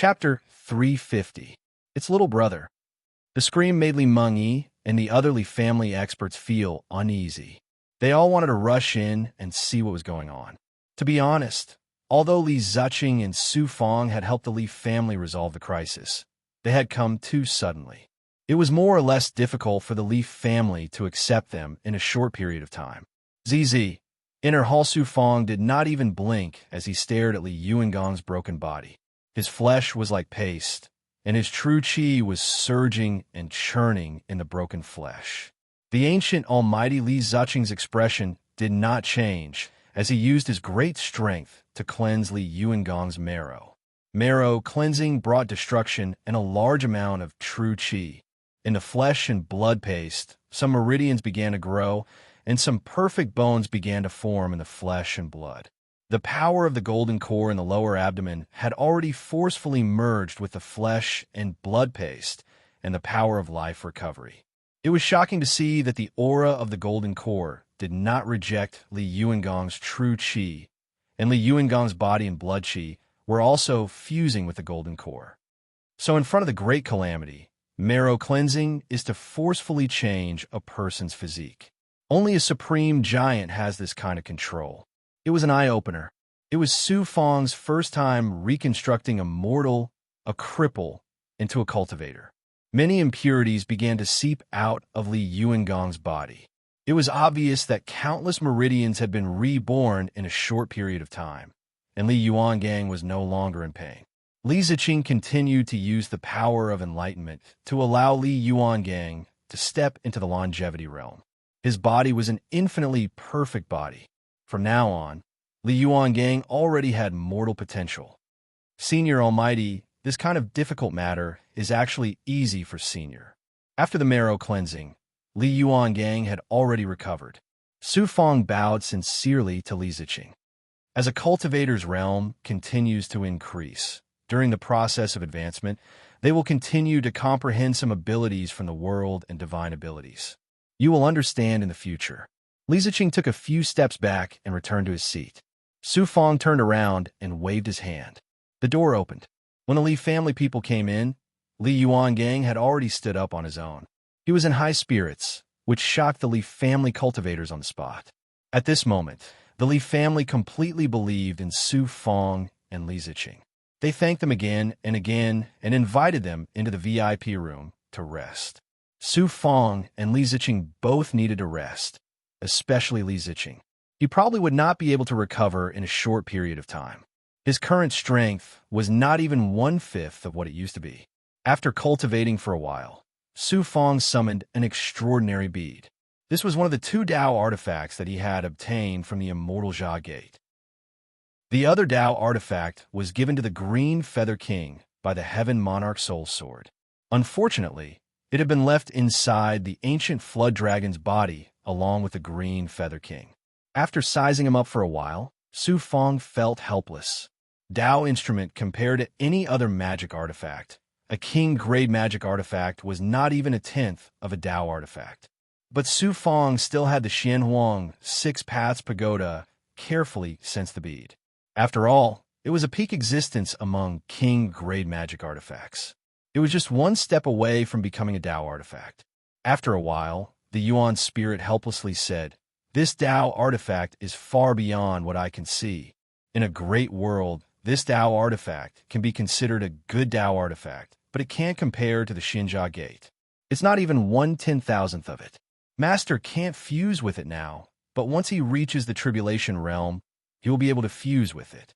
Chapter 350. Its little brother. The scream made Li Mengyi and the other Li family experts feel uneasy. They all wanted to rush in and see what was going on. To be honest, although Li Ziqing and Su Feng had helped the Li family resolve the crisis, they had come too suddenly. It was more or less difficult for the Li family to accept them in a short period of time. Zizi, in her hall, Su Feng did not even blink as he stared at Li Yuangang's broken body. His flesh was like paste, and his true qi was surging and churning in the broken flesh. The ancient almighty Li Ziqing's expression did not change as he used his great strength to cleanse Li Yuangang's marrow. Marrow cleansing brought destruction and a large amount of true qi. In the flesh and blood paste, some meridians began to grow, and some perfect bones began to form in the flesh and blood. The power of the golden core in the lower abdomen had already forcefully merged with the flesh and blood paste and the power of life recovery. It was shocking to see that the aura of the golden core did not reject Li Yuangang's true qi, and Li Yuangang's body and blood qi were also fusing with the golden core. So in front of the great calamity, marrow cleansing is to forcefully change a person's physique. Only a supreme giant has this kind of control. It was an eye-opener. It was Su Feng's first time reconstructing a mortal, a cripple, into a cultivator. Many impurities began to seep out of Li Yuangang's body. It was obvious that countless meridians had been reborn in a short period of time, and Li Yuangang was no longer in pain. Li Ziqing continued to use the power of enlightenment to allow Li Yuangang to step into the longevity realm. His body was an infinitely perfect body. From now on, Li Yuangang already had mortal potential. Senior Almighty, this kind of difficult matter is actually easy for Senior. After the marrow cleansing, Li Yuangang had already recovered. Su Feng bowed sincerely to Li Ziqing. As a cultivator's realm continues to increase, during the process of advancement, they will continue to comprehend some abilities from the world and divine abilities. You will understand in the future. Li Ziqing took a few steps back and returned to his seat. Su Feng turned around and waved his hand. The door opened. When the Li family people came in, Li Yuangang had already stood up on his own. He was in high spirits, which shocked the Li family cultivators on the spot. At this moment, the Li family completely believed in Su Feng and Li Ziqing. They thanked them again and invited them into the VIP room to rest. Su Feng and Li Ziqing both needed a rest, especially Li Ziqing. He probably would not be able to recover in a short period of time. His current strength was not even 1/5 of what it used to be. After cultivating for a while, Su Feng summoned an extraordinary bead. This was one of the 2 Dao artifacts that he had obtained from the immortal Jia Gate. The other Dao artifact was given to the Green Feather King by the Heaven Monarch Soul Sword. Unfortunately, it had been left inside the ancient Flood Dragon's body along with the Green Feather King. After sizing him up for a while, Su Feng felt helpless. Dao instrument compared to any other magic artifact. A king-grade magic artifact was not even 1/10 of a Dao artifact. But Su Feng still had the Xianhuang 6 Paths Pagoda carefully since the bead. After all, it was a peak existence among king-grade magic artifacts. It was just one step away from becoming a Dao artifact. After a while, the Yuan spirit helplessly said, "This Dao artifact is far beyond what I can see. In a great world, this Dao artifact can be considered a good Dao artifact, but it can't compare to the Xinjia Gate. It's not even 1/10,000th of it. Master can't fuse with it now, but once he reaches the tribulation realm, he will be able to fuse with it.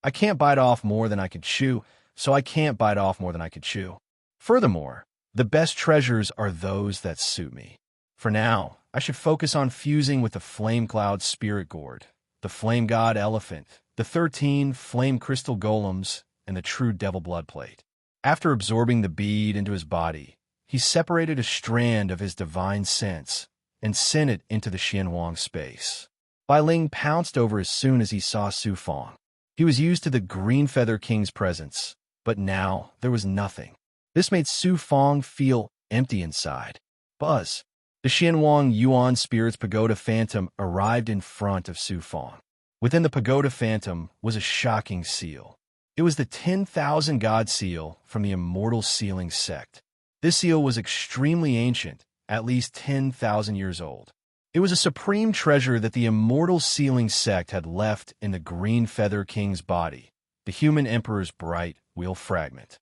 I can't bite off more than I can chew, so I can't bite off more than I can chew. Furthermore, the best treasures are those that suit me. For now, I should focus on fusing with the Flame Cloud Spirit Gourd, the Flame God Elephant, the 13 Flame Crystal Golems, and the True Devil Blood Plate." After absorbing the bead into his body, he separated a strand of his divine sense and sent it into the Xianhuang space. Bai Ling pounced over as soon as he saw Su Feng. He was used to the Green Feather King's presence, but now there was nothing. This made Su Feng feel empty inside. Buzz. The Xianhuang Yuan Spirit's Pagoda Phantom arrived in front of Su Feng. Within the Pagoda Phantom was a shocking seal. It was the 10,000 God seal from the Immortal Sealing sect. This seal was extremely ancient, at least 10,000 years old. It was a supreme treasure that the Immortal Sealing sect had left in the Green Feather King's body, the human emperor's bright wheel fragment.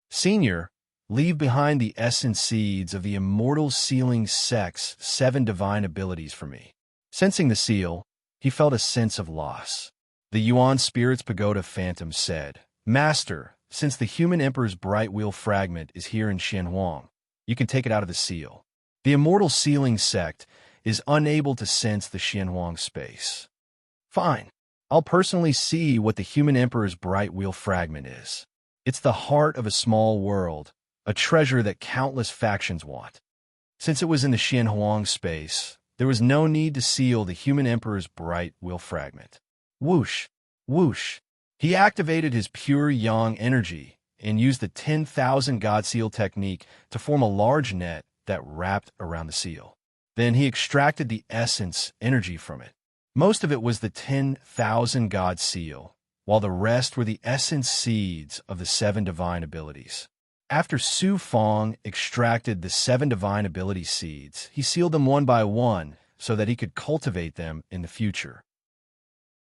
Senior, leave behind the essence seeds of the Immortal Sealing sect's 7 divine abilities for me. Sensing the seal, he felt a sense of loss. The Yuan Spirit's Pagoda Phantom said, "Master, since the human emperor's bright wheel fragment is here in Xianhuang, you can take it out of the seal. The Immortal Sealing sect is unable to sense the Xianhuang space." "Fine. I'll personally see what the human emperor's bright wheel fragment is. It's the heart of a small world, a treasure that countless factions want." Since it was in the Xianhuang space, there was no need to seal the human emperor's bright wheel fragment. Whoosh, whoosh. He activated his pure yang energy and used the 10,000 God seal technique to form a large net that wrapped around the seal. Then he extracted the essence energy from it. Most of it was the 10,000 God seal, while the rest were the essence seeds of the 7 divine abilities. After Su Fong extracted the 7 divine ability seeds, he sealed them one by one so that he could cultivate them in the future.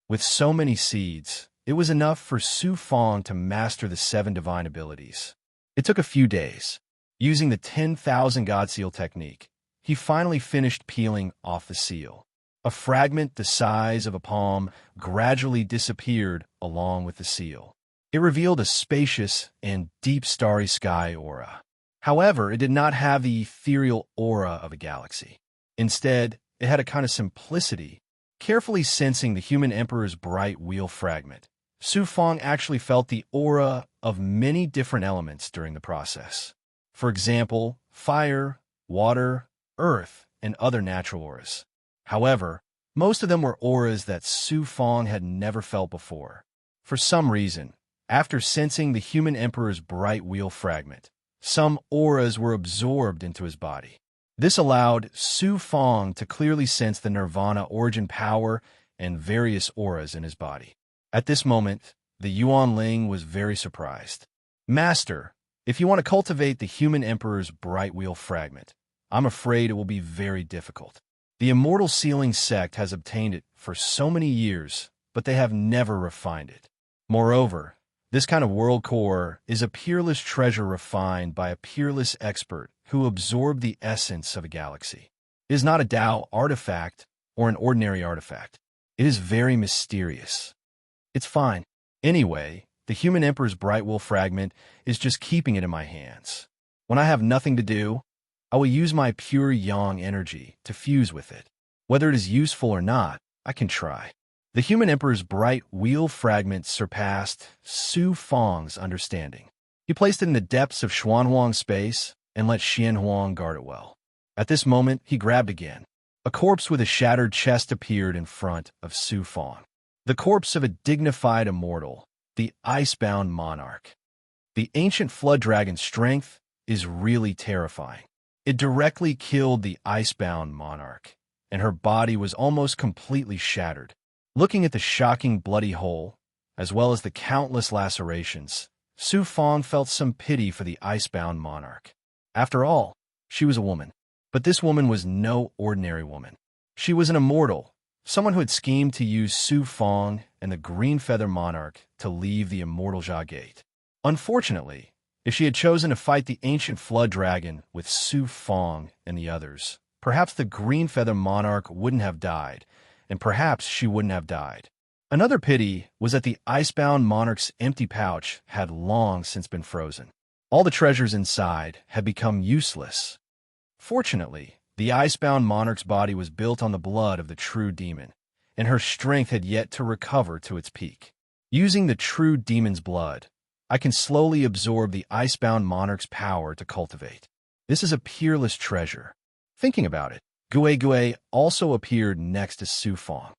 With so many seeds, it was enough for Su Fong to master the 7 divine abilities. It took a few days. Using the 10,000 God seal technique, he finally finished peeling off the seal. A fragment the size of a palm gradually disappeared along with the seal. It revealed a spacious and deep starry sky aura. However, it did not have the ethereal aura of a galaxy. Instead, it had a kind of simplicity. Carefully sensing the human emperor's bright wheel fragment, Su Fong actually felt the aura of many different elements during the process. For example, fire, water, earth, and other natural auras. However, most of them were auras that Su Fong had never felt before. For some reason, after sensing the human emperor's bright wheel fragment, some auras were absorbed into his body. This allowed Su Fong to clearly sense the nirvana origin power and various auras in his body. At this moment, the Yuan Ling was very surprised. "Master, if you want to cultivate the human emperor's bright wheel fragment, I'm afraid it will be very difficult. The Immortal Sealing sect has obtained it for so many years, but they have never refined it. Moreover, this kind of world core is a peerless treasure refined by a peerless expert who absorbed the essence of a galaxy. It is not a Tao artifact or an ordinary artifact. It is very mysterious. It's fine. Anyway, the human emperor's bright wheel fragment is just keeping it in my hands. When I have nothing to do, I will use my pure yang energy to fuse with it. Whether it is useful or not, I can try." The human emperor's bright wheel fragment surpassed Su Fong's understanding. He placed it in the depths of Xuanhuang space and let Xianhuang guard it well. At this moment, he grabbed again. A corpse with a shattered chest appeared in front of Su Fong. The corpse of a dignified immortal, the icebound monarch. The ancient flood dragon's strength is really terrifying. It directly killed the icebound monarch, and her body was almost completely shattered. Looking at the shocking bloody hole, as well as the countless lacerations, Su Fong felt some pity for the icebound monarch. After all, she was a woman. But this woman was no ordinary woman. She was an immortal, someone who had schemed to use Su Fong and the Green Feather Monarch to leave the Immortal Jia Gate. Unfortunately, if she had chosen to fight the ancient flood dragon with Su Fong and the others, perhaps the Green Feather Monarch wouldn't have died, and perhaps she wouldn't have died. Another pity was that the icebound monarch's empty pouch had long since been frozen. All the treasures inside had become useless. Fortunately, the icebound monarch's body was built on the blood of the true demon, and her strength had yet to recover to its peak. Using the true demon's blood, I can slowly absorb the icebound monarch's power to cultivate. This is a peerless treasure. Thinking about it, Gue Gue also appeared next to Su Fong.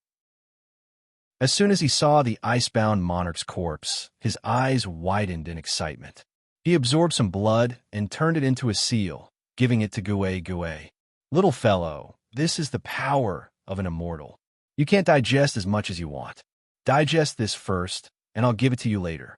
As soon as he saw the icebound monarch's corpse, his eyes widened in excitement. He absorbed some blood and turned it into a seal, giving it to Gue Gue. "Little fellow, this is the power of an immortal. You can't digest as much as you want. Digest this first, and I'll give it to you later."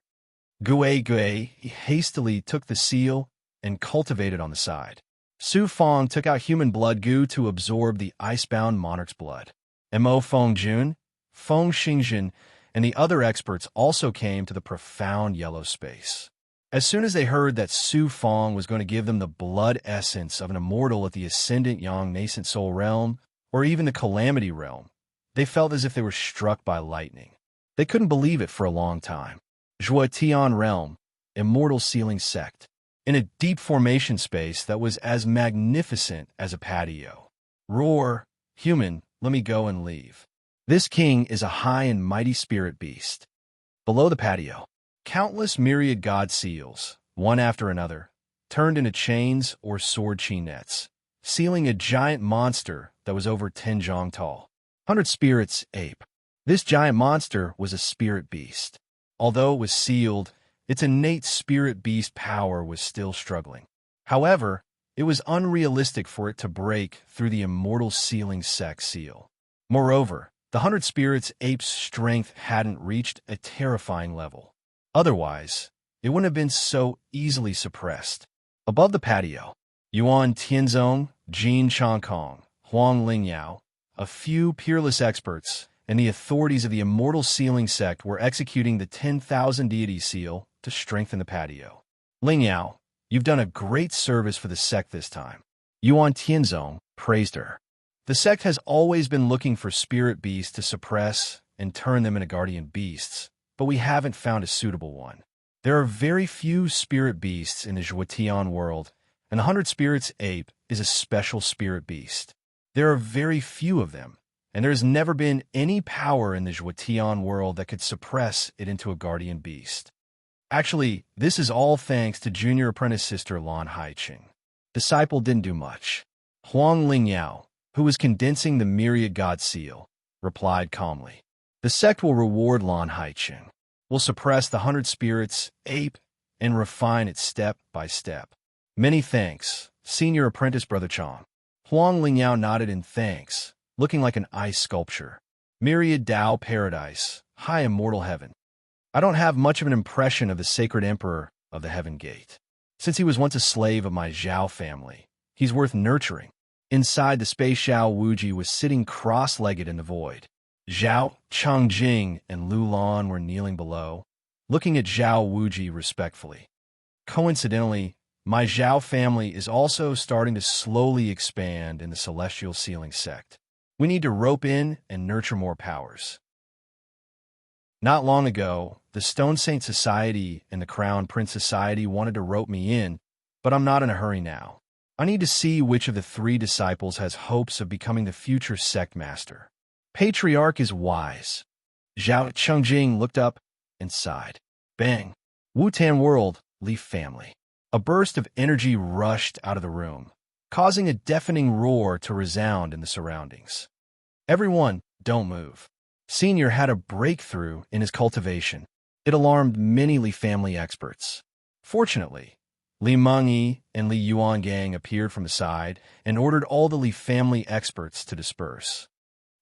Gui he hastily took the seal and cultivated on the side. Su Fong took out human blood goo to absorb the icebound monarch's blood. Mo Feng Jun, Feng Xingjin, and the other experts also came to the profound yellow space. As soon as they heard that Su Fong was going to give them the blood essence of an immortal at the Ascendant Yang Nascent Soul Realm, or even the Calamity Realm, they felt as if they were struck by lightning. They couldn't believe it for a long time. Zhuotian Realm, Immortal Sealing Sect, in a deep formation space that was as magnificent as a patio. Roar, human, let me go and leave. This king is a high and mighty spirit beast. Below the patio, countless myriad god seals, one after another, turned into chains or sword chi nets, sealing a giant monster that was over 10 zhang tall. 100 spirits ape. This giant monster was a spirit beast. Although it was sealed, its innate spirit beast power was still struggling. However, it was unrealistic for it to break through the immortal sealing sect seal. Moreover, the 100 spirits ape's strength hadn't reached a terrifying level. Otherwise, it wouldn't have been so easily suppressed. Above the patio, Yuan Tianzong, Jin Changkong, Huang Lingyao, a few peerless experts, and the authorities of the immortal sealing sect were executing the 10,000 deity seal to strengthen the patio. Lingyao, you've done a great service for the sect this time. Yuan Tianzong praised her. The sect has always been looking for spirit beasts to suppress and turn them into guardian beasts, but we haven't found a suitable one. There are very few spirit beasts in the Zhuotian world, and the 100 spirits ape is a special spirit beast. There are very few of them, and there has never been any power in the Zhuotian world that could suppress it into a guardian beast. Actually, this is all thanks to junior apprentice sister Lan Haiqing. Disciple didn't do much. Huang Lingyao, who was condensing the myriad god seal, replied calmly. The sect will reward Lan Haiqing, will suppress the 100 spirits ape and refine it step by step. Many thanks, senior apprentice Brother Chong. Huang Lingyao nodded in thanks, looking like an ice sculpture. Myriad Dao Paradise, high immortal heaven. I don't have much of an impression of the sacred emperor of the Heaven Gate. Since he was once a slave of my Zhao family, he's worth nurturing. Inside the space, Zhao Wuji was sitting cross-legged in the void. Zhao, Changjing, and Lu Lan were kneeling below, looking at Zhao Wuji respectfully. Coincidentally, my Zhao family is also starting to slowly expand in the celestial sealing sect. We need to rope in and nurture more powers. Not long ago, the Stone Saint Society and the Crown Prince Society wanted to rope me in, but I'm not in a hurry now. I need to see which of the 3 disciples has hopes of becoming the future sect master. Patriarch is wise. Zhao Chengjing looked up and sighed. Bang! Wutan World, Leaf Family. A burst of energy rushed out of the room, causing a deafening roar to resound in the surroundings. Everyone, don't move. Senior had a breakthrough in his cultivation. It alarmed many Li family experts. Fortunately, Li Mengyi and Li Yuangang appeared from the side and ordered all the Li family experts to disperse.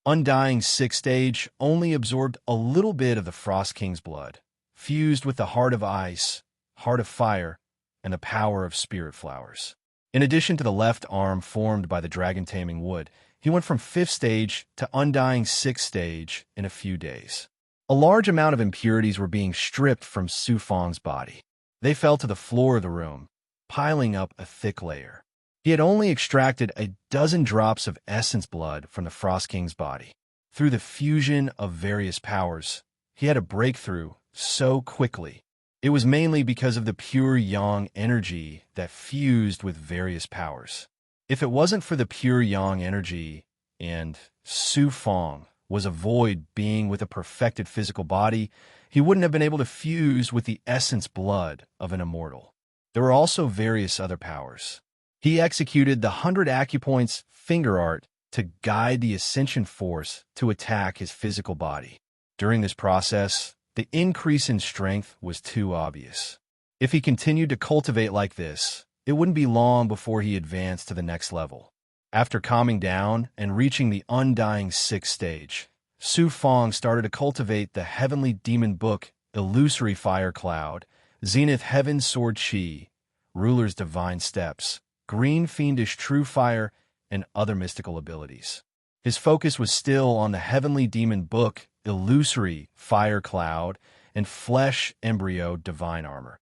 Undying 6th stage only absorbed a little bit of the Frost King's blood, fused with the heart of ice, heart of fire, and the power of spirit flowers. In addition to the left arm formed by the dragon taming wood, he went from 5th stage to undying 6th stage in a few days. A large amount of impurities were being stripped from Su Fong's body. They fell to the floor of the room, piling up a thick layer. He had only extracted a dozen drops of essence blood from the Frost King's body. Through the fusion of various powers, he had a breakthrough so quickly. It was mainly because of the pure yang energy that fused with various powers. If it wasn't for the pure yang energy, and Su Fong was a void being with a perfected physical body, he wouldn't have been able to fuse with the essence blood of an immortal. There were also various other powers. He executed the 100 acupoints finger art to guide the ascension force to attack his physical body. During this process, the increase in strength was too obvious. If he continued to cultivate like this, it wouldn't be long before he advanced to the next level. After calming down and reaching the undying 6th stage, Su Fong started to cultivate the heavenly demon book Illusory Fire Cloud, Zenith Heaven Sword Chi, Ruler's Divine Steps, Green Fiendish True Fire, and other mystical abilities. His focus was still on the Heavenly Demon Book, Illusory Fire Cloud, and Flesh Embryo Divine Armor.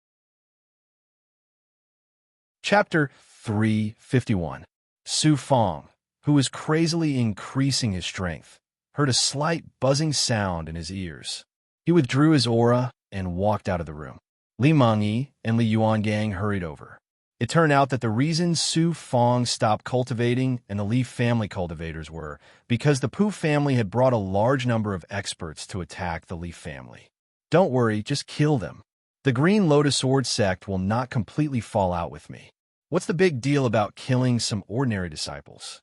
Chapter 351. Su Fong, who was crazily increasing his strength, heard a slight buzzing sound in his ears. He withdrew his aura and walked out of the room. Li Mengyi and Li Yuangang hurried over. It turned out that the reason Su Fong stopped cultivating and the Li family cultivators were because the Pu family had brought a large number of experts to attack the Li family. Don't worry, just kill them. The Green Lotus Sword sect will not completely fall out with me. What's the big deal about killing some ordinary disciples?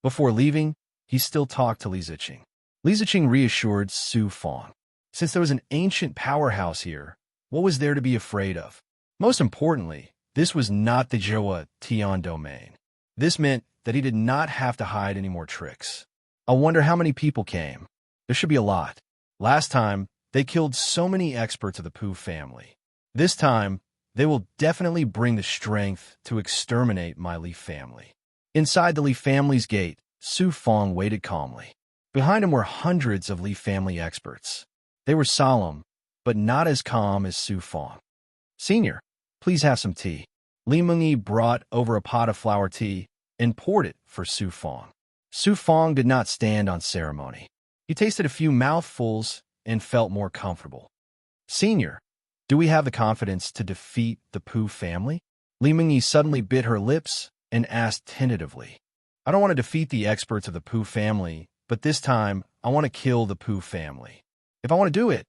Before leaving, he still talked to Li Ziqing. Li Ziqing reassured Su Fong. Since there was an ancient powerhouse here, what was there to be afraid of? Most importantly, this was not the Zhou Tian domain. This meant that he did not have to hide any more tricks. I wonder how many people came. There should be a lot. Last time, they killed so many experts of the Pu family. This time, they will definitely bring the strength to exterminate my Li family. Inside the Li family's gate, Su Fong waited calmly. Behind him were hundreds of Li family experts. They were solemn, but not as calm as Su Fong. "Senior, please have some tea." Li Mengyi brought over a pot of flower tea and poured it for Su Fong. Su Fong did not stand on ceremony. He tasted a few mouthfuls and felt more comfortable. "Senior, do we have the confidence to defeat the Pu family?" Li Mengyi suddenly bit her lips and asked tentatively. "I don't want to defeat the experts of the Pu family, but this time I want to kill the Pu family. If I want to do it,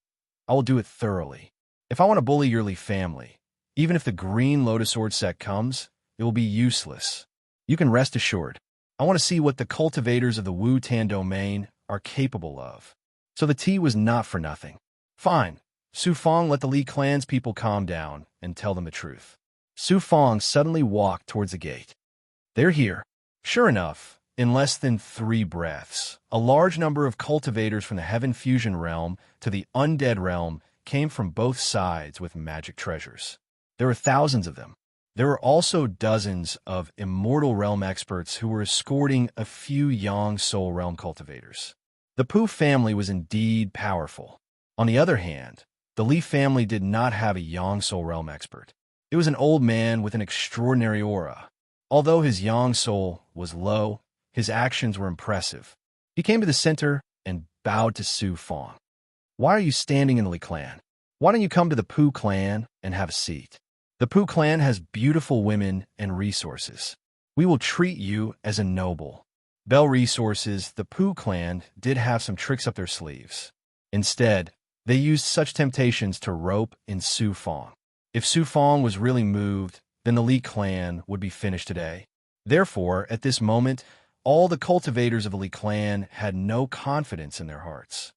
I will do it thoroughly. If I want to bully your Li family, even if the Green Lotus Sword sect comes, it will be useless. You can rest assured. I want to see what the cultivators of the Wu Tan domain are capable of." So the tea was not for nothing. Fine. Su Fong let the Li clan's people calm down and tell them the truth. Su Fong suddenly walked towards the gate. "They're here." Sure enough, in less than 3 breaths, a large number of cultivators from the Heaven Fusion realm to the Undead realm came from both sides with magic treasures. There were thousands of them. There were also dozens of Immortal Realm experts who were escorting a few Yang Soul Realm cultivators. The Pu family was indeed powerful. On the other hand, the Li family did not have a Yang Soul Realm expert. It was an old man with an extraordinary aura. Although his Yang Soul was low, his actions were impressive. He came to the center and bowed to Su Fong. "Why are you standing in the Li clan? Why don't you come to the Pu clan and have a seat? The Pu clan has beautiful women and resources. We will treat you as a noble." Bell Resources, the Pu clan, did have some tricks up their sleeves. Instead, they used such temptations to rope in Su Fong. If Su Fong was really moved, then the Li clan would be finished today. Therefore, at this moment, all the cultivators of the Li clan had no confidence in their hearts.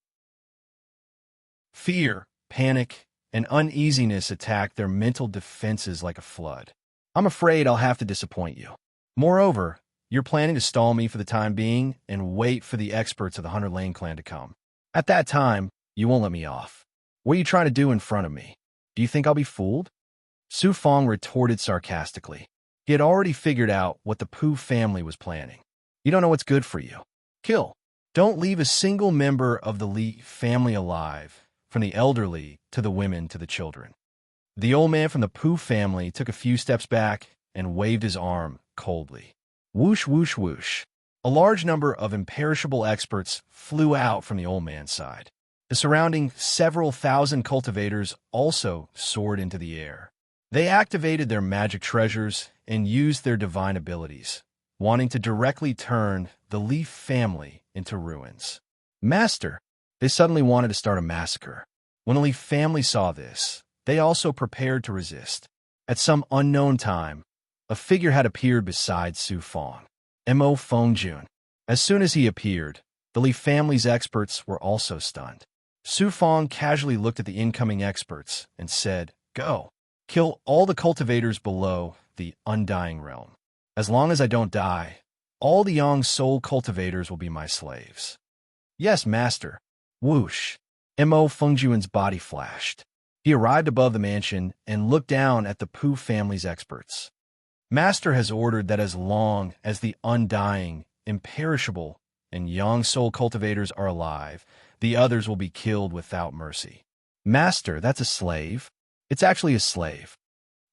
Fear, panic, and uneasiness attacked their mental defenses like a flood. "I'm afraid I'll have to disappoint you. Moreover, you're planning to stall me for the time being and wait for the experts of the Hunter Lane clan to come. At that time, you won't let me off. What are you trying to do in front of me? Do you think I'll be fooled?" Su Fong retorted sarcastically. He had already figured out what the Pu family was planning. "You don't know what's good for you. Kill. Don't leave a single member of the Li family alive, from the elderly to the women to the children." The old man from the Pu family took a few steps back and waved his arm coldly. Whoosh, whoosh, whoosh. A large number of imperishable experts flew out from the old man's side. The surrounding several thousand cultivators also soared into the air. They activated their magic treasures and used their divine abilities, wanting to directly turn the Li family into ruins. "Master!" They suddenly wanted to start a massacre. When the Li family saw this, they also prepared to resist. At some unknown time, a figure had appeared beside Su Fong. Mo Fengjun. As soon as he appeared, the Li family's experts were also stunned. Su Fong casually looked at the incoming experts and said, "Go. Kill all the cultivators below the Undying Realm. As long as I don't die, all the Yang Soul cultivators will be my slaves." "Yes, master." Whoosh. Mo Fengjun's body flashed. He arrived above the mansion and looked down at the Pooh family's experts. Master has ordered that as long as the undying, imperishable, and young soul cultivators are alive, the others will be killed without mercy. Master, that's a slave. It's actually a slave.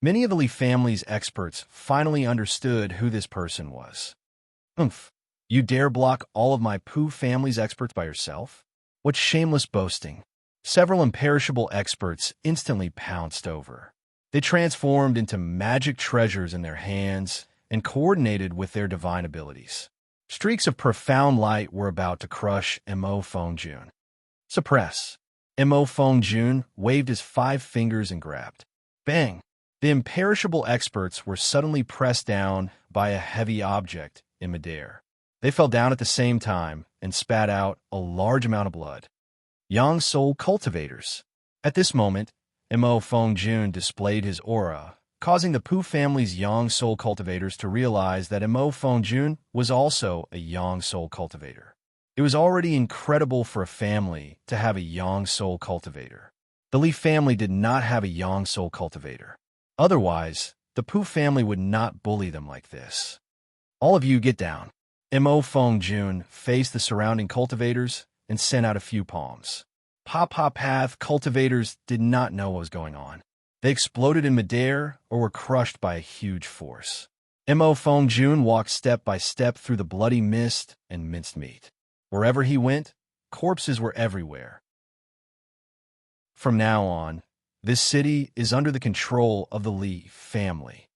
Many of the Lee family's experts finally understood who this person was. Oomph. You dare block all of my Pooh family's experts by yourself? What shameless boasting. Several imperishable experts instantly pounced over. They transformed into magic treasures in their hands and coordinated with their divine abilities. Streaks of profound light were about to crush Mo Fengjun. Suppress. Mo Fengjun waved his 5 fingers and grabbed. Bang! The imperishable experts were suddenly pressed down by a heavy object in midair. They fell down at the same time and spat out a large amount of blood. Young soul cultivators. At this moment, Mo Fengjun displayed his aura, causing the Pooh family's young soul cultivators to realize that Mo Fengjun was also a young soul cultivator. It was already incredible for a family to have a young soul cultivator. The Lee family did not have a young soul cultivator. Otherwise, the Pooh family would not bully them like this. All of you get down. Mo Fengjun faced the surrounding cultivators and sent out a few palms. Path cultivators did not know what was going on. They exploded in midair or were crushed by a huge force. Mo Fengjun walked step by step through the bloody mist and minced meat. Wherever he went, corpses were everywhere. From now on, this city is under the control of the Lee family.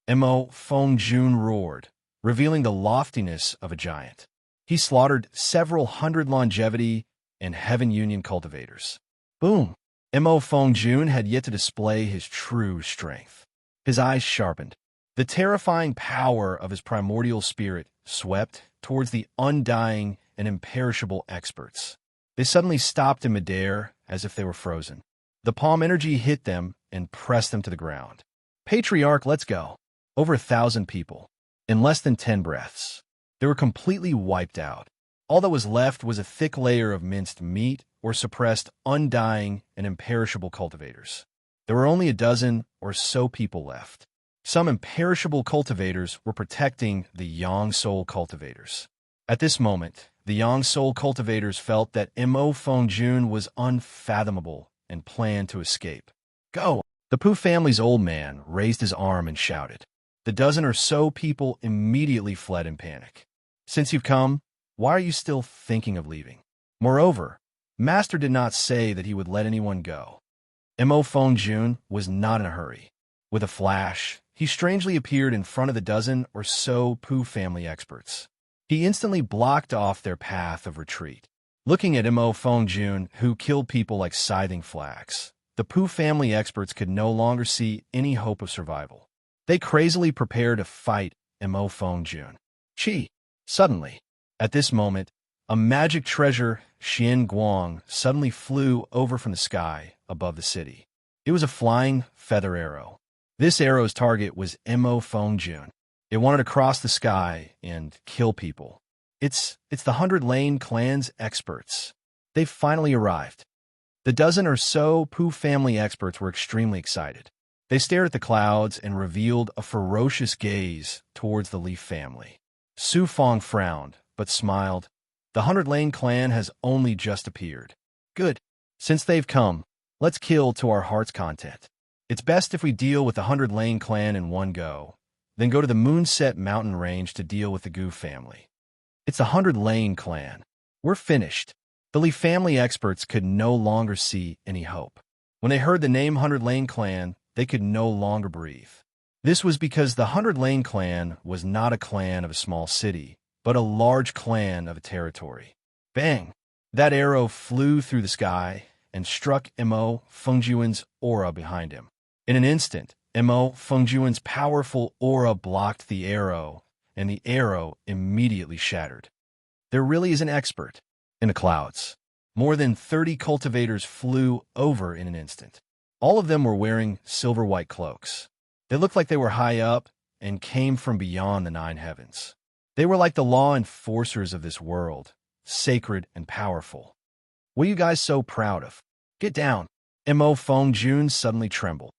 Mo Fengjun roared, revealing the loftiness of a giant. He slaughtered several hundred longevity and Heaven Union cultivators. Boom! Mo Fengjun had yet to display his true strength. His eyes sharpened. The terrifying power of his primordial spirit swept towards the undying and imperishable experts. They suddenly stopped in midair as if they were frozen. The palm energy hit them and pressed them to the ground. Patriarch, let's go. Over 1,000 people. In less than 10 breaths. They were completely wiped out. All that was left was a thick layer of minced meat or suppressed, undying, and imperishable cultivators. There were only a dozen or so people left. Some imperishable cultivators were protecting the young soul cultivators. At this moment, the young soul cultivators felt that Mo Fengjun was unfathomable and planned to escape. Go! The Pooh family's old man raised his arm and shouted. The dozen or so people immediately fled in panic. Since you've come, why are you still thinking of leaving? Moreover, Master did not say that he would let anyone go. Mo Fengjun was not in a hurry. With a flash, he strangely appeared in front of the dozen or so Pooh family experts. He instantly blocked off their path of retreat. Looking at Mo Fengjun, who killed people like scything flax, the Pooh family experts could no longer see any hope of survival. They crazily prepared to fight Mo Fengjun. Chi! Suddenly, at this moment, a magic treasure, Xian Guang, suddenly flew over from the sky above the city. It was a flying feather arrow. This arrow's target was Mo Fengjun. It wanted to cross the sky and kill people. It's the 100 Lane clan's experts. They've finally arrived. The dozen or so Pooh family experts were extremely excited. They stared at the clouds and revealed a ferocious gaze towards the Leaf family. Su Fong frowned, but smiled. The 100 Lane clan has only just appeared. Good. Since they've come, let's kill to our heart's content. It's best if we deal with the 100 Lane clan in one go, then go to the Moonset Mountain Range to deal with the Goo family. It's the 100 Lane clan. We're finished. The Lee family experts could no longer see any hope. When they heard the name 100 Lane clan, they could no longer breathe. This was because the 100 Lane clan was not a clan of a small city, but a large clan of a territory. Bang! That arrow flew through the sky and struck Mo Fengjun's aura behind him. In an instant, Mo Fengjun's powerful aura blocked the arrow, and the arrow immediately shattered. There really is an expert. In the clouds, more than 30 cultivators flew over in an instant. All of them were wearing silver-white cloaks. They looked like they were high up and came from beyond the 9 heavens. They were like the law enforcers of this world, sacred and powerful. What are you guys so proud of? Get down. Mo Fengjun suddenly trembled.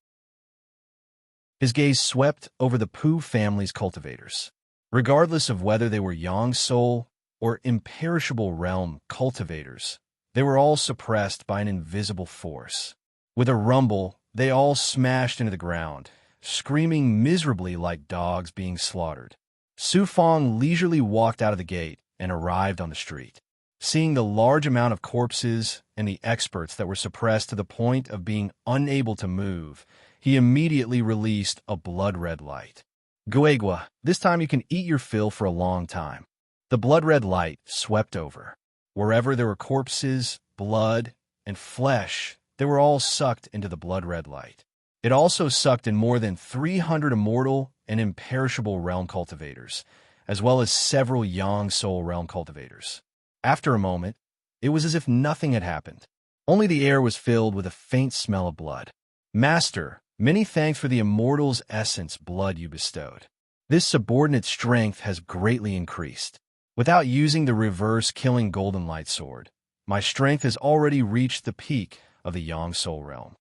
His gaze swept over the Pu family's cultivators. Regardless of whether they were Yang Soul or imperishable realm cultivators, they were all suppressed by an invisible force. With a rumble, they all smashed into the ground, screaming miserably like dogs being slaughtered. Su Fong leisurely walked out of the gate and arrived on the street. Seeing the large amount of corpses and the experts that were suppressed to the point of being unable to move, he immediately released a blood-red light. Guegua, this time you can eat your fill for a long time. The blood-red light swept over. Wherever there were corpses, blood, and flesh, they were all sucked into the blood-red light. It also sucked in more than 300 immortal and imperishable realm cultivators, as well as several Yang Soul realm cultivators. After a moment, it was as if nothing had happened. Only the air was filled with a faint smell of blood. Master, many thanks for the immortal's essence blood you bestowed. This subordinate strength has greatly increased. Without using the reverse killing golden light sword, my strength has already reached the peak of the Yang Soul realm.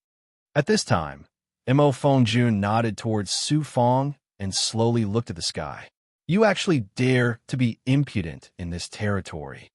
At this time, Mo Fengjun nodded towards Su Fong and slowly looked at the sky. You actually dare to be impudent in this territory.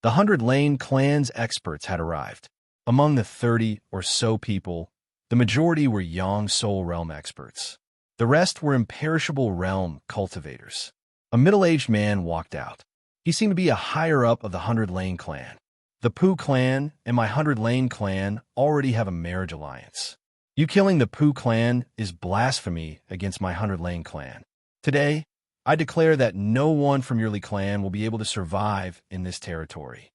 The 100 Lane clan's experts had arrived. Among the 30 or so people, the majority were Yang Soul realm experts. The rest were imperishable realm cultivators. A middle-aged man walked out. He seemed to be a higher-up of the 100 Lane clan. The Pu clan and my 100 Lane clan already have a marriage alliance. You killing the Pu clan is blasphemy against my 100 Lane clan. Today, I declare that no one from your clan will be able to survive in this territory.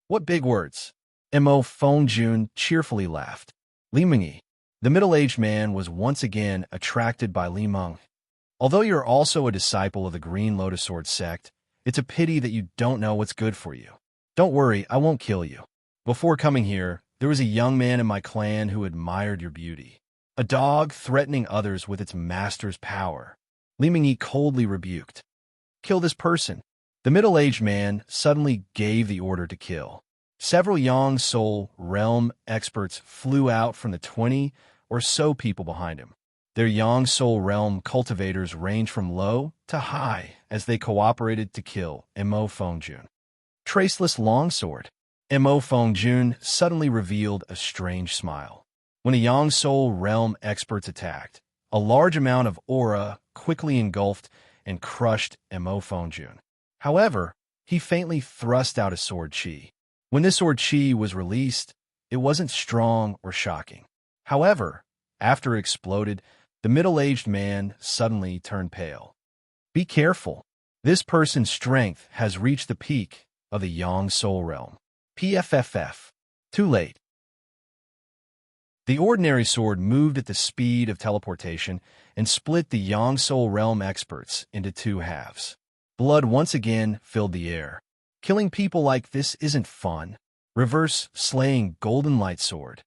What big words! Mo Fengjun cheerfully laughed. Li Mengyi, the middle-aged man, was once again attracted by Li Meng. Although you're also a disciple of the Green Lotus Sword sect, it's a pity that you don't know what's good for you. Don't worry, I won't kill you. Before coming here, there was a young man in my clan who admired your beauty. A dog threatening others with its master's power. Li Mengyi coldly rebuked. Kill this person. The middle-aged man suddenly gave the order to kill. Several Yang Soul realm experts flew out from the 20 or so people behind him. Their Yang Soul realm cultivators ranged from low to high as they cooperated to kill Mo Fengjun. Traceless longsword. Mo Fengjun suddenly revealed a strange smile. When the Yang Soul realm experts attacked, a large amount of aura quickly engulfed and crushed Mo Fengjun. However, he faintly thrust out his sword chi. When this sword chi was released, it wasn't strong or shocking. However, after it exploded, the middle-aged man suddenly turned pale. Be careful. This person's strength has reached the peak of the Yang Soul realm. PFFF. Too late. The ordinary sword moved at the speed of teleportation and split the Yang Soul realm experts into two halves. Blood once again filled the air. Killing people like this isn't fun. Reverse slaying golden light sword.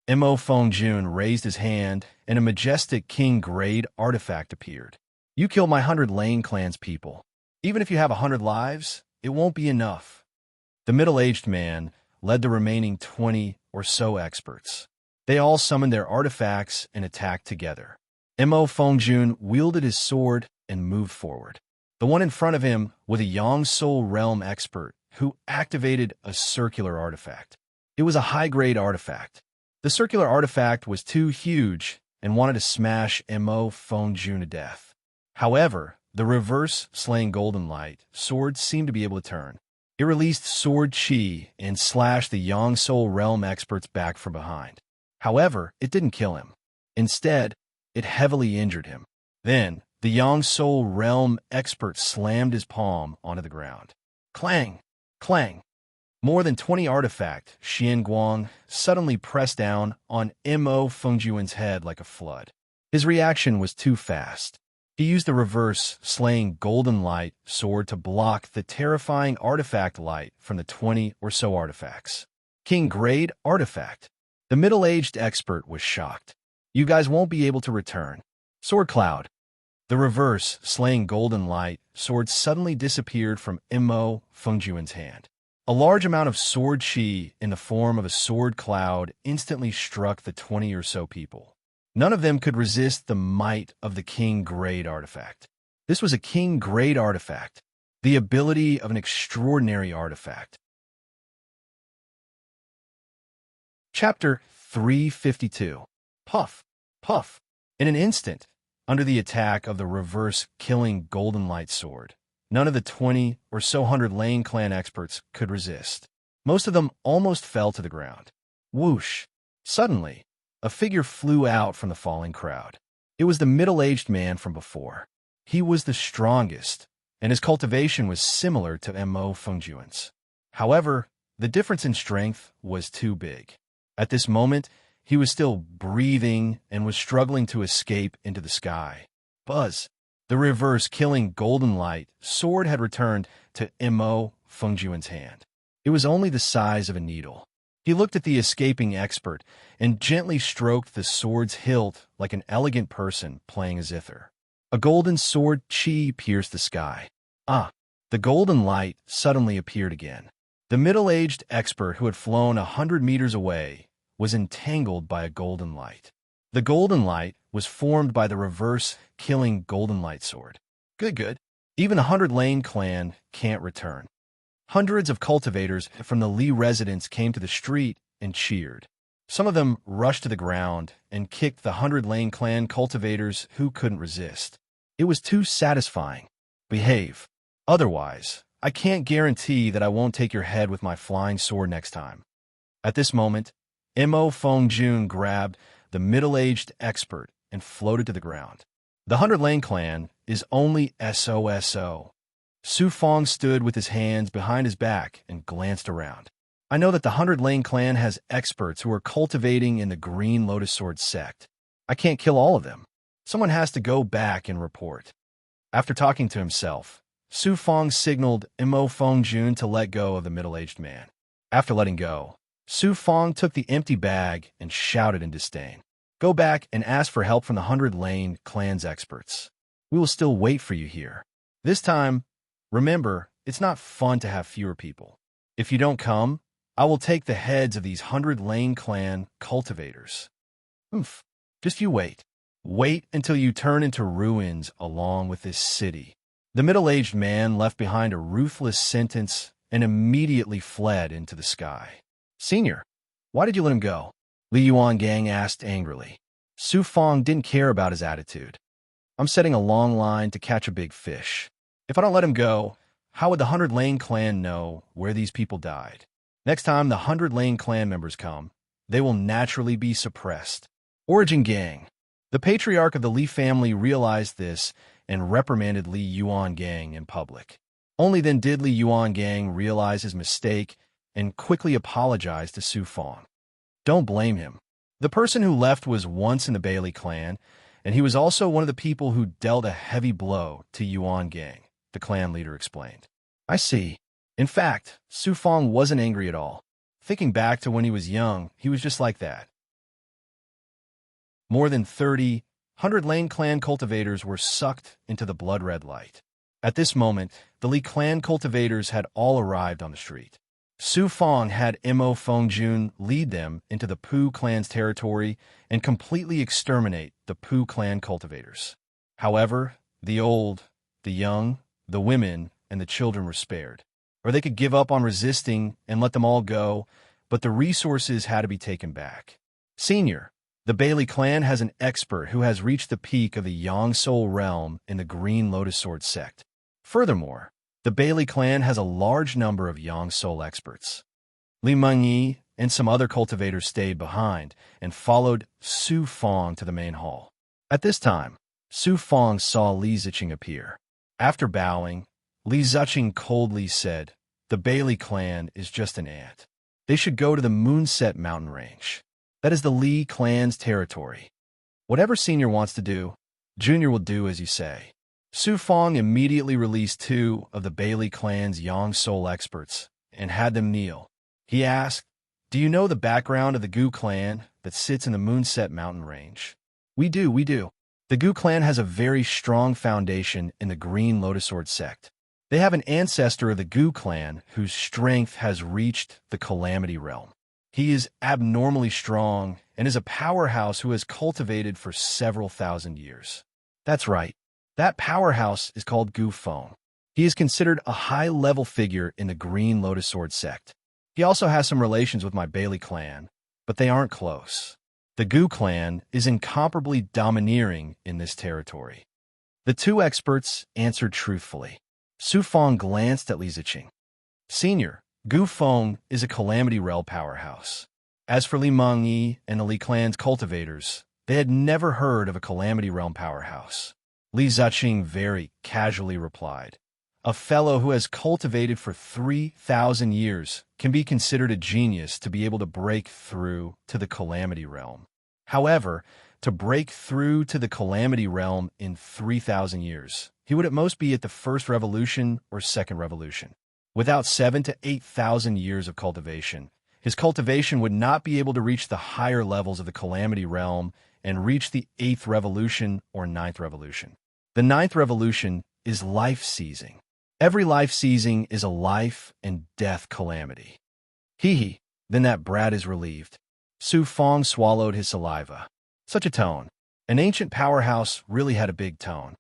Mo Fengjun raised his hand and a majestic king-grade artifact appeared. You kill my 100 Lane clan's people. Even if you have 100 lives, it won't be enough. The middle-aged man led the remaining 20 or so experts. They all summoned their artifacts and attacked together. Mo Fengjun wielded his sword and moved forward. The one in front of him was a Yang Soul realm expert who activated a circular artifact. It was a high-grade artifact. The circular artifact was too huge and wanted to smash Mo Fengjun to death. However, the reverse slaying golden light sword seemed to be able to turn. It released sword chi and slashed the Yang Soul realm expert's back from behind. However, it didn't kill him. Instead, it heavily injured him. Then, the Yang Soul realm expert slammed his palm onto the ground. Clang! Clang! More than 20 artifact, Xianguang suddenly pressed down on Mo Fengjun's head like a flood. His reaction was too fast. He used the reverse slaying golden light sword to block the terrifying artifact light from the 20 or so artifacts. King-grade artifact. The middle-aged expert was shocked. You guys won't be able to return. Sword cloud. The reverse slaying golden light sword suddenly disappeared from Mo Fengjun's hand. A large amount of sword chi in the form of a sword cloud instantly struck the 20 or so people. None of them could resist the might of the king-grade artifact. This was a king-grade artifact, the ability of an extraordinary artifact. Chapter 352. Puff, puff. In an instant, under the attack of the reverse-killing Golden Light Sword, none of the 20 or so 100 Lane Clan experts could resist. Most of them almost fell to the ground. Whoosh! Suddenly, a figure flew out from the falling crowd. It was the middle-aged man from before. He was the strongest, and his cultivation was similar to Mo Fengjuan's. However, the difference in strength was too big. At this moment, he was still breathing and was struggling to escape into the sky. Buzz! The reverse-killing Golden Light Sword had returned to Mo Fengjuan's hand. It was only the size of a needle. He looked at the escaping expert and gently stroked the sword's hilt like an elegant person playing a zither. A golden sword chi pierced the sky. Ah! The golden light suddenly appeared again. The middle-aged expert who had flown 100 meters away was entangled by a golden light. The golden light was formed by the reverse-killing Golden Light Sword. Good. Even 100 Lane Clan can't return. Hundreds of cultivators from the Li residence came to the street and cheered. Some of them rushed to the ground and kicked the 100 Lane Clan cultivators who couldn't resist. It was too satisfying. Behave. Otherwise, I can't guarantee that I won't take your head with my flying sword next time. At this moment, Mo Fengjun grabbed the middle-aged expert and floated to the ground. The 100 Lane Clan is only SOSO. Su Fong stood with his hands behind his back and glanced around. I know that the 100 Lane Clan has experts who are cultivating in the Green Lotus Sword sect. I can't kill all of them. Someone has to go back and report. After talking to himself, Su Fong signaled Mo Fengjun to let go of the middle-aged man. After letting go, Su Fong took the empty bag and shouted in disdain. Go back and ask for help from the 100 Lane Clan's experts. We will still wait for you here. This time, remember, it's not fun to have fewer people. If you don't come, I will take the heads of these 100 Lane Clan cultivators. Just you wait. Wait until you turn into ruins along with this city. The middle-aged man left behind a ruthless sentence and immediately fled into the sky. Senior, why did you let him go? Li Yuan Gang asked angrily. Su Fong didn't care about his attitude. I'm setting a long line to catch a big fish. If I don't let him go, how would the 100 Lane Clan know where these people died? Next time the 100 Lane Clan members come, they will naturally be suppressed. Origin Gang. The patriarch of the Li family realized this and reprimanded Li Yuan Gang in public. Only then did Li Yuan Gang realize his mistake and quickly apologized to Su Fong. Don't blame him. The person who left was once in the Bailey clan, and he was also one of the people who dealt a heavy blow to Yuan Gang, the clan leader explained. I see. In fact, Su Fong wasn't angry at all. Thinking back to when he was young, he was just like that. More than 30 100 Lane Clan cultivators were sucked into the blood-red light. At this moment, the Li Clan cultivators had all arrived on the street. Su Fong had Mo Fengjun lead them into the Pu clan's territory and completely exterminate the Pu clan cultivators. However, the old, the young, the women, and the children were spared. Or they could give up on resisting and let them all go, but the resources had to be taken back. Senior, the Bailey clan has an expert who has reached the peak of the Yang Soul realm in the Green Lotus Sword sect. Furthermore, the Bailey clan has a large number of Yang Soul experts. Li Mengyi and some other cultivators stayed behind and followed Su Fong to the main hall. At this time, Su Fong saw Li Ziqing appear. After bowing, Li Ziqing coldly said, "The Bailey clan is just an ant. They should go to the Moonset mountain range. That is the Li clan's territory. Whatever Senior wants to do, Junior will do as you say." Su Fong immediately released 2 of the Bailey clan's Yang Soul experts and had them kneel. He asked, "Do you know the background of the Gu clan that sits in the Moonset mountain range?" We do. The Gu clan has a very strong foundation in the Green Lotus Sword sect. They have an ancestor of the Gu clan whose strength has reached the Calamity realm. He is abnormally strong and is a powerhouse who has cultivated for several thousand years. That's right. That powerhouse is called Gu Feng. He is considered a high-level figure in the Green Lotus Sword sect. He also has some relations with my Bailey clan, but they aren't close. The Gu clan is incomparably domineering in this territory. The two experts answered truthfully. Su Feng glanced at Li Ziqing. Senior, Gu Feng is a Calamity Realm powerhouse. As for Li Mengyi and the Li clan's cultivators, they had never heard of a Calamity Realm powerhouse. Li Ziqing very casually replied, "A fellow who has cultivated for 3,000 years can be considered a genius to be able to break through to the Calamity Realm. However, to break through to the Calamity Realm in 3,000 years, he would at most be at the first revolution or second revolution. Without 7,000 to 8,000 years of cultivation, his cultivation would not be able to reach the higher levels of the Calamity Realm and reach the 8th revolution or 9th revolution. The 9th revolution is life-seizing. Every life-seizing is a life and death calamity." Hee, then that brat is relieved. Su Feng swallowed his saliva. Such a tone. An ancient powerhouse really had a big tone.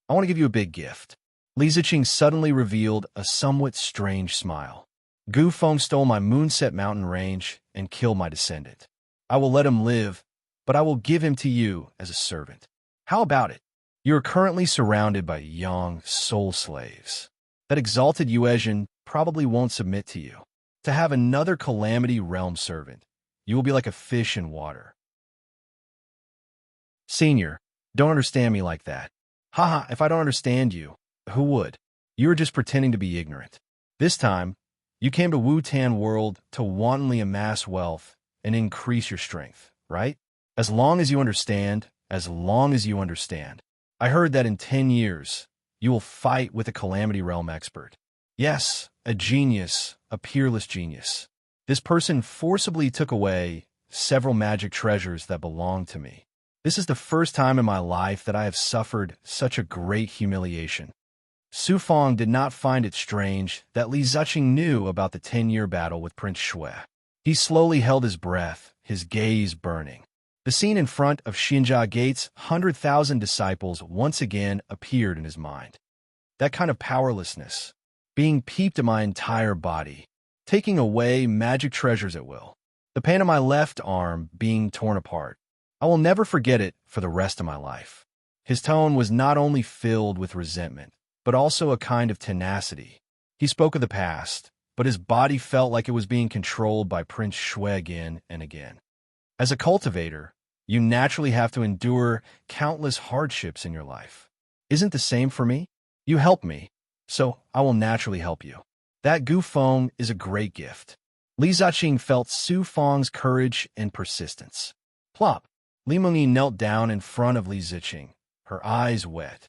"I want to give you a big gift." Li Ziqing suddenly revealed a somewhat strange smile. "Gu Feng stole my Moonset Mountain range and killed my descendant. I will let him live, but I will give him to you as a servant. How about it? You are currently surrounded by young soul slaves. That exalted Yuezhan probably won't submit to you. To have another Calamity Realm servant, you will be like a fish in water." "Senior, don't understand me like that. Haha, if I don't understand you, who would? You are just pretending to be ignorant. This time, you came to Wu-Tan World to wantonly amass wealth and increase your strength, right? As long as you understand, I heard that in 10 years, you will fight with a Calamity Realm expert. Yes, a genius, a peerless genius. This person forcibly took away several magic treasures that belonged to me. This is the first time in my life that I have suffered such a great humiliation." Su Feng did not find it strange that Li Ziqing knew about the 10-year battle with Prince Shui. He slowly held his breath, his gaze burning. The scene in front of Xinjia Gate's 100,000 disciples once again appeared in his mind. That kind of powerlessness, being peeped at my entire body, taking away magic treasures at will, the pain of my left arm being torn apart. I will never forget it for the rest of my life. His tone was not only filled with resentment, but also a kind of tenacity. He spoke of the past, but his body felt like it was being controlled by Prince Shui again and again. As a cultivator, you naturally have to endure countless hardships in your life. Isn't the same for me? You helped me, so I will naturally help you. That Gu Feng is a great gift." Li Ziqing felt Su Feng's courage and persistence. Plop! Li Mengyi knelt down in front of Li Ziqing, her eyes wet.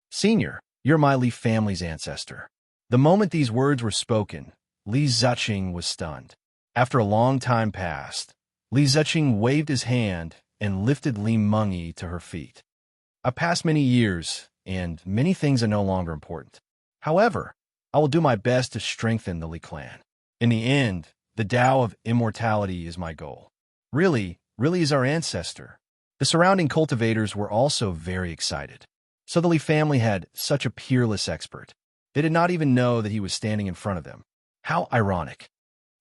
"Senior, you're my Li family's ancestor." The moment these words were spoken, Li Ziqing was stunned. After a long time passed, Li Ziqing waved his hand and lifted Li Mengyi to her feet. "I've passed many years, and many things are no longer important. However, I will do my best to strengthen the Li clan. In the end, the Tao of immortality is my goal. Really is our ancestor." The surrounding cultivators were also very excited. So the Li family had such a peerless expert. They did not even know that he was standing in front of them. How ironic.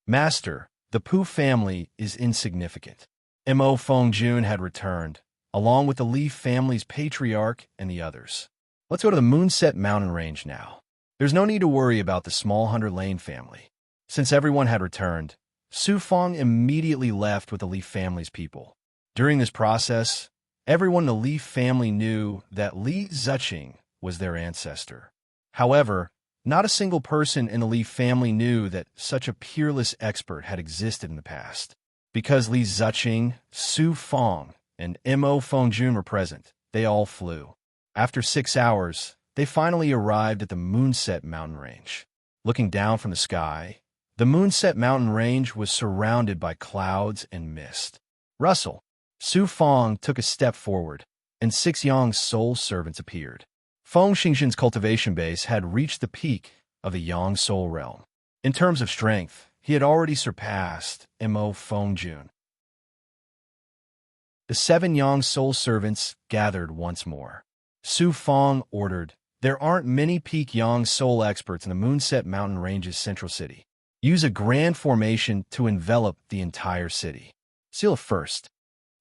"Master, the Pu family is insignificant." Mo Fengjun had returned, along with the Li family's patriarch and the others. "Let's go to the Moonset Mountain Range now. There's no need to worry about the Small Hunter Lane family." Since everyone had returned, Su Feng immediately left with the Li family's people. During this process, everyone in the Li family knew that Li Ziqing was their ancestor. However, not a single person in the Li family knew that such a peerless expert had existed in the past. Because Li Ziqing, Su Feng, and Mo Fengjun were present, they all flew. After 6 hours, they finally arrived at the Moonset Mountain Range. Looking down from the sky, the Moonset Mountain Range was surrounded by clouds and mist. "Russell." Su Feng took a step forward, and 6 young soul servants appeared. Feng Xingxin's cultivation base had reached the peak of the Yang Soul realm. In terms of strength, he had already surpassed Mo Fengjun. The 7 Yang Soul servants gathered once more. Su Feng ordered, "There aren't many peak Yang Soul experts in the Moonset Mountain Range's central city. Use a grand formation to envelop the entire city. Seal it first."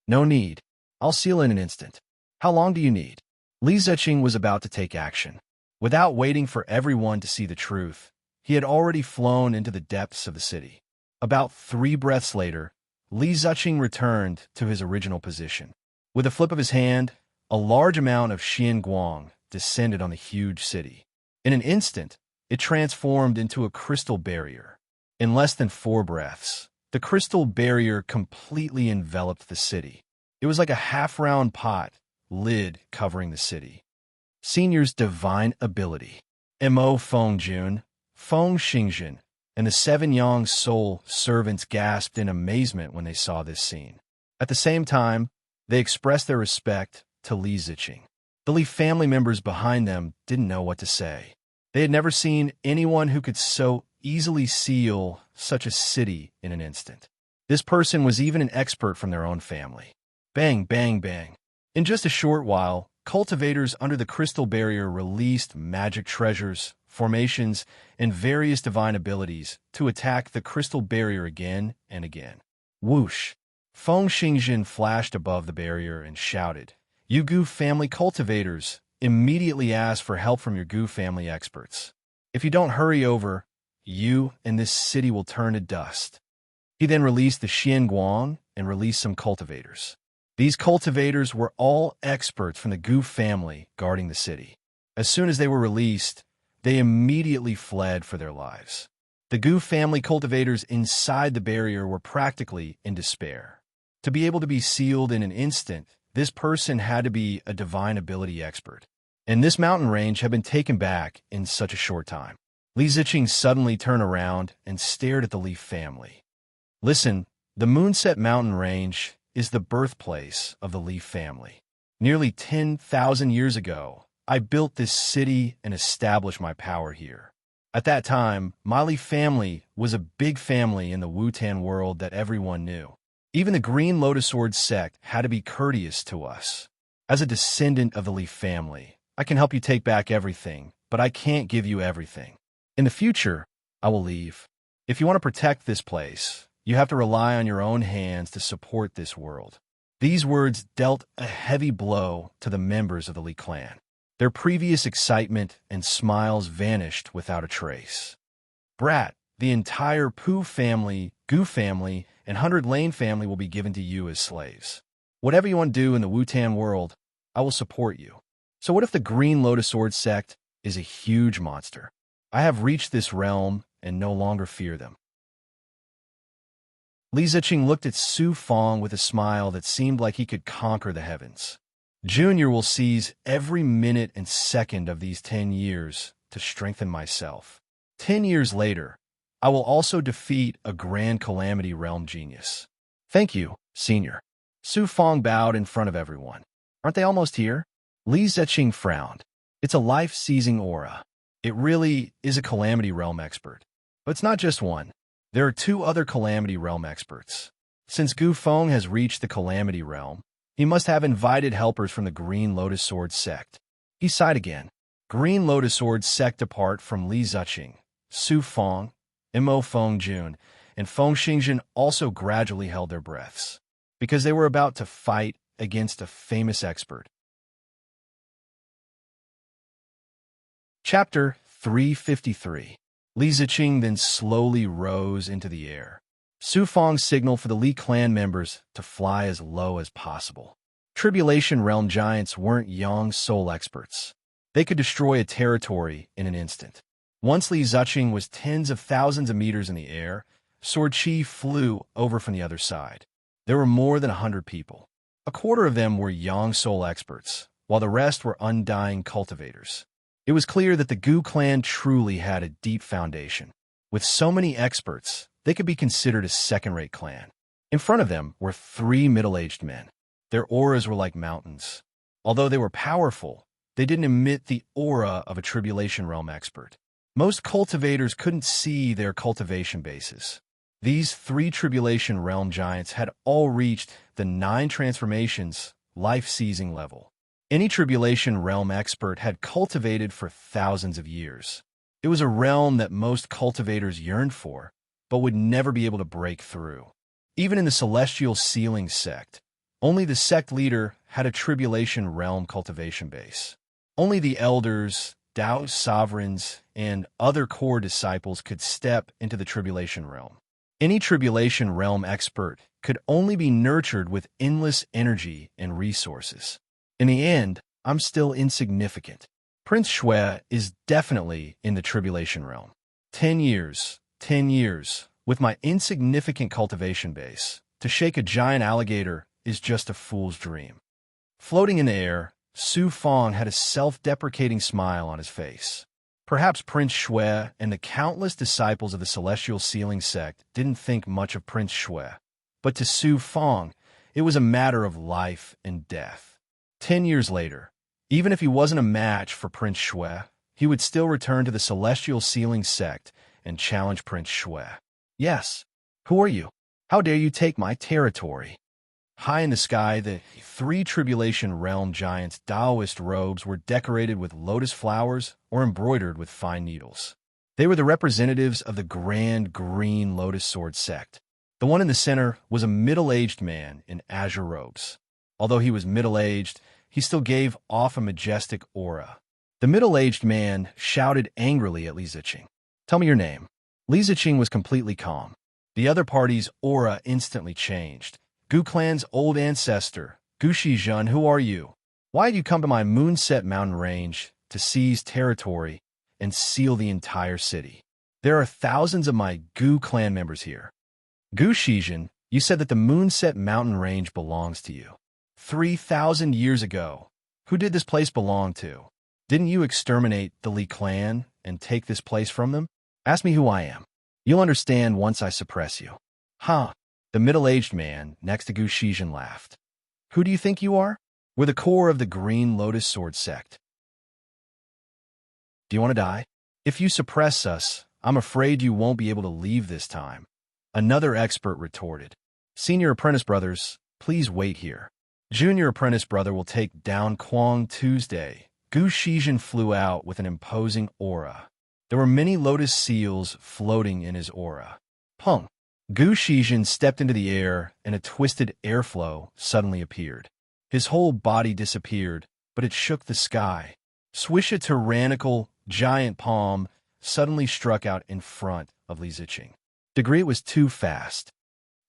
"No need. I'll seal in an instant." "How long do you need?" Li Ziqing was about to take action. Without waiting for everyone to see the truth, he had already flown into the depths of the city. About 3 breaths later, Li Ziqing returned to his original position. With a flip of his hand, a large amount of Xian Guang descended on the huge city. In an instant, it transformed into a crystal barrier. In less than 4 breaths, the crystal barrier completely enveloped the city. It was like a half-round pot lid covering the city. Senior's divine ability. Mo Fengjun, Feng Xingxin, and the 7 Yang Soul servants gasped in amazement when they saw this scene. At the same time, they expressed their respect to Li Ziqing. The Li family members behind them didn't know what to say. They had never seen anyone who could so easily seal such a city in an instant. This person was even an expert from their own family. Bang, bang, bang. In just a short while, cultivators under the crystal barrier released magic treasures, formations, and various divine abilities to attack the crystal barrier again and again. Whoosh! Feng Xingxin flashed above the barrier and shouted, "You Gu family cultivators, immediately ask for help from your Gu family experts. If you don't hurry over, you and this city will turn to dust." He then released the Xian Guang and released some cultivators. These cultivators were all experts from the Gu family guarding the city. As soon as they were released, they immediately fled for their lives. The Gu family cultivators inside the barrier were practically in despair. To be able to be sealed in an instant, this person had to be a divine ability expert. And this mountain range had been taken back in such a short time. Li Ziqing suddenly turned around and stared at the Li family. "Listen, the Moonset Mountain Range is the birthplace of the Li family. Nearly 10,000 years ago, I built this city and established my power here. At that time, my Li family was a big family in the Wutan world that everyone knew. Even the Green Lotus Sword sect had to be courteous to us. As a descendant of the Li family, I can help you take back everything, but I can't give you everything. In the future, I will leave. If you want to protect this place, you have to rely on your own hands to support this world." These words dealt a heavy blow to the members of the Li clan. Their previous excitement and smiles vanished without a trace. "Brat, the entire Pooh family, Gu family, and 100 Lane family will be given to you as slaves. Whatever you want to do in the Wutan world, I will support you. So what if the Green Lotus Sword sect is a huge monster? I have reached this realm and no longer fear them." Li Ziqing looked at Su Feng with a smile that seemed like he could conquer the heavens. "Junior will seize every minute and second of these 10 years to strengthen myself. 10 years later, I will also defeat a Grand Calamity Realm genius." "Thank you, Senior." Su Feng bowed in front of everyone. "Aren't they almost here?" Li Ziqing frowned. "It's a life-seizing aura. It really is a Calamity Realm expert. But it's not just one. There are 2 other Calamity Realm experts. Since Gu Feng has reached the Calamity Realm, he must have invited helpers from the Green Lotus Sword sect." He sighed again. Green Lotus Sword sect apart from Li Ziqing, Su Feng, Mo Fengjun, and Feng Xingxin also gradually held their breaths, because they were about to fight against a famous expert. Chapter 353. Li Ziqing then slowly rose into the air. Su Feng signaled for the Li clan members to fly as low as possible. Tribulation Realm giants weren't Yang Soul experts. They could destroy a territory in an instant. Once Li Ziqing was tens of thousands of meters in the air, Sword Chi flew over from the other side. There were more than 100 people. A quarter of them were Yang Soul experts, while the rest were undying cultivators. It was clear that the Gu clan truly had a deep foundation. With so many experts, they could be considered a second-rate clan. In front of them were 3 middle-aged men. Their auras were like mountains. Although they were powerful, they didn't emit the aura of a Tribulation Realm expert. Most cultivators couldn't see their cultivation bases. These 3 Tribulation Realm giants had all reached the 9 transformations life-seizing level. Any Tribulation Realm expert had cultivated for thousands of years. It was a realm that most cultivators yearned for, but would never be able to break through. Even in the Celestial Sealing sect, only the sect leader had a Tribulation Realm cultivation base. Only the elders, Taoist sovereigns, and other core disciples could step into the Tribulation Realm. Any Tribulation Realm expert could only be nurtured with endless energy and resources. In the end, I'm still insignificant. Prince Shui is definitely in the Tribulation Realm. 10 years, with my insignificant cultivation base. To shake a giant alligator is just a fool's dream. Floating in the air, Su Fong had a self-deprecating smile on his face. Perhaps Prince Shui and the countless disciples of the Celestial Sealing sect didn't think much of Prince Shui. But to Su Fong, it was a matter of life and death. 10 years later, even if he wasn't a match for Prince Shui, he would still return to the Celestial Sealing sect and challenge Prince Shui. Yes, who are you? How dare you take my territory? High in the sky, the 3 Tribulation Realm giants' Taoist robes were decorated with lotus flowers or embroidered with fine needles. They were the representatives of the Grand Green Lotus Sword sect. The one in the center was a middle-aged man in azure robes. Although he was middle-aged, he still gave off a majestic aura. The middle-aged man shouted angrily at Li Ziqing. "Tell me your name." Li Ziqing was completely calm. The other party's aura instantly changed. Gu clan's old ancestor, Gu Shizhen, who are you? Why did you come to my Moonset Mountain range to seize territory and seal the entire city? There are thousands of my Gu clan members here. Gu Shizhen, you said that the Moonset Mountain range belongs to you. 3,000 years ago. Who did this place belong to? Didn't you exterminate the Li clan and take this place from them? Ask me who I am. You'll understand once I suppress you. Huh. The middle-aged man next to Gu Shizhen laughed. Who do you think you are? We're the core of the Green Lotus Sword sect. Do you want to die? If you suppress us, I'm afraid you won't be able to leave this time. Another expert retorted. Senior apprentice brothers, please wait here. Junior apprentice brother will take down Quang Tuesday. Gu Shizhen flew out with an imposing aura. There were many lotus seals floating in his aura. Pung! Gu Shizhen stepped into the air, and a twisted airflow suddenly appeared. His whole body disappeared, but it shook the sky. Swish, a tyrannical, giant palm suddenly struck out in front of Li Ziqing. Degree, it was too fast.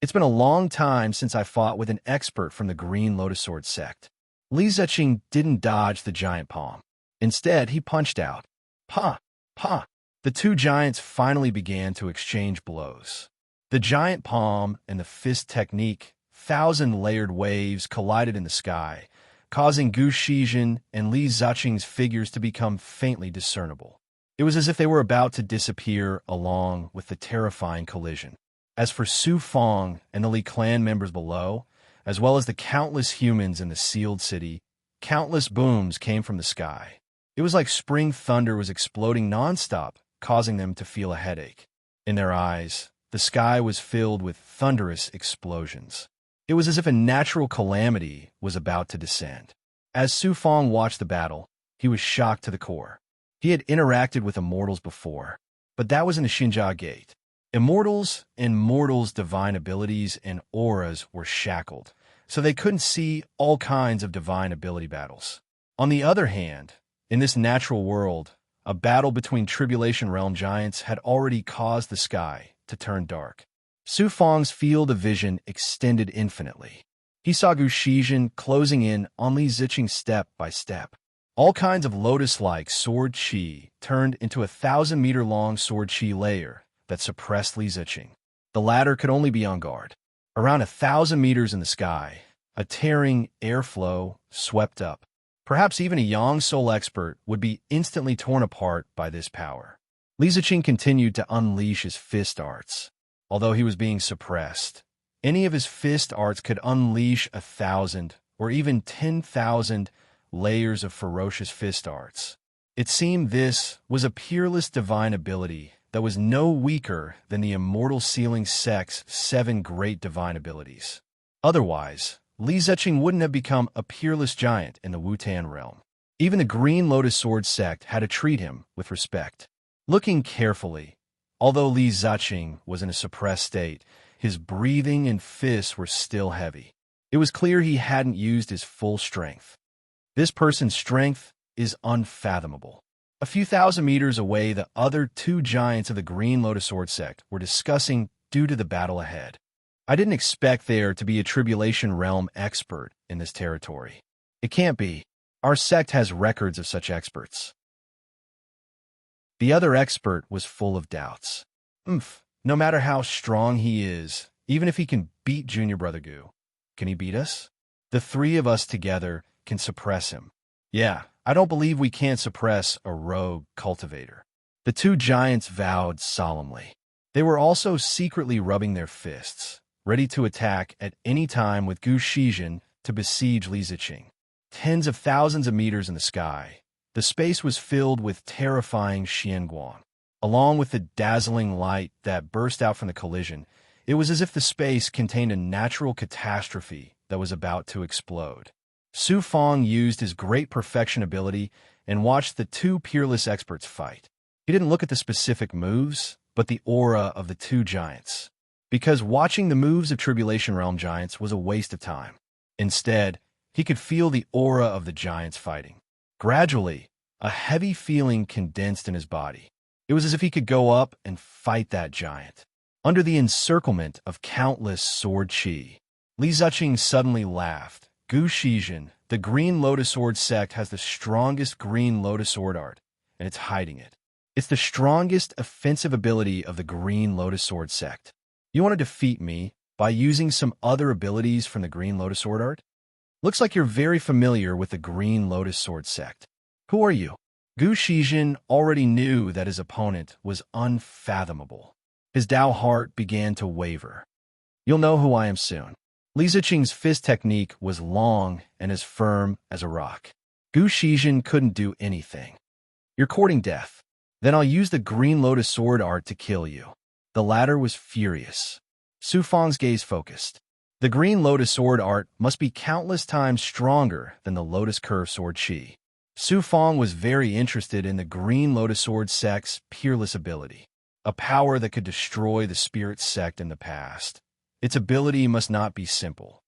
It's been a long time since I fought with an expert from the Green Lotus Sword sect. Li Ziqing didn't dodge the giant palm. Instead, he punched out. Pa! Pa! The 2 giants finally began to exchange blows. The giant palm and the fist technique, 1,000-layered waves collided in the sky, causing Gu Shizhen and Li Ziqing's figures to become faintly discernible. It was as if they were about to disappear along with the terrifying collision. As for Su Fong and the Li clan members below, as well as the countless humans in the sealed city, countless booms came from the sky. It was like spring thunder was exploding nonstop, causing them to feel a headache. In their eyes, the sky was filled with thunderous explosions. It was as if a natural calamity was about to descend. As Su Fong watched the battle, he was shocked to the core. He had interacted with immortals before, but that was in the Xinjia Gate. Immortals and mortals' divine abilities and auras were shackled, so they couldn't see all kinds of divine ability battles. On the other hand, in this natural world, a battle between Tribulation Realm giants had already caused the sky to turn dark. Su Fong's field of vision extended infinitely. He saw Gu Shizhen closing in on Li Ziqing step by step. All kinds of lotus-like sword chi turned into a 1,000-meter-long sword chi layer that suppressed Li Ziqing. The latter could only be on guard. Around 1,000 meters in the sky, a tearing airflow swept up. Perhaps even a young soul expert would be instantly torn apart by this power. Li Ziqing continued to unleash his fist arts. Although he was being suppressed, any of his fist arts could unleash 1,000 or even 10,000 layers of ferocious fist arts. It seemed this was a peerless divine ability that was no weaker than the immortal sealing sect's 7 great divine abilities. Otherwise, Li Ziqing wouldn't have become a peerless giant in the Wutan realm. Even the Green Lotus Sword sect had to treat him with respect. Looking carefully, although Li Ziqing was in a suppressed state, his breathing and fists were still heavy. It was clear he hadn't used his full strength. This person's strength is unfathomable. A few thousand meters away, the other 2 giants of the Green Lotus Sword sect were discussing due to the battle ahead. I didn't expect there to be a Tribulation Realm expert in this territory. It can't be. Our sect has records of such experts. The other expert was full of doubts. No matter how strong he is, even if he can beat Junior Brother Gu, can he beat us? The 3 of us together can suppress him. Yeah, I don't believe we can't suppress a rogue cultivator. The 2 giants vowed solemnly. They were also secretly rubbing their fists, ready to attack at any time with Gu Shijin to besiege Li Ziqing. Tens of thousands of meters in the sky, the space was filled with terrifying xianguang. Along with the dazzling light that burst out from the collision, it was as if the space contained a natural catastrophe that was about to explode. Su Fong used his great perfection ability and watched the 2 peerless experts fight. He didn't look at the specific moves, but the aura of the 2 giants, because watching the moves of Tribulation Realm giants was a waste of time. Instead, he could feel the aura of the giants fighting. Gradually, a heavy feeling condensed in his body. It was as if he could go up and fight that giant. Under the encirclement of countless sword chi, Li Ziqing suddenly laughed. Gu Shijin, the Green Lotus Sword sect, has the strongest Green Lotus Sword art, and it's hiding it. It's the strongest offensive ability of the Green Lotus Sword sect. You want to defeat me by using some other abilities from the Green Lotus Sword art? Looks like you're very familiar with the Green Lotus Sword sect. Who are you? Gu Shijin already knew that his opponent was unfathomable. His Dao heart began to waver. You'll know who I am soon. Li Ziqing's fist technique was long and as firm as a rock. Gu Shijin couldn't do anything. You're courting death. Then I'll use the Green Lotus Sword art to kill you. The latter was furious. Su Fong's gaze focused. The Green Lotus Sword art must be countless times stronger than the Lotus Curve Sword Chi. Su Fong was very interested in the Green Lotus Sword sect's peerless ability, a power that could destroy the spirit sect in the past. Its ability must not be simple.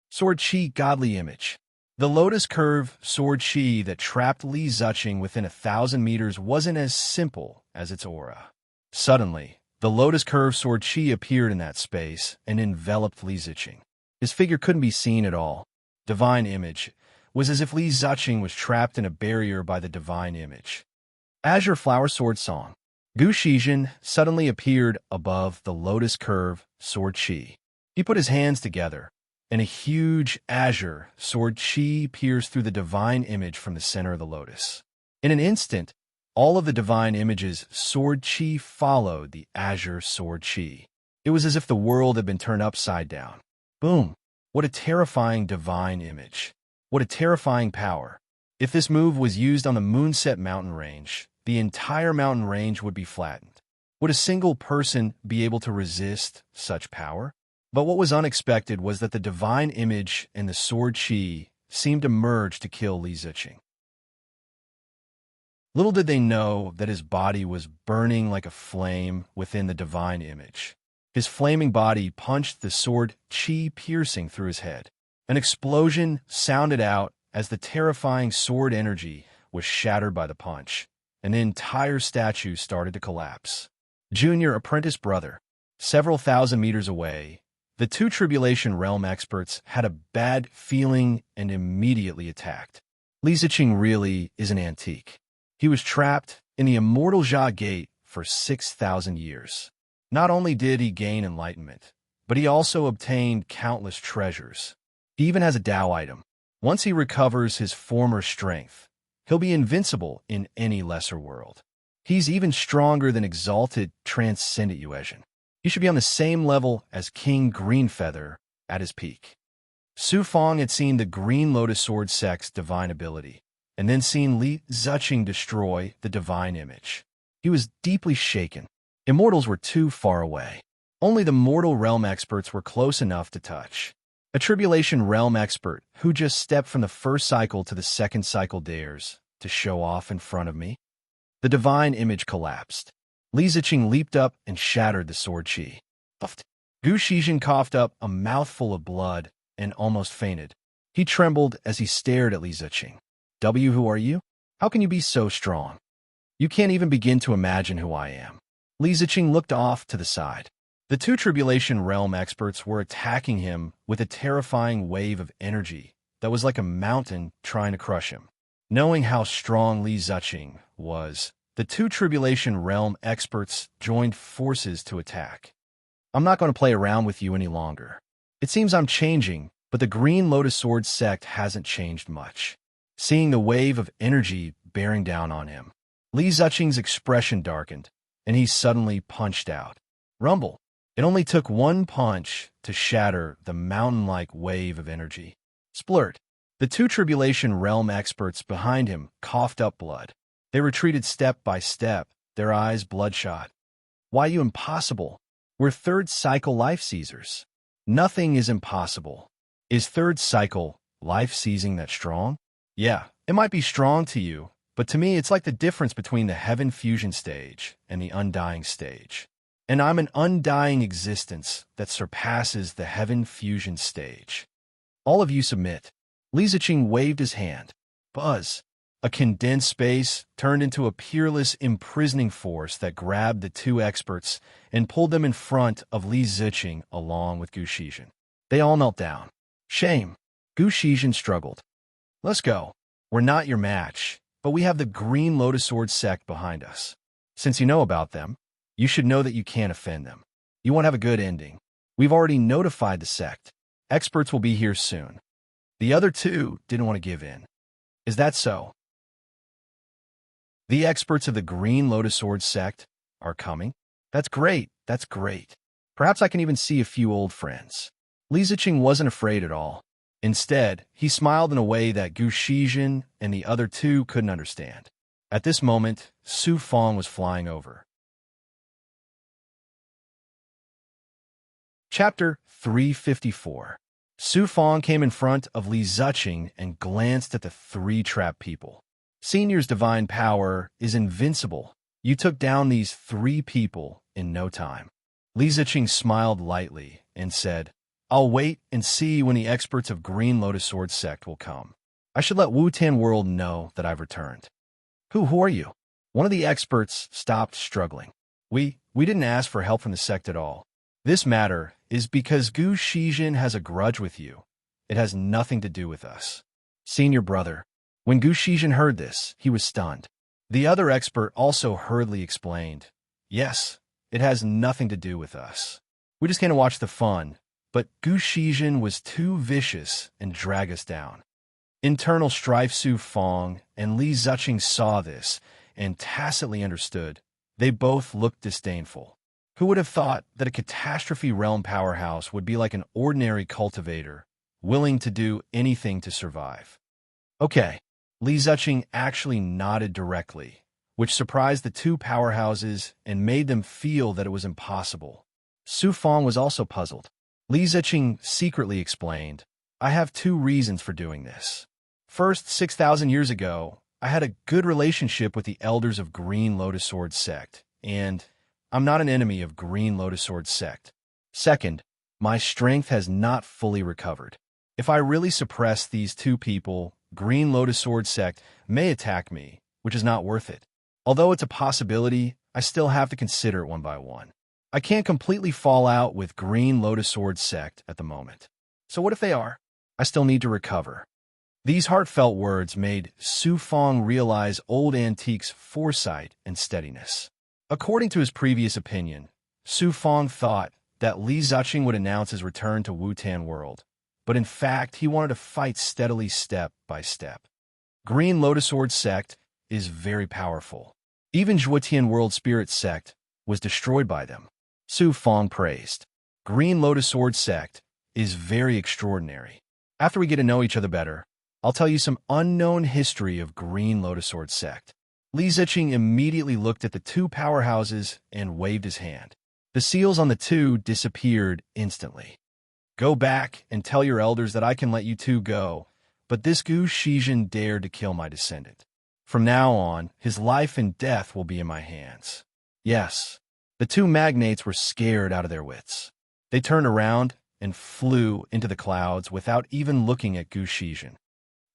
Sword Chi Godly Image. The Lotus Curve Sword Chi that trapped Li Ziqing within 1,000 meters wasn't as simple as its aura. Suddenly, the Lotus Curve Sword Chi appeared in that space and enveloped Li Ziqing. His figure couldn't be seen at all. Divine Image was as if Li Ziqing was trapped in a barrier by the Divine Image. Azure Flower Sword Song. Gu Shijin suddenly appeared above the Lotus Curve Sword Chi. He put his hands together, and a huge azure sword chi pierced through the divine image from the center of the lotus. In an instant, all of the divine image's sword chi followed the azure sword chi. It was as if the world had been turned upside down. Boom! What a terrifying divine image. What a terrifying power. If this move was used on the Moonset mountain range, the entire mountain range would be flattened. Would a single person be able to resist such power? But what was unexpected was that the divine image and the sword chi seemed to merge to kill Li Ziqing. Little did they know that his body was burning like a flame within the divine image. His flaming body punched the sword chi piercing through his head. An explosion sounded out as the terrifying sword energy was shattered by the punch, and the entire statue started to collapse. Junior Apprentice Brother, several thousand meters away, the 2 Tribulation Realm experts had a bad feeling and immediately attacked. Li Ziqing really is an antique. He was trapped in the immortal Jia Gate for 6,000 years. Not only did he gain enlightenment, but he also obtained countless treasures. He even has a Dao item. Once he recovers his former strength, he'll be invincible in any lesser world. He's even stronger than exalted transcendent Yuezhan. He should be on the same level as King Greenfeather at his peak. Su Fong had seen the Green Lotus Sword sect's divine ability, and then seen Li Ziqing destroy the divine image. He was deeply shaken. Immortals were too far away. Only the mortal realm experts were close enough to touch. A tribulation realm expert who just stepped from the first cycle to the second cycle dares to show off in front of me. The divine image collapsed. Li Ziqing leaped up and shattered the sword chi. Gu Shijin coughed up a mouthful of blood and almost fainted. He trembled as he stared at Li Ziqing. Who are you? How can you be so strong? You can't even begin to imagine who I am. Li Ziqing looked off to the side. The two Tribulation Realm experts were attacking him with a terrifying wave of energy that was like a mountain trying to crush him. Knowing how strong Li Ziqing was, the two Tribulation Realm experts joined forces to attack. I'm not going to play around with you any longer. It seems I'm changing, but the Green Lotus Sword sect hasn't changed much. Seeing the wave of energy bearing down on him, Li Ziqing's expression darkened, and he suddenly punched out. Rumble. It only took one punch to shatter the mountain-like wave of energy. Splurt. The two Tribulation Realm experts behind him coughed up blood. They retreated step by step, their eyes bloodshot. Why, you impossible? We're third cycle life seizers. Nothing is impossible. Is third cycle life seizing that strong? Yeah, it might be strong to you, but to me it's like the difference between the Heaven Fusion stage and the Undying stage. And I'm an undying existence that surpasses the Heaven Fusion stage. All of you submit. Li Ziqing waved his hand. Buzz. A condensed space turned into a peerless, imprisoning force that grabbed the two experts and pulled them in front of Li Ziqing along with Gu Shijin. They all knelt down. Shame. Gu Shijin struggled. Let's go. We're not your match, but we have the Green Lotus Sword sect behind us. Since you know about them, you should know that you can't offend them. You won't have a good ending. We've already notified the sect. Experts will be here soon. The other two didn't want to give in. Is that so? The experts of the Green Lotus Sword sect are coming? That's great. That's great. Perhaps I can even see a few old friends. Li Ziqing wasn't afraid at all. Instead, he smiled in a way that Gu Shijin and the other two couldn't understand. At this moment, Su Fong was flying over. Chapter 354. Su Fong came in front of Li Ziqing and glanced at the three trapped people. Senior's divine power is invincible. You took down these three people in no time. Li Ziqing smiled lightly and said, I'll wait and see when the experts of Green Lotus Sword sect will come. I should let Wutan World know that I've returned. Who are you? One of the experts stopped struggling. We didn't ask for help from the sect at all. This matter is because Gu Shijin has a grudge with you. It has nothing to do with us. Senior brother. When Gu Shijin heard this, he was stunned. The other expert also hurriedly explained, Yes, it has nothing to do with us. We just came to watch the fun, but Gu Shijin was too vicious and dragged us down. Internal strife. Su Fong and Li Ziqing saw this and tacitly understood. They both looked disdainful. Who would have thought that a catastrophe realm powerhouse would be like an ordinary cultivator, willing to do anything to survive? Okay, Li Ziqing actually nodded directly, which surprised the two powerhouses and made them feel that it was impossible. Su Fong was also puzzled. Li Ziqing secretly explained, I have two reasons for doing this. First, 6,000 years ago, I had a good relationship with the elders of Green Lotus Sword sect, and I'm not an enemy of Green Lotus Sword sect. Second, my strength has not fully recovered. If I really suppress these two people, Green Lotus Sword sect may attack me, which is not worth it. Although it's a possibility, I still have to consider it one by one. I can't completely fall out with Green Lotus Sword sect at the moment. So what if they are? I still need to recover. These heartfelt words made Su Fong realize Old Antique's foresight and steadiness. According to his previous opinion, Su Fong thought that Li Ziqing would announce his return to Wutan World, but in fact he wanted to fight steadily step by step. Green Lotus Sword sect is very powerful. Even Zhuotian World Spirit sect was destroyed by them. Su Fong praised. Green Lotus Sword sect is very extraordinary. After we get to know each other better, I'll tell you some unknown history of Green Lotus Sword Sect. Li Ziqing immediately looked at the two powerhouses and waved his hand. The seals on the two disappeared instantly. Go back and tell your elders that I can let you two go, but this Gu Shizhen dared to kill my descendant. From now on, his life and death will be in my hands. Yes, the two magnates were scared out of their wits. They turned around and flew into the clouds without even looking at Gu Shizhen.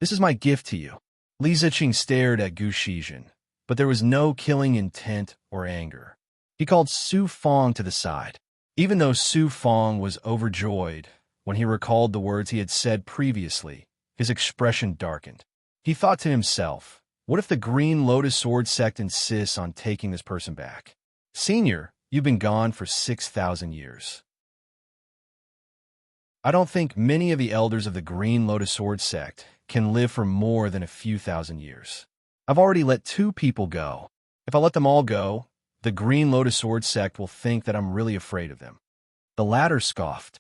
This is my gift to you. Li Ziqing stared at Gu Shizhen, but there was no killing intent or anger. He called Su Fong to the side. Even though Su Fong was overjoyed when he recalled the words he had said previously, his expression darkened. He thought to himself, what if the Green Lotus Sword Sect insists on taking this person back? Senior, you've been gone for 6,000 years. I don't think many of the elders of the Green Lotus Sword Sect can live for more than a few thousand years. I've already let 2 people go. If I let them all go, the Green Lotus Sword Sect will think that I'm really afraid of them. The latter scoffed.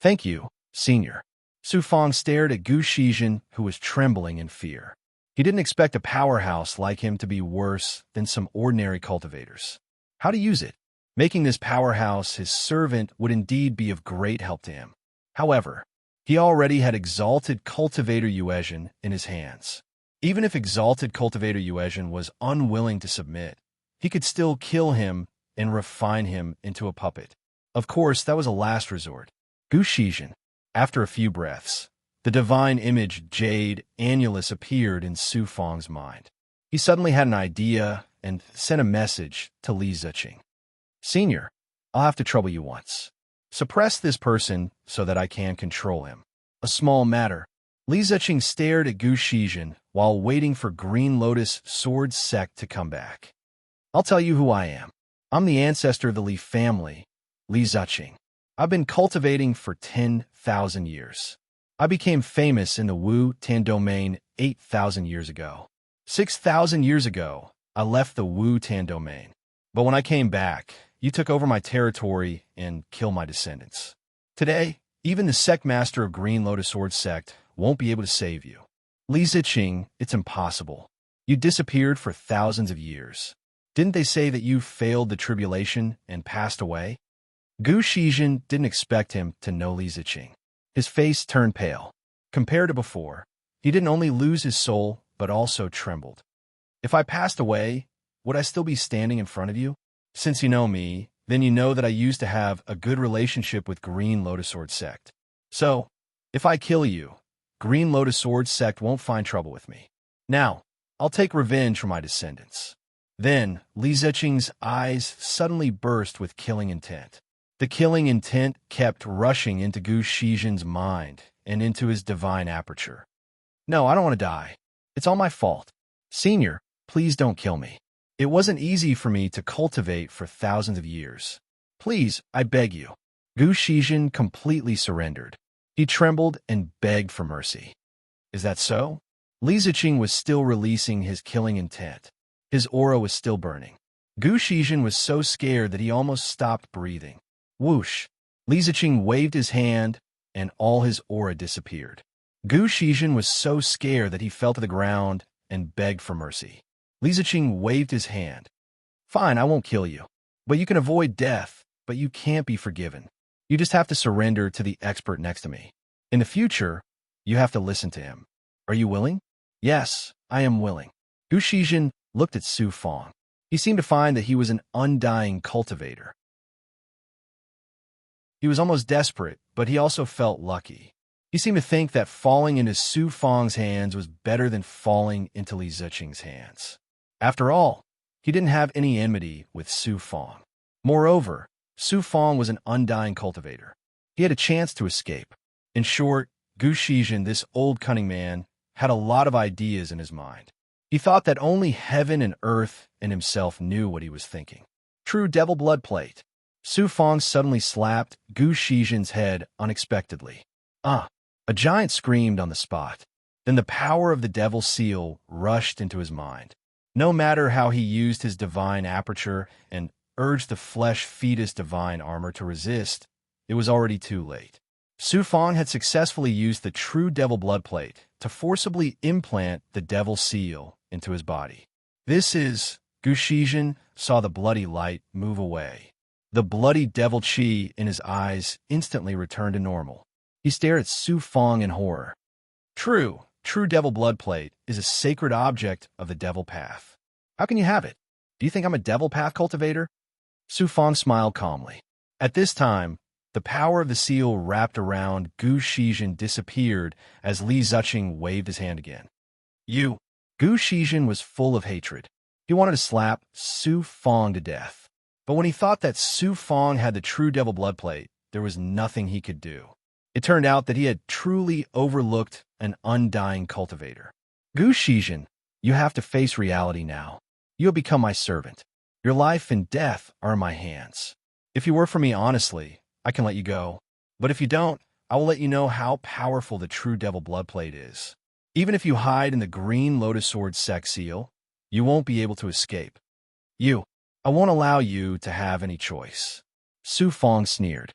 Thank you, Senior. Su Fong stared at Gu Shizhen, who was trembling in fear. He didn't expect a powerhouse like him to be worse than some ordinary cultivators. How to use it? Making this powerhouse his servant would indeed be of great help to him. However, he already had Exalted Cultivator Yuezhen in his hands. Even if Exalted Cultivator Yuezhen was unwilling to submit, he could still kill him and refine him into a puppet. Of course, that was a last resort. Gu Shizhen, after a few breaths, the divine image Jade Annulus appeared in Su Fong's mind. He suddenly had an idea and sent a message to Li Ziqing. Senior, I'll have to trouble you once. Suppress this person so that I can control him. A small matter. Li Ziqing stared at Gu Shizhen while waiting for Green Lotus Sword Sect to come back. I'll tell you who I am. I'm the ancestor of the Li family, Li Ziqing. I've been cultivating for 10,000 years. I became famous in the Wu Tan domain 8,000 years ago. 6,000 years ago, I left the Wu Tan domain. But when I came back, you took over my territory and killed my descendants. Today, even the sect master of Green Lotus Sword Sect won't be able to save you. Li Ziqing, it's impossible. You disappeared for thousands of years. Didn't they say that you failed the tribulation and passed away? Gu Shizhen didn't expect him to know Li Ziqing. His face turned pale. Compared to before, he didn't only lose his soul, but also trembled. If I passed away, would I still be standing in front of you? Since you know me, then you know that I used to have a good relationship with Green Lotus Sword Sect. So, if I kill you, Green Lotus Sword Sect won't find trouble with me. Now, I'll take revenge for my descendants. Then, Li Ziqing's eyes suddenly burst with killing intent. The killing intent kept rushing into Gu Shizhen's mind and into his divine aperture. No, I don't want to die. It's all my fault. Senior, please don't kill me. It wasn't easy for me to cultivate for thousands of years. Please, I beg you. Gu Shizhen completely surrendered. He trembled and begged for mercy. Is that so? Li Ziqing was still releasing his killing intent. His aura was still burning. Gu Shizhen was so scared that he almost stopped breathing. Whoosh! Li Ziqing waved his hand, and all his aura disappeared. Gu Shizhen was so scared that he fell to the ground and begged for mercy. Li Ziqing waved his hand. Fine, I won't kill you. But you can avoid death, but you can't be forgiven. You just have to surrender to the expert next to me. In the future, you have to listen to him. Are you willing? Yes, I am willing. Gu Shizhen looked at Su Fong. He seemed to find that he was an undying cultivator. He was almost desperate, but he also felt lucky. He seemed to think that falling into Su Fong's hands was better than falling into Li Ziqing's hands. After all, he didn't have any enmity with Su Fong. Moreover, Su Fong was an undying cultivator. He had a chance to escape. In short, Gu Shizhen, this old cunning man, had a lot of ideas in his mind. He thought that only heaven and earth and himself knew what he was thinking. True devil blood plate. Su Fong suddenly slapped Gu Shizhen's head unexpectedly. Ah! A giant screamed on the spot. Then the power of the devil seal rushed into his mind. No matter how he used his divine aperture and urged the flesh fetus divine armor to resist, it was already too late. Su Fong had successfully used the true devil blood plate to forcibly implant the devil seal into his body. Gu Shijin saw the bloody light move away. The bloody devil chi in his eyes instantly returned to normal. He stared at Su Fong in horror. True devil blood plate is a sacred object of the devil path. How can you have it? Do you think I'm a devil path cultivator? Su Fong smiled calmly. At this time, the power of the seal wrapped around Gu Shijin disappeared as Li Ziqing waved his hand again. You! Gu Shijin was full of hatred. He wanted to slap Su Fong to death. But when he thought that Su Fong had the true devil blood plate, there was nothing he could do. It turned out that he had truly overlooked an undying cultivator. Gu Shijin, you have to face reality now. You have become my servant. Your life and death are in my hands. If you work for me honestly, I can let you go. But if you don't, I will let you know how powerful the true devil blood plate is. Even if you hide in the green lotus sword sect seal, you won't be able to escape. I won't allow you to have any choice. Su Fong sneered.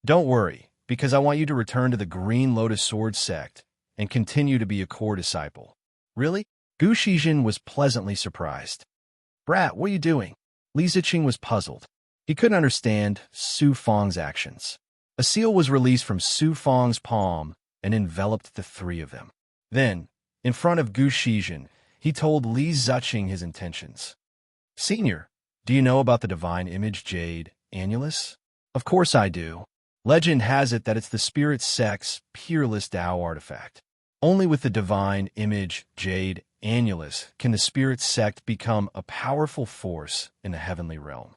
Don't worry, because I want you to return to the green lotus sword sect and continue to be a core disciple. Really? Gu Shijin was pleasantly surprised. Brat, what are you doing? Li Ziqing was puzzled. He couldn't understand Su Fong's actions. A seal was released from Su Fong's palm and enveloped the three of them. Then, in front of Gu Shijin, he told Li Ziqing his intentions. Senior, do you know about the divine image jade annulus? Of course I do. Legend has it that it's the spirit sect's peerless Tao artifact. Only with the divine image jade annulus can the spirit sect become a powerful force in the heavenly realm.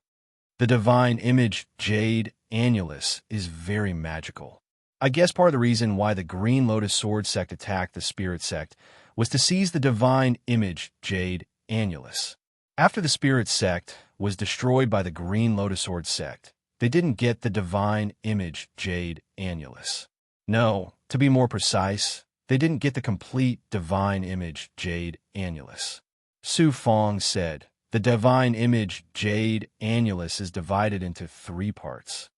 The divine image jade annulus is very magical. I guess part of the reason why the Green Lotus Sword sect attacked the spirit sect was to seize the divine image jade annulus. After the spirit sect was destroyed by the Green Lotus Sword sect, they didn't get the divine image jade annulus. No, to be more precise, they didn't get the complete divine image jade annulus. Su Fong said, the divine image jade annulus is divided into 3 parts.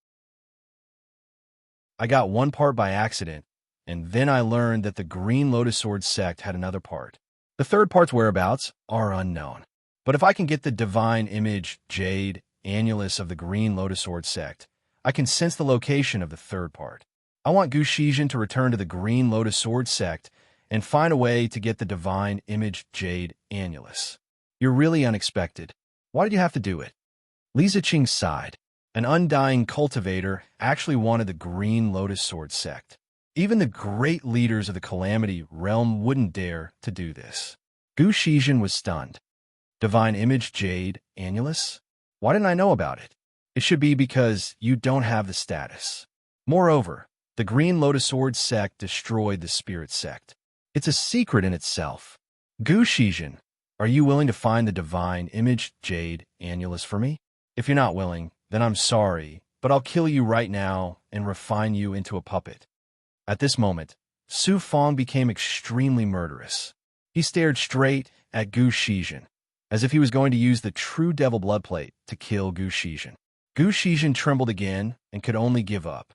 I got one part by accident, and then I learned that the Green Lotus Sword sect had another part. The third part's whereabouts are unknown. But if I can get the divine image jade annulus of the Green Lotus Sword sect, I can sense the location of the third part. I want Gu Shijin to return to the Green Lotus Sword sect and find a way to get the divine image jade annulus. You're really unexpected. Why did you have to do it? Li Ziqing sighed. An undying cultivator actually wanted the Green Lotus Sword sect. Even the great leaders of the Calamity realm wouldn't dare to do this. Gu Shijin was stunned. Divine image jade annulus? Why didn't I know about it? It should be because you don't have the status. Moreover, the Green Lotus Sword sect destroyed the spirit sect. It's a secret in itself. Gu Shijin, are you willing to find the divine image jade annulus for me? If you're not willing, then I'm sorry, but I'll kill you right now and refine you into a puppet. At this moment, Su Fong became extremely murderous. He stared straight at Gu Shijin, as if he was going to use the true devil blood plate to kill Gu Shijin. Gu Shijin trembled again and could only give up.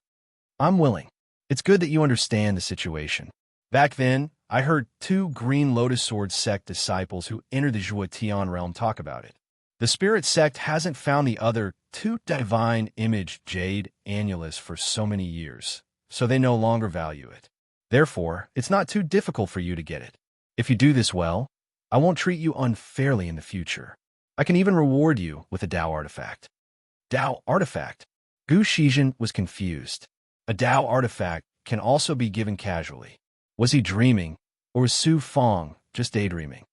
I'm willing. It's good that you understand the situation. Back then, I heard 2 Green Lotus Sword sect disciples who entered the Zhuo Tian realm talk about it. The spirit sect hasn't found the other 2 divine image jade annulus for so many years, so they no longer value it. Therefore, it's not too difficult for you to get it. If you do this well, I won't treat you unfairly in the future. I can even reward you with a Tao artifact. Tao artifact? Gu Shijin was confused. A Tao artifact can also be given casually. Was he dreaming, or was Su Fong just daydreaming?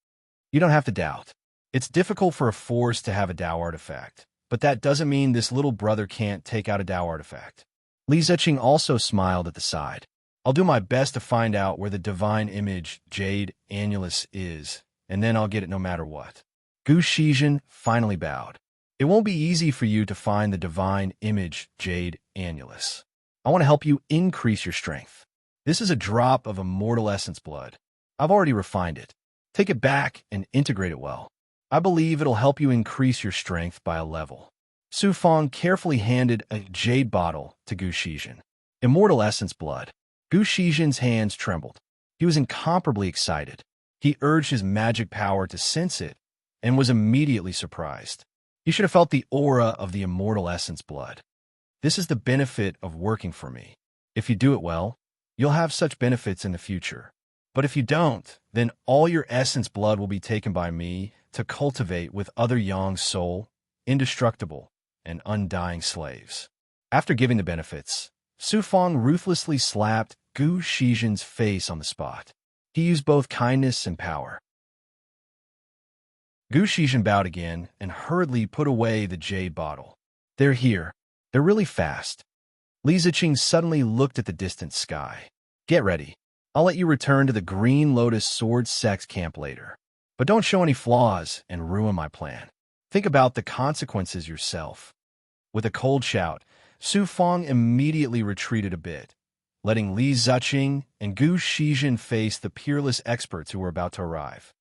You don't have to doubt. It's difficult for a force to have a Tao artifact, but that doesn't mean this little brother can't take out a Tao artifact. Li Ziqing also smiled at the side. I'll do my best to find out where the divine image jade annulus is, and then I'll get it no matter what. Gu Shijin finally bowed. It won't be easy for you to find the divine image jade annulus. I want to help you increase your strength. This is a drop of immortal essence blood. I've already refined it. Take it back and integrate it well. I believe it'll help you increase your strength by a level. Su Fong carefully handed a jade bottle to Gu Shijin. Immortal essence blood. Gu Shizhen's hands trembled. He was incomparably excited. He urged his magic power to sense it and was immediately surprised. You should have felt the aura of the immortal essence blood. This is the benefit of working for me. If you do it well, you'll have such benefits in the future. But if you don't, then all your essence blood will be taken by me to cultivate with other Yang's soul, indestructible, and undying slaves. After giving the benefits, Su Fang ruthlessly slapped Gu Shizhen's face on the spot. He used both kindness and power. Gu Shizhen bowed again and hurriedly put away the jade bottle. They're here. They're really fast. Li Ziqing suddenly looked at the distant sky. Get ready. I'll let you return to the Green Lotus Sword Sex camp later. But don't show any flaws and ruin my plan. Think about the consequences yourself. With a cold shout, Su Fang immediately retreated a bit, letting Li Ziqing and Gu Shizhen face the peerless experts who were about to arrive.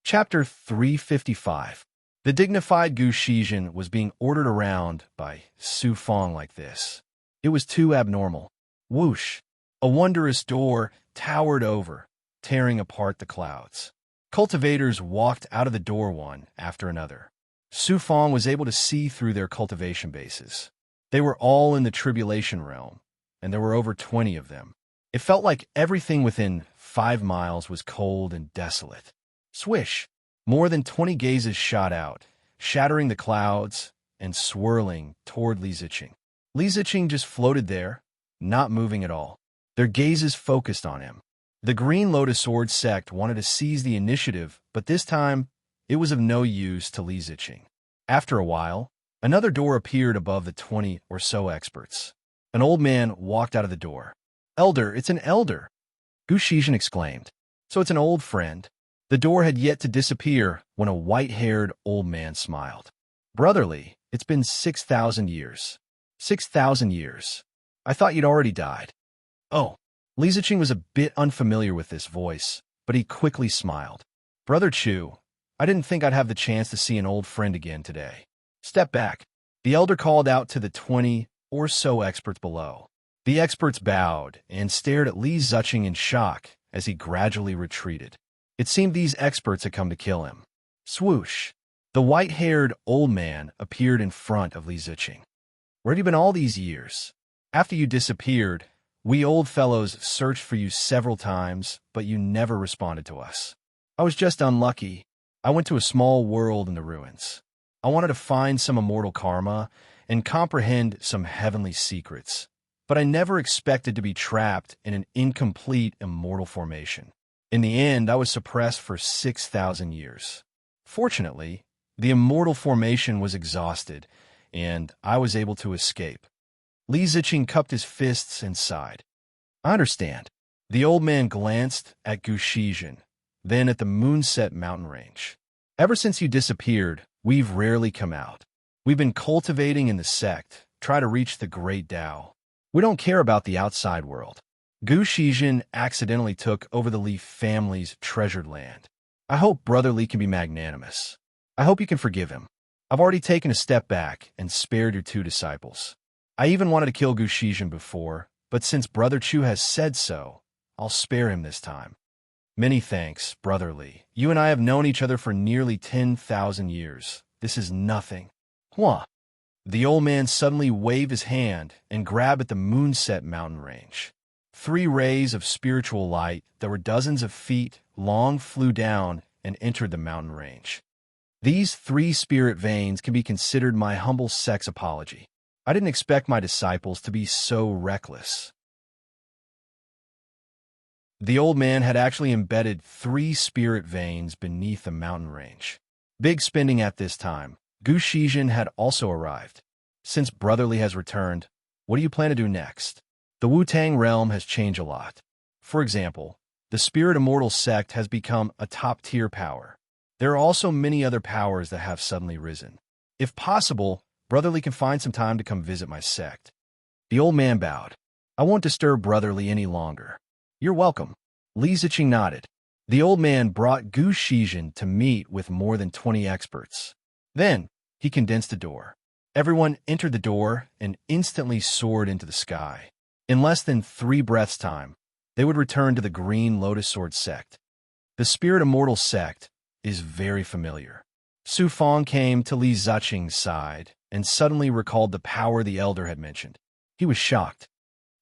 Chapter 355. The dignified Gu Shizhen was being ordered around by Su Fang like this. It was too abnormal. Whoosh! A wondrous door towered over, tearing apart the clouds. Cultivators walked out of the door one after another. Su Fang was able to see through their cultivation bases. They were all in the tribulation realm, and there were over 20 of them. It felt like everything within 5 miles was cold and desolate. Swish! More than 20 gazes shot out, shattering the clouds and swirling toward Li Ziqing. Li Ziqing just floated there, not moving at all. Their gazes focused on him. The Green Lotus Sword sect wanted to seize the initiative, but this time, it was of no use to Li Ziqing. After a while, another door appeared above the 20 or so experts. An old man walked out of the door. Elder, it's an elder! Gu Shizhen exclaimed. So it's an old friend. The door had yet to disappear when a white-haired old man smiled. Brotherly, it's been 6,000 years. 6,000 years. I thought you'd already died. Oh, Li Ziqing was a bit unfamiliar with this voice, but he quickly smiled. Brother Chu, I didn't think I'd have the chance to see an old friend again today. Step back. The elder called out to the 20 or so experts below. The experts bowed and stared at Li Ziqing in shock as he gradually retreated. It seemed these experts had come to kill him. Swoosh! The white-haired old man appeared in front of Li Ziqing. Where have you been all these years? After you disappeared, we old fellows searched for you several times, but you never responded to us. I was just unlucky. I went to a small world in the ruins. I wanted to find some immortal karma and comprehend some heavenly secrets, but I never expected to be trapped in an incomplete immortal formation. In the end, I was suppressed for 6,000 years. Fortunately, the immortal formation was exhausted, and I was able to escape. Li Ziqing cupped his fists and sighed. I understand. The old man glanced at Gu Shizhen, then at the moonset mountain range. Ever since you disappeared, we've rarely come out. We've been cultivating in the sect, try to reach the great Tao. We don't care about the outside world. Gu Shizhen accidentally took over the Li family's treasured land. I hope Brother Li can be magnanimous. I hope you can forgive him. I've already taken a step back and spared your 2 disciples. I even wanted to kill Gu Shizhen before, but since Brother Chu has said so, I'll spare him this time. Many thanks, Brother Li. You and I have known each other for nearly 10,000 years. This is nothing. Hua! The old man suddenly waved his hand and grabbed at the moonset mountain range. 3 rays of spiritual light that were dozens of feet long flew down and entered the mountain range. These 3 spirit veins can be considered my humble sex apology. I didn't expect my disciples to be so reckless. The old man had actually embedded 3 spirit veins beneath the mountain range. Big spending at this time. Gu Shizhen had also arrived. Since Brother Li has returned, what do you plan to do next? The Wu-Tang realm has changed a lot. For example, the Spirit Immortal sect has become a top-tier power. There are also many other powers that have suddenly risen. If possible, Brother Li can find some time to come visit my sect. The old man bowed. I won't disturb Brother Li any longer. You're welcome. Li Ziqing nodded. The old man brought Gu Shizhen to meet with more than 20 experts. Then, he condensed the door. Everyone entered the door and instantly soared into the sky. In less than 3 breaths' time, they would return to the Green Lotus Sword sect. The Spirit Immortal sect is very familiar. Su Fong came to Li Ziqing's side and suddenly recalled the power the elder had mentioned. He was shocked.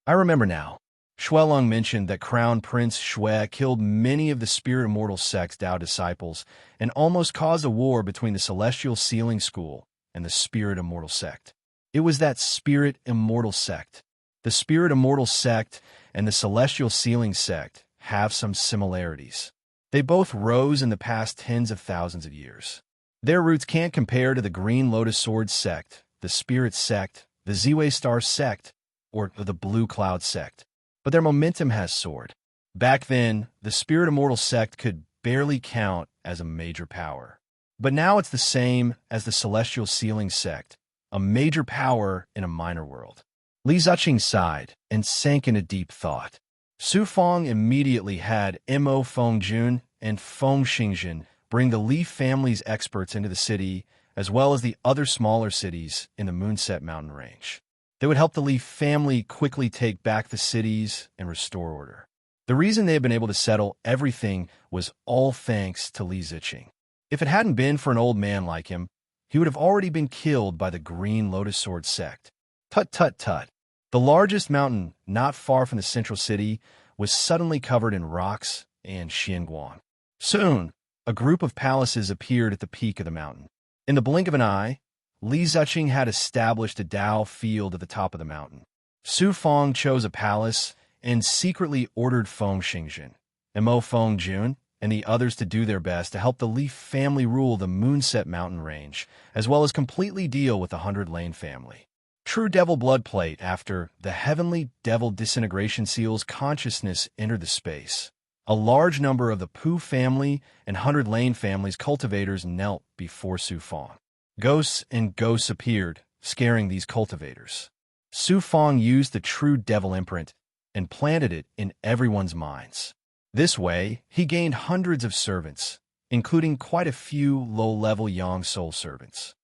I remember now. Xuelong mentioned that Crown Prince Xue killed many of the Spirit Immortal sect's Dao disciples and almost caused a war between the Celestial Sealing School and the Spirit Immortal sect. It was that Spirit Immortal sect. The Spirit Immortal sect and the Celestial Sealing sect have some similarities. They both rose in the past tens of thousands of years. Their roots can't compare to the Green Lotus Sword sect, the Spirit sect, the Ziwei Star sect, or the Blue Cloud sect. But their momentum has soared. Back then, the Spirit Immortal sect could barely count as a major power. But now it's the same as the Celestial Sealing sect, a major power in a minor world. Li Ziqing sighed and sank into deep thought. Su Fong immediately had Mo Fengjun and Feng Xingjun bring the Li family's experts into the city, as well as the other smaller cities in the Moonset Mountain Range. They would help the Li family quickly take back the cities and restore order. The reason they had been able to settle everything was all thanks to Li Ziqing. If it hadn't been for an old man like him, he would have already been killed by the Green Lotus Sword sect. Tut tut tut. The largest mountain, not far from the central city, was suddenly covered in rocks and Xianguan. Soon, a group of palaces appeared at the peak of the mountain. In the blink of an eye, Li Ziqing had established a Dao field at the top of the mountain. Su Fong chose a palace and secretly ordered Feng Xingjun, Mo Fengjun, and the others to do their best to help the Li family rule the Moonset Mountain Range, as well as completely deal with the 100 Lane family. True Devil Blood Plate after the Heavenly Devil Disintegration Seal's consciousness entered the space. A large number of the Pu family and 100 Lane family's cultivators knelt before Su Fong. Ghosts and ghosts appeared, scaring these cultivators. Su Fong used the True Devil imprint and planted it in everyone's minds. This way, he gained hundreds of servants, including quite a few low-level Yang Soul servants.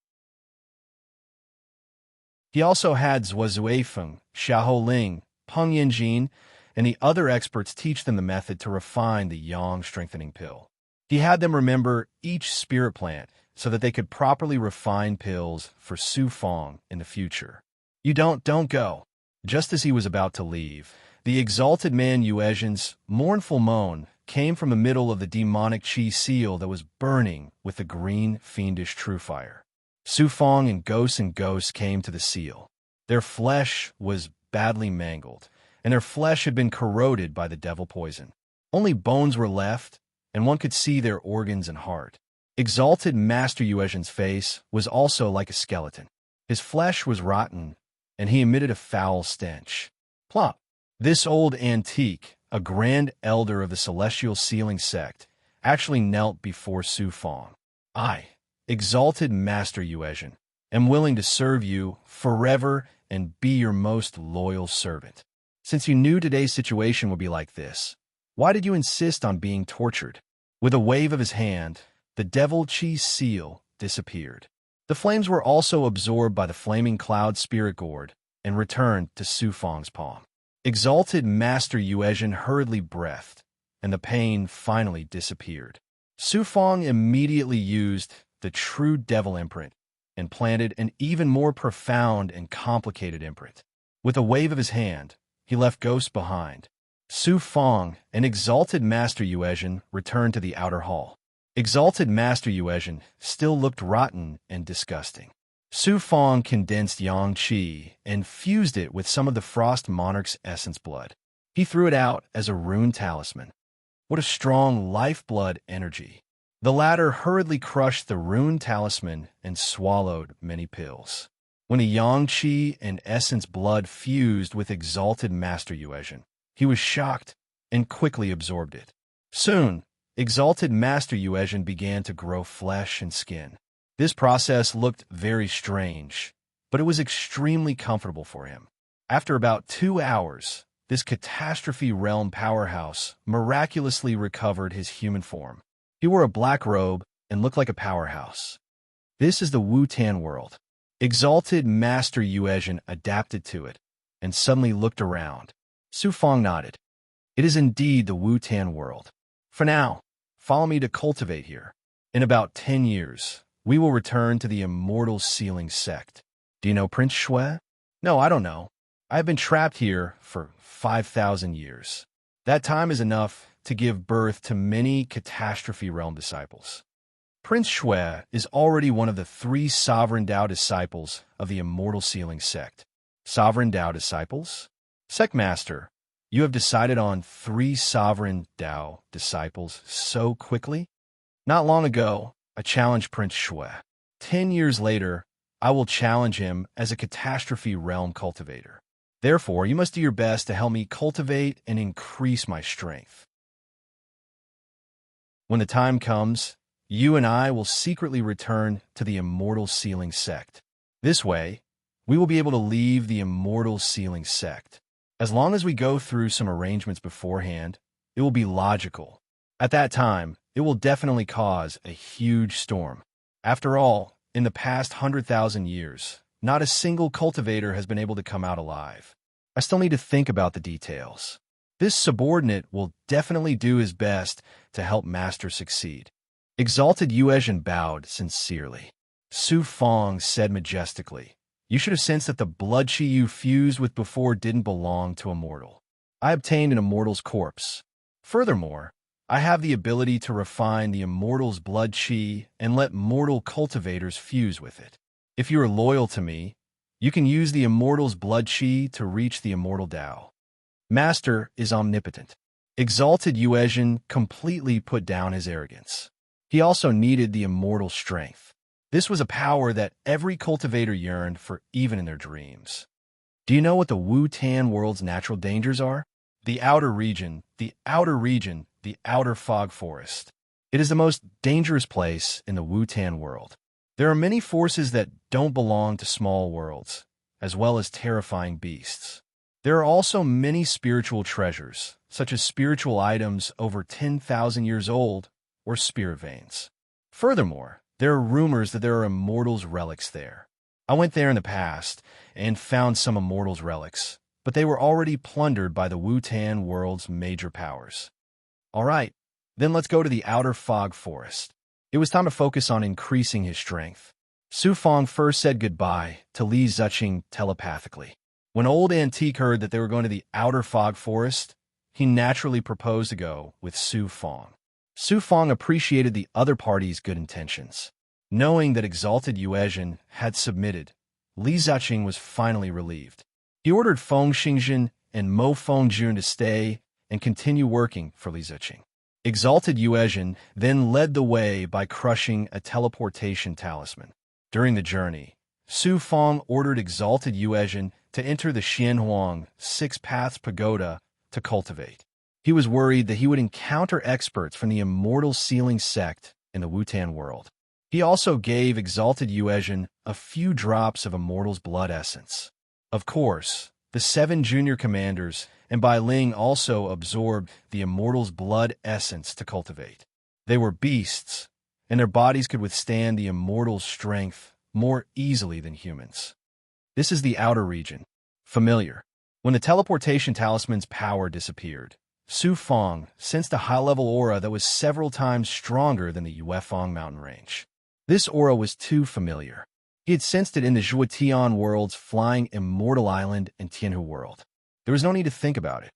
He also had Zhua Zuifeng, Xiahou Ling, Peng Yanjin, and the other experts teach them the method to refine the Yang strengthening pill. He had them remember each spirit plant so that they could properly refine pills for Su Fong in the future. You don't go. Just as he was about to leave, the exalted man Yuezhin's mournful moan came from the middle of the demonic Qi seal that was burning with the green, fiendish true fire. Su Fong and ghosts came to the seal. Their flesh was badly mangled, and their flesh had been corroded by the devil poison. Only bones were left, and one could see their organs and heart. Exalted Master Yuezhin's face was also like a skeleton. His flesh was rotten, and he emitted a foul stench. Plop! This old antique, a grand elder of the Celestial Sealing sect, actually knelt before Su Fong. I, Exalted Master Yuezhin, am willing to serve you forever and be your most loyal servant. Since you knew today's situation would be like this, why did you insist on being tortured? With a wave of his hand, the Devil Qi seal disappeared. The flames were also absorbed by the flaming cloud spirit gourd and returned to Su Fong's palm. Exalted Master Yuezhin hurriedly breathed, and the pain finally disappeared. Su Fong immediately used the True Devil imprint and planted an even more profound and complicated imprint. With a wave of his hand, he left ghosts behind. Su Fong and Exalted Master Yuezhin returned to the outer hall. Exalted Master Yuezhin still looked rotten and disgusting. Su Fong condensed Yang Qi and fused it with some of the Frost Monarch's essence blood. He threw it out as a rune talisman. What a strong lifeblood energy. The latter hurriedly crushed the rune talisman and swallowed many pills. When the Yang Qi and essence blood fused with Exalted Master Yuezhin, he was shocked and quickly absorbed it. Soon, Exalted Master Yuezhin began to grow flesh and skin. This process looked very strange, but it was extremely comfortable for him. After about 2 hours, this catastrophe realm powerhouse miraculously recovered his human form. He wore a black robe and looked like a powerhouse. This is the Wu-Tan world. Exalted Master Yuezhan adapted to it, and suddenly looked around. Su Fang nodded. It is indeed the Wu-Tan world. For now, follow me to cultivate here. In about 10 years, we will return to the immortal sealing sect. Do you know Prince Shui? No, I don't know. I have been trapped here for 5,000 years. That time is enough to give birth to many catastrophe realm disciples. Prince Shui is already one of the 3 sovereign Tao disciples of the immortal sealing sect. Sovereign Tao disciples? Sect Master, you have decided on 3 sovereign Tao disciples so quickly? Not long ago, I challenged Prince Shui. 10 years later, I will challenge him as a catastrophe realm cultivator. Therefore, you must do your best to help me cultivate and increase my strength. When the time comes, you and I will secretly return to the immortal sealing sect. This way, we will be able to leave the immortal sealing sect. As long as we go through some arrangements beforehand, it will be logical. At that time, it will definitely cause a huge storm. After all, in the past 100,000 years, not a single cultivator has been able to come out alive. I still need to think about the details. This subordinate will definitely do his best to help Master succeed. Exalted Yuezhan bowed sincerely. Su Fang said majestically, you should have sensed that the blood qi you fused with before didn't belong to a mortal. I obtained an immortal's corpse. Furthermore, I have the ability to refine the immortal's blood qi and let mortal cultivators fuse with it. If you are loyal to me, you can use the immortal's blood qi to reach the immortal Tao. Master is omnipotent. Exalted Yuezhan completely put down his arrogance. He also needed the immortal strength. This was a power that every cultivator yearned for even in their dreams. Do you know what the Wu-Tan world's natural dangers are? The outer region, the outer region, the outer fog forest. It is the most dangerous place in the Wu-Tan world. There are many forces that don't belong to small worlds, as well as terrifying beasts. There are also many spiritual treasures, such as spiritual items over 10,000 years old, or spirit veins. Furthermore, there are rumors that there are immortals' relics there. I went there in the past and found some immortals' relics, but they were already plundered by the Wu-Tan world's major powers. All right, then let's go to the outer fog forest. It was time to focus on increasing his strength. Su Fang first said goodbye to Li Ziqing telepathically. When Old Antique heard that they were going to the outer fog forest, he naturally proposed to go with Su Fang. Su Fang appreciated the other party's good intentions. Knowing that Exalted Yuezhan had submitted, Li Ziqing was finally relieved. He ordered Feng Xingzhen and Mo Fengjun to stay and continue working for Li Ziqing. Exalted Yuezhan then led the way by crushing a teleportation talisman. During the journey, Su Fang ordered Exalted Yuezhan to enter the Xianhuang 6 Paths Pagoda to cultivate. He was worried that he would encounter experts from the immortal sealing sect in the Wu-Tan world. He also gave Exalted Yuezhan a few drops of immortal's blood essence. Of course, the 7 junior commanders and Bai Ling also absorbed the immortal's blood essence to cultivate. They were beasts, and their bodies could withstand the immortal's strength more easily than humans. This is the outer region. Familiar. When the teleportation talisman's power disappeared, Su Fang sensed a high-level aura that was several times stronger than the Yuefang mountain range. This aura was too familiar. He had sensed it in the Zhuotian world's flying immortal island and Tianhu world. There was no need to think about it.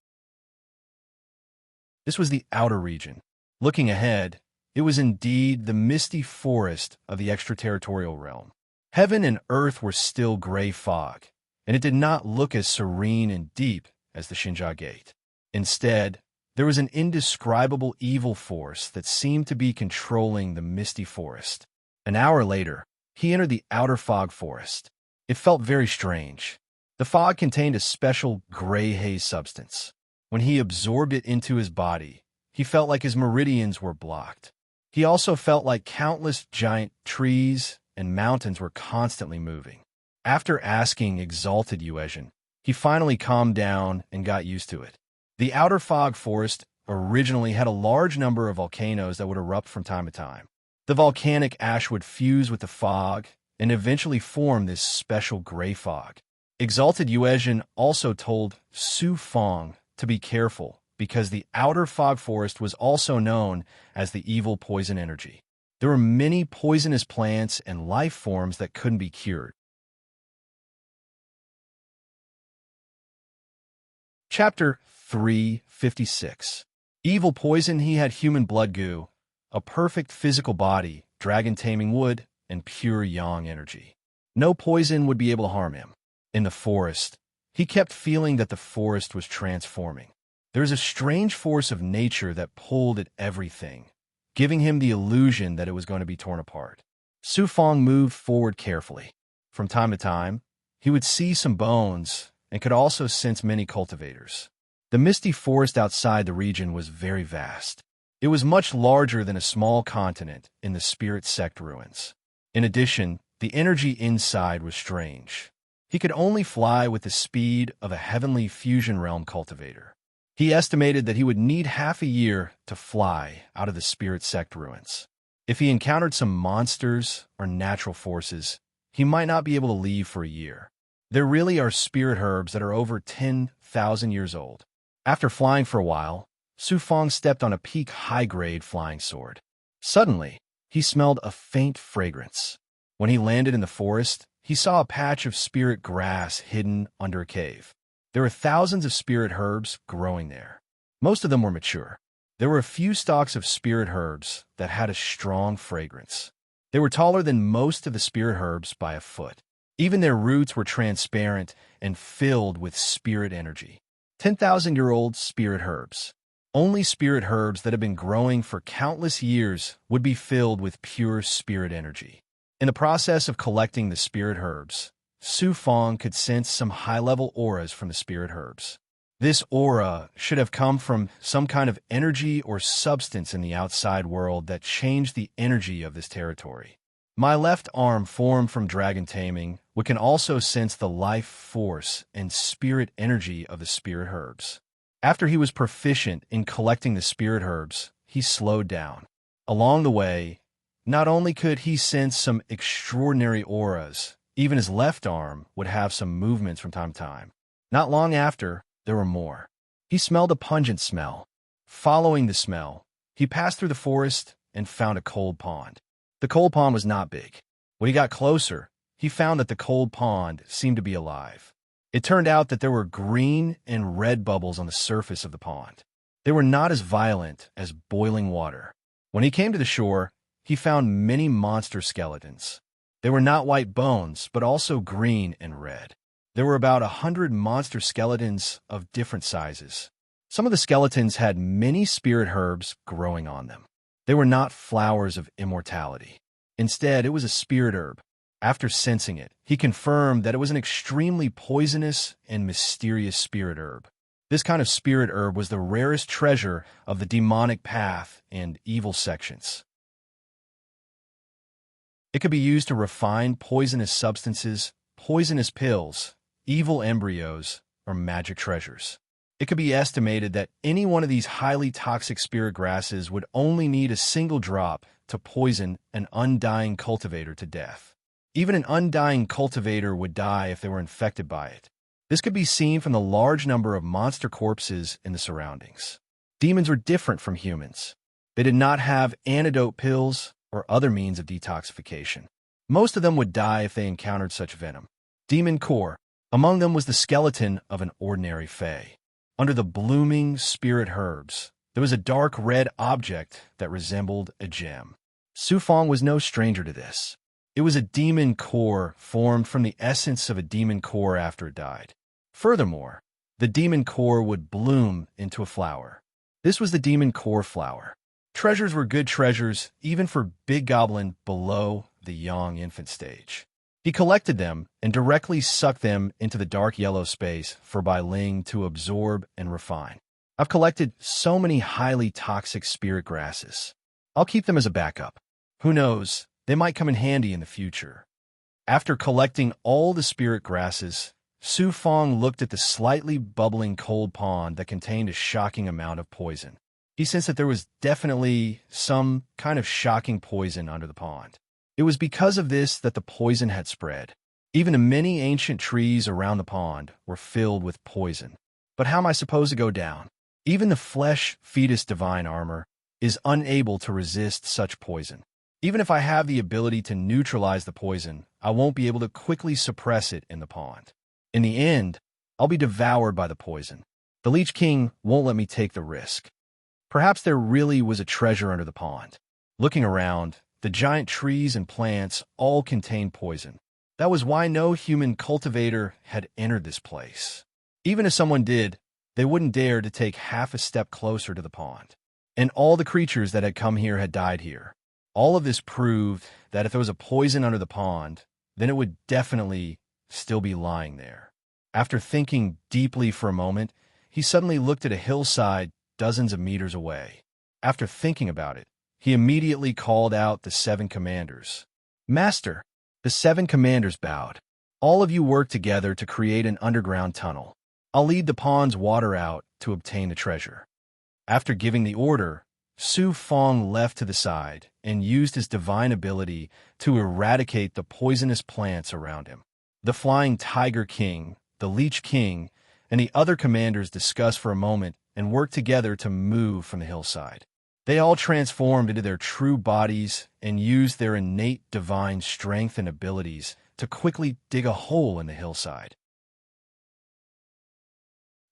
This was the outer region. Looking ahead, it was indeed the misty forest of the extraterritorial realm. Heaven and earth were still gray fog, and it did not look as serene and deep as the Xinjia Gate. Instead, there was an indescribable evil force that seemed to be controlling the misty forest. An hour later, he entered the outer fog forest. It felt very strange. The fog contained a special gray haze substance. When he absorbed it into his body, he felt like his meridians were blocked. He also felt like countless giant trees and mountains were constantly moving. After asking Exalted Yuezhan, he finally calmed down and got used to it. The outer fog forest originally had a large number of volcanoes that would erupt from time to time. The volcanic ash would fuse with the fog and eventually formed this special gray fog. Exalted Yuezhan also told Su Fong to be careful because the outer fog forest was also known as the evil poison energy. There were many poisonous plants and life forms that couldn't be cured. Chapter 356. Evil poison. He had human blood goo, a perfect physical body, dragon-taming wood, and pure yang energy. No poison would be able to harm him. In the forest, he kept feeling that the forest was transforming. There was a strange force of nature that pulled at everything, giving him the illusion that it was going to be torn apart. Su Fong moved forward carefully. From time to time, he would see some bones and could also sense many cultivators. The misty forest outside the region was very vast. It was much larger than a small continent in the spirit sect ruins. In addition, the energy inside was strange. He could only fly with the speed of a heavenly fusion realm cultivator. He estimated that he would need half a year to fly out of the spirit sect ruins. If he encountered some monsters or natural forces, he might not be able to leave for a year. There really are spirit herbs that are over 10,000 years old. After flying for a while, Su Fong stepped on a peak high-grade flying sword. Suddenly, he smelled a faint fragrance. When he landed in the forest, he saw a patch of spirit grass hidden under a cave. There were thousands of spirit herbs growing there. Most of them were mature. There were a few stalks of spirit herbs that had a strong fragrance. They were taller than most of the spirit herbs by a foot. Even their roots were transparent and filled with spirit energy. 10,000-year-old spirit herbs. Only spirit herbs that have been growing for countless years would be filled with pure spirit energy. In the process of collecting the spirit herbs, Su Fong could sense some high-level auras from the spirit herbs. This aura should have come from some kind of energy or substance in the outside world that changed the energy of this territory. My left arm, formed from dragon taming, we can also sense the life force and spirit energy of the spirit herbs. After he was proficient in collecting the spirit herbs, he slowed down. Along the way, not only could he sense some extraordinary auras, even his left arm would have some movements from time to time. Not long after, there were more. He smelled a pungent smell. Following the smell, he passed through the forest and found a cold pond. The cold pond was not big. When he got closer, he found that the cold pond seemed to be alive. It turned out that there were green and red bubbles on the surface of the pond. They were not as violent as boiling water. When he came to the shore, he found many monster skeletons. They were not white bones, but also green and red. There were about 100 monster skeletons of different sizes. Some of the skeletons had many spirit herbs growing on them. They were not flowers of immortality. Instead, it was a spirit herb. After sensing it, he confirmed that it was an extremely poisonous and mysterious spirit herb. This kind of spirit herb was the rarest treasure of the demonic path and evil sections. It could be used to refine poisonous substances, poisonous pills, evil embryos, or magic treasures. It could be estimated that any one of these highly toxic spirit grasses would only need a single drop to poison an undying cultivator to death. Even an undying cultivator would die if they were infected by it. This could be seen from the large number of monster corpses in the surroundings. Demons were different from humans. They did not have antidote pills or other means of detoxification. Most of them would die if they encountered such venom. Demon core. Among them was the skeleton of an ordinary fae. Under the blooming spirit herbs, there was a dark red object that resembled a gem. Su Fong was no stranger to this. It was a demon core formed from the essence of a demon core after it died. Furthermore, the demon core would bloom into a flower. This was the demon core flower. Treasures were good treasures, even for Big Goblin below the young infant stage. He collected them and directly sucked them into the dark yellow space for Bai Ling to absorb and refine. I've collected so many highly toxic spirit grasses. I'll keep them as a backup. Who knows, they might come in handy in the future. After collecting all the spirit grasses, Su Fong looked at the slightly bubbling cold pond that contained a shocking amount of poison. He sensed that there was definitely some kind of shocking poison under the pond. It was because of this that the poison had spread. Even the many ancient trees around the pond were filled with poison. But how am I supposed to go down? Even the flesh fetus divine armor is unable to resist such poison. Even if I have the ability to neutralize the poison, I won't be able to quickly suppress it in the pond. In the end, I'll be devoured by the poison. The Leech King won't let me take the risk. Perhaps there really was a treasure under the pond. Looking around, the giant trees and plants all contained poison. That was why no human cultivator had entered this place. Even if someone did, they wouldn't dare to take half a step closer to the pond. And all the creatures that had come here had died here. All of this proved that if there was a poison under the pond, then it would definitely still be lying there. After thinking deeply for a moment, he suddenly looked at a hillside dozens of meters away. After thinking about it, he immediately called out the 7 commanders. "Master!" The 7 commanders bowed. "All of you work together to create an underground tunnel. I'll lead the pond's water out to obtain the treasure." After giving the order, Su Fong left to the side and used his divine ability to eradicate the poisonous plants around him. The Flying Tiger King, the Leech King, and the other commanders discussed for a moment and worked together to move from the hillside. They all transformed into their true bodies and used their innate divine strength and abilities to quickly dig a hole in the hillside.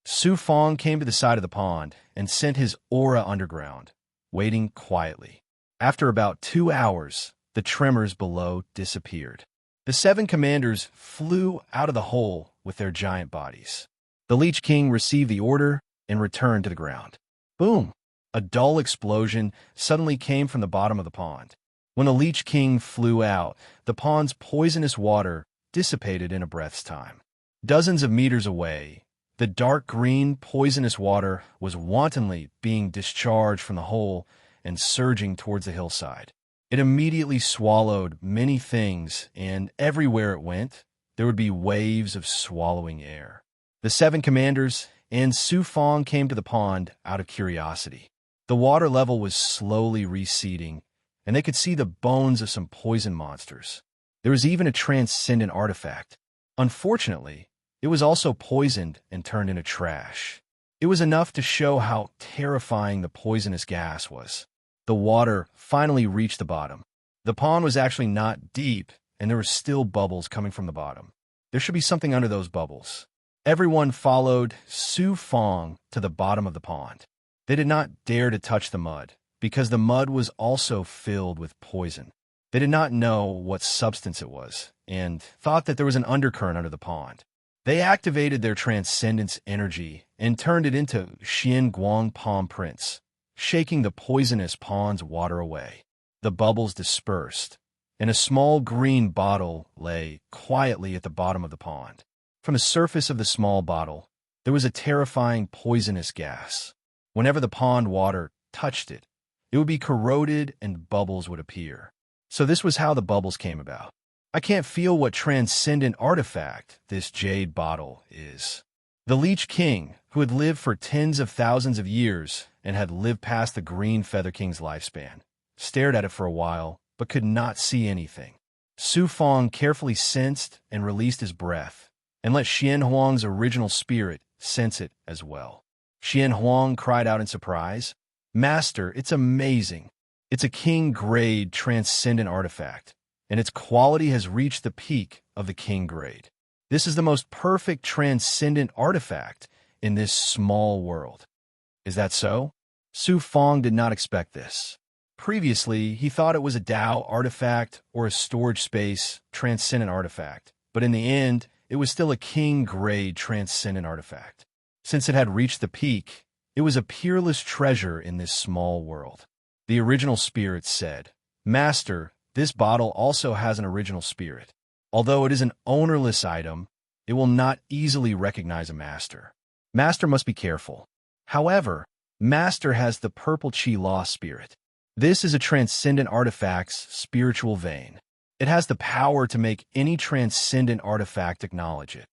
Su Fong came to the side of the pond and sent his aura underground, waiting quietly. After about 2 hours, the tremors below disappeared. The 7 commanders flew out of the hole with their giant bodies. The Leech King received the order and returned to the ground. Boom! A dull explosion suddenly came from the bottom of the pond. When the Leech King flew out, the pond's poisonous water dissipated in a breath's time. Dozens of meters away, the dark green, poisonous water was wantonly being discharged from the hole and surging towards the hillside. It immediately swallowed many things, and everywhere it went, there would be waves of swallowing air. The 7 commanders and Su Fong came to the pond out of curiosity. The water level was slowly receding, and they could see the bones of some poison monsters. There was even a transcendent artifact. Unfortunately, it was also poisoned and turned into trash. It was enough to show how terrifying the poisonous gas was. The water finally reached the bottom. The pond was actually not deep, and there were still bubbles coming from the bottom. There should be something under those bubbles. Everyone followed Su Fong to the bottom of the pond. They did not dare to touch the mud, because the mud was also filled with poison. They did not know what substance it was, and thought that there was an undercurrent under the pond. They activated their transcendence energy and turned it into Xian Guang palm prints, shaking the poisonous pond's water away. The bubbles dispersed, and a small green bottle lay quietly at the bottom of the pond. From the surface of the small bottle, there was a terrifying poisonous gas. Whenever the pond water touched it, it would be corroded and bubbles would appear. So this was how the bubbles came about. I can't feel what transcendent artifact this jade bottle is. The Leech King, who had lived for tens of thousands of years and had lived past the Green Feather King's lifespan, stared at it for a while but could not see anything. Su Fong carefully sensed and released his breath and let Xian Huang's original spirit sense it as well. Xian Huang cried out in surprise, "Master, it's amazing. It's a king-grade transcendent artifact, and its quality has reached the peak of the king grade. This is the most perfect transcendent artifact in this small world." Is that so? Su Fong did not expect this. Previously, he thought it was a Dao artifact or a storage space transcendent artifact, but in the end, it was still a king-grade transcendent artifact. Since it had reached the peak, it was a peerless treasure in this small world. The original spirit said, "Master, this bottle also has an original spirit. Although it is an ownerless item, it will not easily recognize a master. Master must be careful. However, Master has the purple chi law spirit. This is a transcendent artifact's spiritual vein. It has the power to make any transcendent artifact acknowledge it.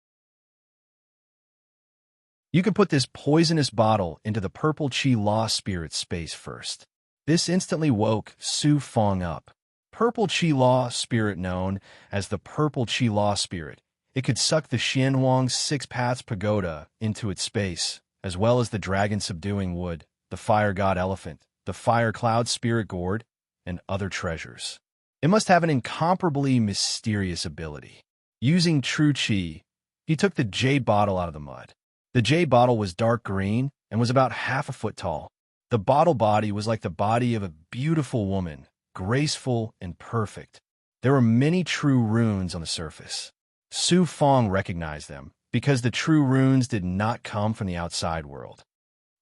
You can put this poisonous bottle into the purple chi law spirit space first." This instantly woke Su Fong up. purple Qi Law spirit known as the purple Qi Law spirit. It could suck the Xianhuang's Six Paths Pagoda into its space, as well as the dragon-subduing wood, the fire god elephant, the fire cloud spirit gourd, and other treasures. It must have an incomparably mysterious ability. Using true Qi, he took the jade bottle out of the mud. The jade bottle was dark green and was about half a foot tall. The bottle body was like the body of a beautiful woman, graceful and perfect. There were many true runes on the surface. Su Fong recognized them because the true runes did not come from the outside world.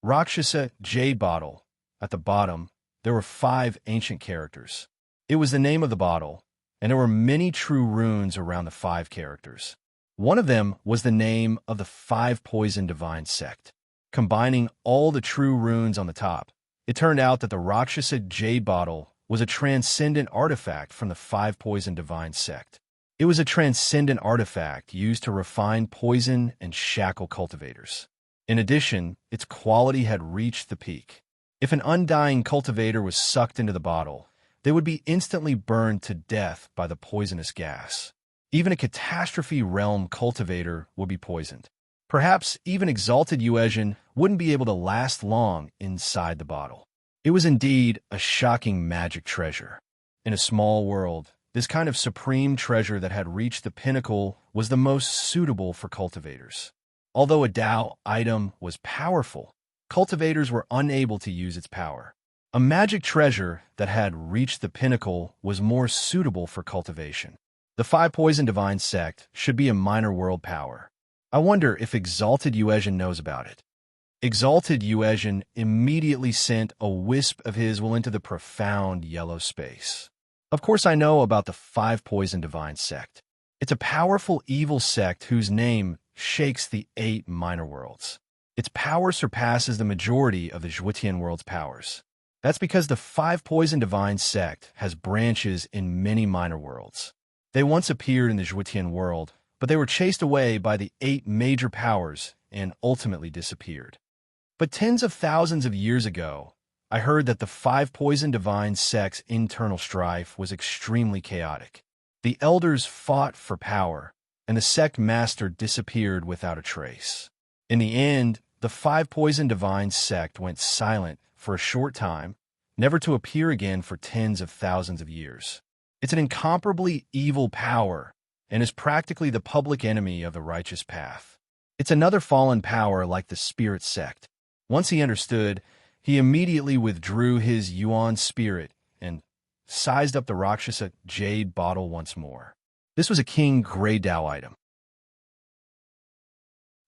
Rakshasa Jade Bottle. At the bottom, there were 5 ancient characters. It was the name of the bottle, and there were many true runes around the 5 characters. One of them was the name of the 5 Poison Divine Sect. Combining all the true runes on the top, it turned out that the Rakshasa Jade Bottle was a transcendent artifact from the 5 Poison Divine Sect. It was a transcendent artifact used to refine poison and shackle cultivators. In addition, its quality had reached the peak. If an undying cultivator was sucked into the bottle, they would be instantly burned to death by the poisonous gas. Even a catastrophe realm cultivator would be poisoned. Perhaps even exalted Yuezhan wouldn't be able to last long inside the bottle. It was indeed a shocking magic treasure. In a small world, this kind of supreme treasure that had reached the pinnacle was the most suitable for cultivators. Although a Dao item was powerful, cultivators were unable to use its power. A magic treasure that had reached the pinnacle was more suitable for cultivation. The 5 Poison Divine Sect should be a minor world power. I wonder if Exalted Yuezhan knows about it. Exalted Yuezhan immediately sent a wisp of his will into the profound yellow space. Of course I know about the 5 Poison Divine Sect. It's a powerful evil sect whose name shakes the 8 minor worlds. Its power surpasses the majority of the Zhuotian world's powers. That's because the 5 Poison Divine Sect has branches in many minor worlds. They once appeared in the Zhuotian world, but they were chased away by the 8 major powers and ultimately disappeared. But tens of thousands of years ago, I heard that the 5 Poison Divine Sect's internal strife was extremely chaotic. The elders fought for power, and the sect master disappeared without a trace. In the end, the 5 Poison Divine Sect went silent for a short time, never to appear again for tens of thousands of years. It's an incomparably evil power, and is practically the public enemy of the righteous path. It's another fallen power like the Spirit Sect. Once he understood, he immediately withdrew his Yuan spirit and sized up the Rakshasa Jade Bottle once more. This was a King Grey Dao item.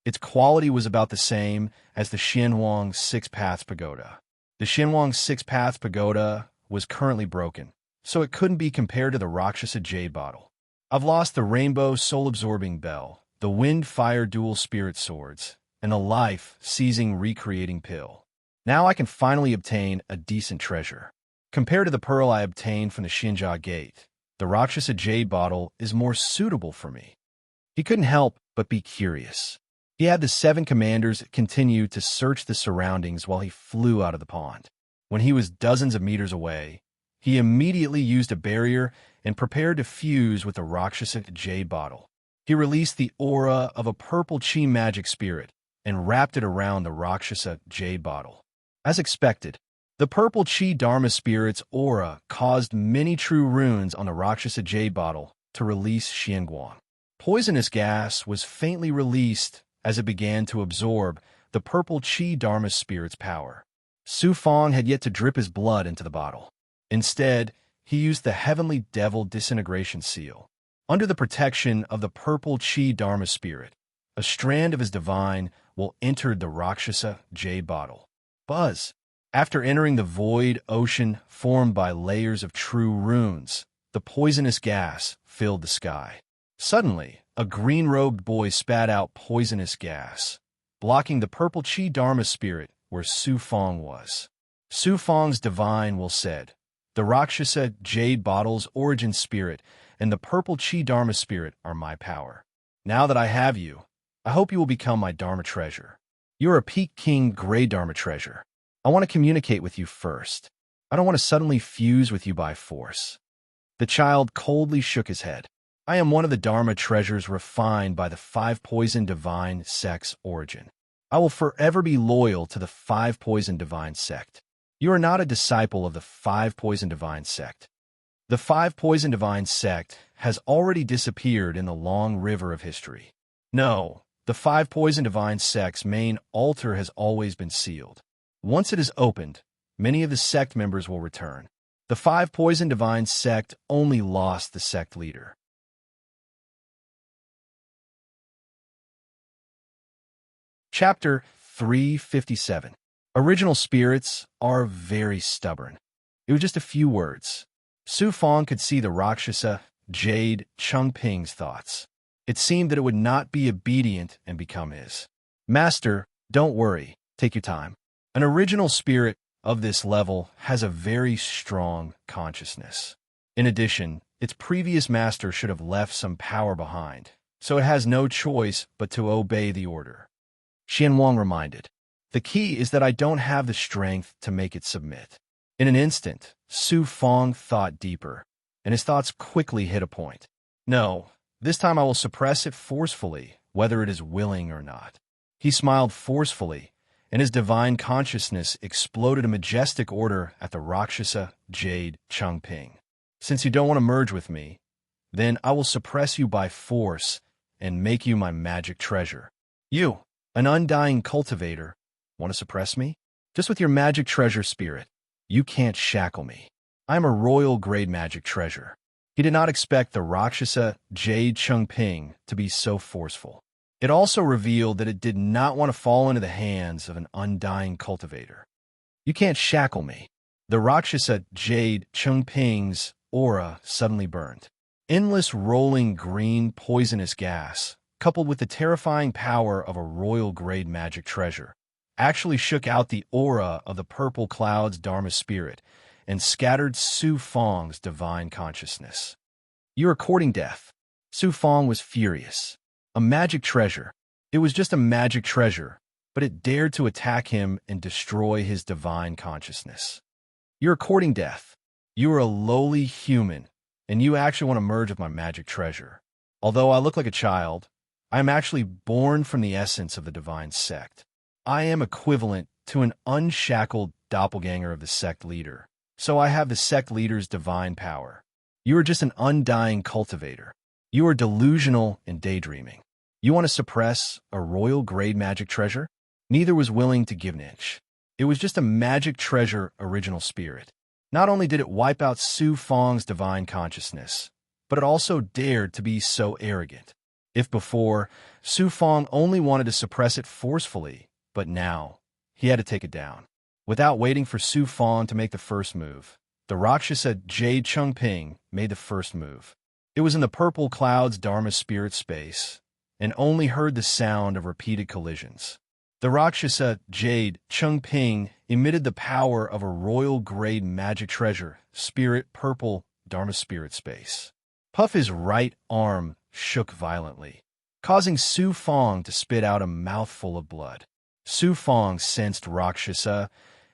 Its quality was about the same as the Xianhuang's Six Paths Pagoda. The Xianhuang's Six Paths Pagoda was currently broken, so it couldn't be compared to the Rakshasa Jade Bottle. I've lost the Rainbow Soul-Absorbing Bell, the Wind-Fire Dual Spirit Swords, and the Life-Seizing Recreating Pill. Now I can finally obtain a decent treasure. Compared to the pearl I obtained from the Xinjia Gate, the Rakshasa Jade Bottle is more suitable for me. He couldn't help but be curious. He had the 7 commanders continue to search the surroundings while he flew out of the pond. When he was dozens of meters away, he immediately used a barrier and prepared to fuse with the Rakshasa Jade Bottle. He released the aura of a purple Qi magic spirit and wrapped it around the Rakshasa Jade Bottle. As expected, the purple Qi Dharma spirit's aura caused many true runes on the Rakshasa Jade Bottle to release Xianguang. Poisonous gas was faintly released as it began to absorb the purple Qi Dharma spirit's power. Su Fong had yet to drip his blood into the bottle. Instead, he used the Heavenly Devil Disintegration Seal. Under the protection of the purple Qi Dharma spirit, a strand of his divine will entered the Rakshasa Jade Bottle. Buzz! After entering the void ocean formed by layers of true runes, the poisonous gas filled the sky. Suddenly, a green-robed boy spat out poisonous gas, blocking the purple Qi Dharma spirit where Su Fong was. Su Fong's divine will said, "The Rakshasa Jade Bottle's origin spirit and the purple Qi Dharma spirit are my power. Now that I have you, I hope you will become my Dharma treasure. You're a Peak King Grey Dharma treasure. I want to communicate with you first. I don't want to suddenly fuse with you by force." The child coldly shook his head. I am one of the Dharma treasures refined by the five-poison divine sect's origin. I will forever be loyal to the five-poison divine sect. You are not a disciple of the five-poison divine sect. The five-poison divine sect has already disappeared in the long river of history. No, the five-poison divine sect's main altar has always been sealed. Once it is opened, many of the sect members will return. The five-poison divine sect only lost the sect leader. Chapter 357. Original spirits are very stubborn. It was just a few words. Su Fong could see the Rakshasa, Jade, Changping's thoughts. It seemed that it would not be obedient and become his. Master, don't worry. Take your time. An original spirit of this level has a very strong consciousness. In addition, its previous master should have left some power behind, so it has no choice but to obey the order. Xian Wang reminded. The key is that I don't have the strength to make it submit. In an instant, Su Fong thought deeper, and his thoughts quickly hit a point. No, this time I will suppress it forcefully, whether it is willing or not. He smiled forcefully, and his divine consciousness exploded a majestic order at the Rakshasa, Jade, Changping. Since you don't want to merge with me, then I will suppress you by force and make you my magic treasure. You, an undying cultivator, want to suppress me? Just with your magic treasure spirit, you can't shackle me. I am a royal-grade magic treasure. He did not expect the Rakshasa, Jade Changping, to be so forceful. It also revealed that it did not want to fall into the hands of an undying cultivator. You can't shackle me. The Rakshasa, Jade Changping's aura suddenly burned. Endless rolling green poisonous gas, coupled with the terrifying power of a royal-grade magic treasure, actually shook out the aura of the purple cloud's Dharma spirit and scattered Su Fong's divine consciousness. You are courting death. Su Fong was furious. A magic treasure. It was just a magic treasure, but it dared to attack him and destroy his divine consciousness. You are courting death. You are a lowly human, and you actually want to merge with my magic treasure. Although I look like a child, I am actually born from the essence of the divine sect. I am equivalent to an unshackled doppelganger of the sect leader, so I have the sect leader's divine power. You are just an undying cultivator. You are delusional and daydreaming. You want to suppress a royal-grade magic treasure? Neither was willing to give an inch. It was just a magic treasure original spirit. Not only did it wipe out Su Fong's divine consciousness, but it also dared to be so arrogant. If before, Su Fong only wanted to suppress it forcefully, but now, he had to take it down. Without waiting for Su Fong to make the first move, the Rakshasa Jade Changping made the first move. It was in the purple cloud's Dharma spirit space, and only heard the sound of repeated collisions. The Rakshasa Jade Changping emitted the power of a royal-grade magic treasure, spirit purple Dharma spirit space. Puff his right arm shook violently, causing Su Fong to spit out a mouthful of blood. Su Fong sensed Rakshasa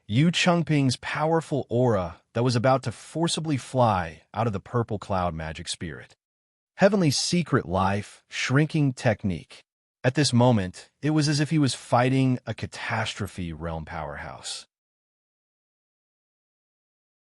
Yu Changping's powerful aura that was about to forcibly fly out of the purple cloud magic spirit. Heavenly secret life, shrinking technique. At this moment, it was as if he was fighting a catastrophe realm powerhouse.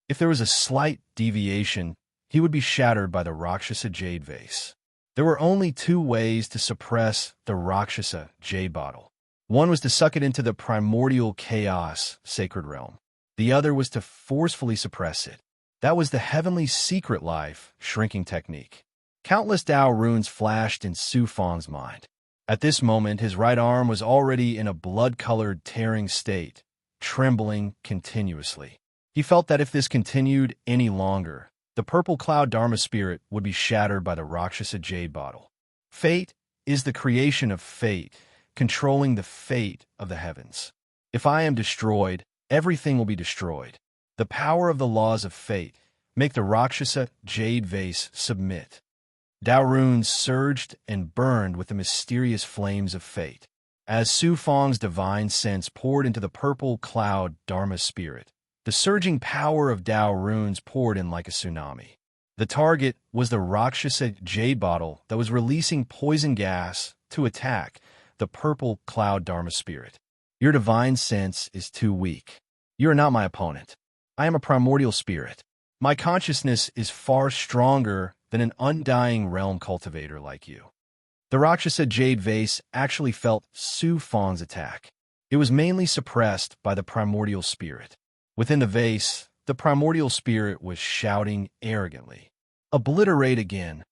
If there was a slight deviation, he would be shattered by the Rakshasa Jade vase. There were only two ways to suppress the Rakshasa Jade bottle. One was to suck it into the primordial chaos sacred realm. The other was to forcefully suppress it. That was the heavenly secret life shrinking technique. Countless Tao runes flashed in Su Fong's mind. At this moment, his right arm was already in a blood-colored tearing state, trembling continuously. He felt that if this continued any longer, the purple cloud Dharma spirit would be shattered by the Rakshasa Jade bottle. Fate is the creation of fate, controlling the fate of the heavens. If I am destroyed, everything will be destroyed. The power of the laws of fate make the Rakshasa Jade vase submit. Tao runes surged and burned with the mysterious flames of fate. As Su Fong's divine sense poured into the purple cloud Dharma spirit, the surging power of Tao runes poured in like a tsunami. The target was the Rakshasa jade bottle that was releasing poison gas to attack the purple cloud Dharma spirit. Your divine sense is too weak. You are not my opponent. I am a primordial spirit. My consciousness is far stronger than an undying realm cultivator like you. The Rakshasa jade vase actually felt Su Fang's attack. It was mainly suppressed by the primordial spirit. Within the vase, the primordial spirit was shouting arrogantly, "Obliterate again!"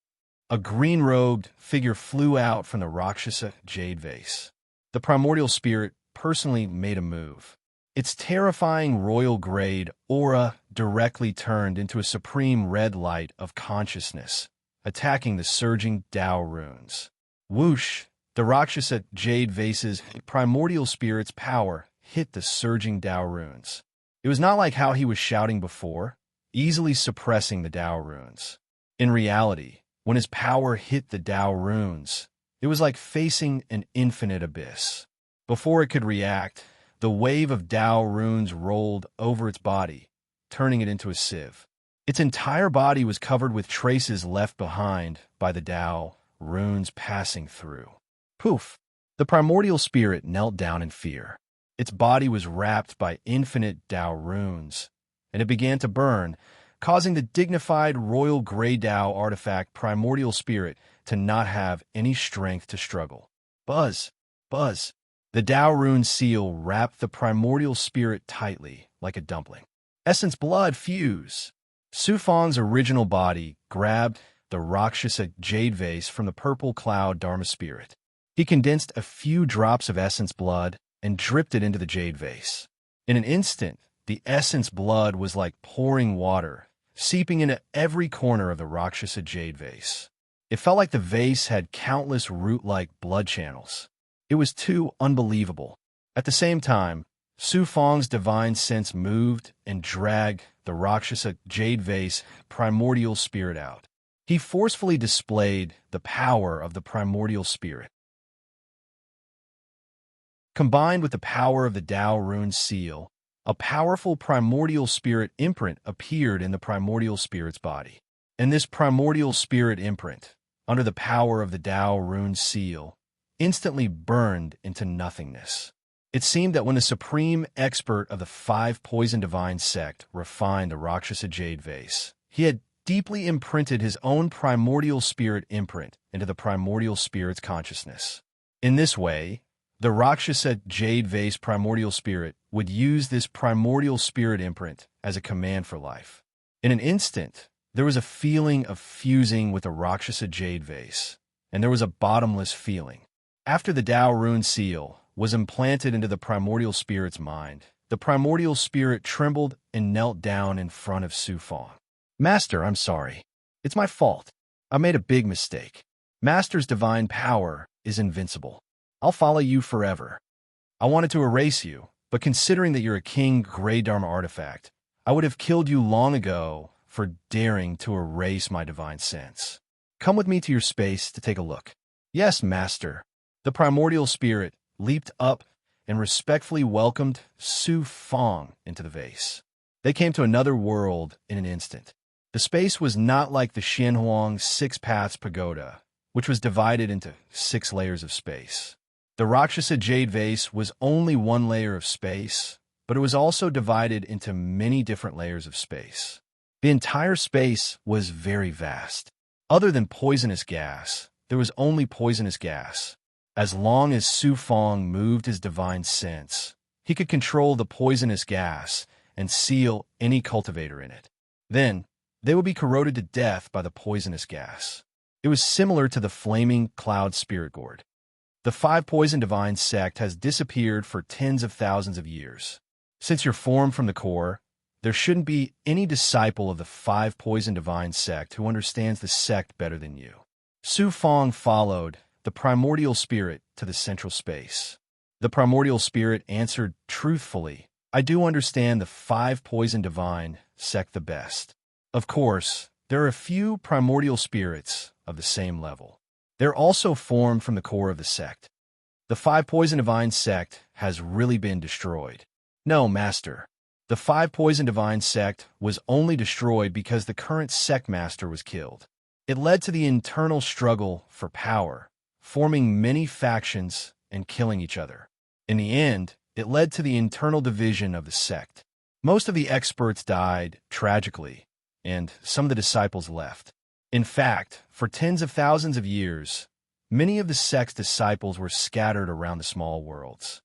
A green-robed figure flew out from the Rakshasa jade vase. The primordial spirit personally made a move. Its terrifying royal-grade aura directly turned into a supreme red light of consciousness, attacking the surging Tao runes. Whoosh! The Rakshasa jade vase's primordial spirit's power hit the surging Tao runes. It was not like how he was shouting before, easily suppressing the Tao runes. In reality, when his power hit the Tao runes, it was like facing an infinite abyss. Before it could react, the wave of Tao runes rolled over its body, turning it into a sieve. Its entire body was covered with traces left behind by the Tao runes passing through. Poof! The primordial spirit knelt down in fear. Its body was wrapped by infinite Tao runes, and it began to burn, causing the dignified royal gray Tao artifact primordial spirit to not have any strength to struggle. Buzz! Buzz! The Tao rune seal wrapped the primordial spirit tightly, like a dumpling. Essence blood fuse! Su Fang's original body grabbed the Rakshasa jade vase from the purple cloud Dharma spirit. He condensed a few drops of essence blood and dripped it into the jade vase. In an instant, the essence blood was like pouring water, seeping into every corner of the Rakshasa jade vase. It felt like the vase had countless root-like blood channels. It was too unbelievable. At the same time, Su Fang's divine sense moved and dragged the Rakshasa jade vase primordial spirit out. He forcefully displayed the power of the primordial spirit. Combined with the power of the Tao rune seal, a powerful primordial spirit imprint appeared in the primordial spirit's body. And this primordial spirit imprint, under the power of the Tao rune seal, instantly burned into nothingness. It seemed that when the supreme expert of the 5 poison divine sect refined the Rakshasa jade vase, he had deeply imprinted his own primordial spirit imprint into the primordial spirit's consciousness. In this way, the Rakshasa jade vase primordial spirit would use this primordial spirit imprint as a command for life. In an instant, there was a feeling of fusing with the Rakshasa jade vase, and there was a bottomless feeling. After the Tao rune seal was implanted into the primordial spirit's mind, the primordial spirit trembled and knelt down in front of Su Fang. "Master, I'm sorry. It's my fault. I made a big mistake. Master's divine power is invincible. I'll follow you forever. I wanted to erase you, but considering that you're a king gray Dharma artifact, I would have killed you long ago for daring to erase my divine sense. Come with me to your space to take a look." "Yes, Master." The primordial spirit leaped up and respectfully welcomed Su Fang into the vase. They came to another world in an instant. The space was not like the Xianhuang 6 Paths Pagoda, which was divided into 6 layers of space. The Rakshasa jade vase was only 1 layer of space, but it was also divided into many different layers of space. The entire space was very vast. Other than poisonous gas, there was only poisonous gas. As long as Su Fang moved his divine sense, he could control the poisonous gas and seal any cultivator in it. Then, they would be corroded to death by the poisonous gas. It was similar to the flaming cloud spirit gourd. The 5 poison divine sect has disappeared for tens of thousands of years. Since you're formed from the core, there shouldn't be any disciple of the 5 poison divine sect who understands the sect better than you. Su Fang followed the primordial spirit to the central space. The primordial spirit answered truthfully, "I do understand the 5 poison divine sect the best. Of course, there are a few primordial spirits of the same level. They're also formed from the core of the sect. The 5 poison divine sect has really been destroyed." "No, Master." The five poison divine sect was only destroyed because the current sect master was killed. It led to the internal struggle for power, forming many factions and killing each other. In the end, it led to the internal division of the sect. Most of the experts died tragically, and some of the disciples left. In fact, for tens of thousands of years, many of the sect's disciples were scattered around the small worlds.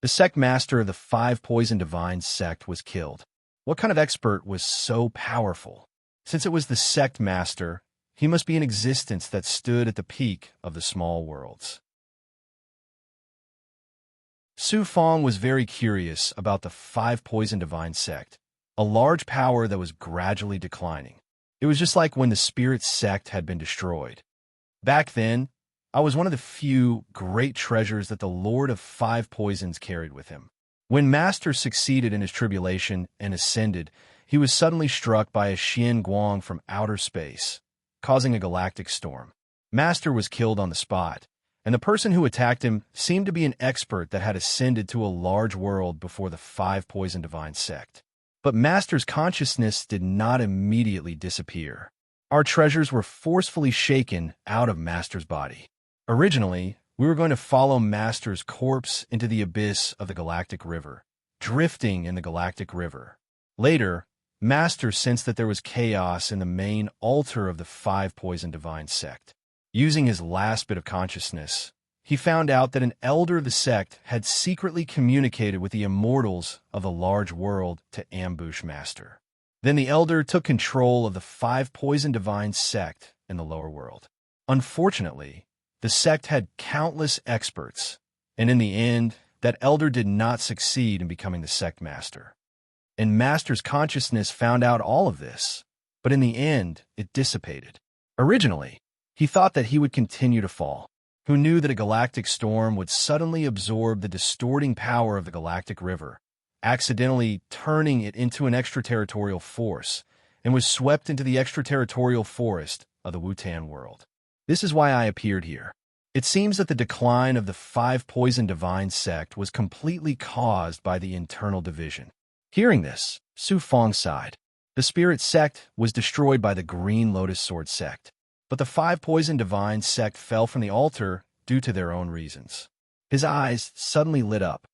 The sect master of the five poison divine sect was killed. What kind of expert was so powerful? Since it was the sect master, he must be an existence that stood at the peak of the small worlds. Su Fong was very curious about the five poison divine sect, a large power that was gradually declining. It was just like when the spirit sect had been destroyed. Back then, I was one of the few great treasures that the Lord of Five Poisons carried with him. When Master succeeded in his tribulation and ascended, he was suddenly struck by a Xian Guang from outer space, causing a galactic storm. Master was killed on the spot, and the person who attacked him seemed to be an expert that had ascended to a large world before the Five Poison Divine Sect. But Master's consciousness did not immediately disappear. Our treasures were forcefully shaken out of Master's body. Originally, we were going to follow Master's corpse into the abyss of the Galactic River, drifting in the Galactic River. Later, Master sensed that there was chaos in the main altar of the Five Poison Divine Sect. Using his last bit of consciousness, he found out that an elder of the sect had secretly communicated with the immortals of the large world to ambush Master. Then the elder took control of the Five Poison Divine Sect in the lower world. Unfortunately, the sect had countless experts, and in the end, that elder did not succeed in becoming the sect master. And Master's consciousness found out all of this, but in the end, it dissipated. Originally, he thought that he would continue to fall. Who knew that a galactic storm would suddenly absorb the distorting power of the galactic river, accidentally turning it into an extraterritorial force, and was swept into the extraterritorial forest of the Wutan world. This is why I appeared here. It seems that the decline of the Five Poison Divine Sect was completely caused by the internal division. Hearing this, Su Fong sighed. The Spirit Sect was destroyed by the Green Lotus Sword Sect, but the Five Poison Divine Sect fell from the altar due to their own reasons. His eyes suddenly lit up.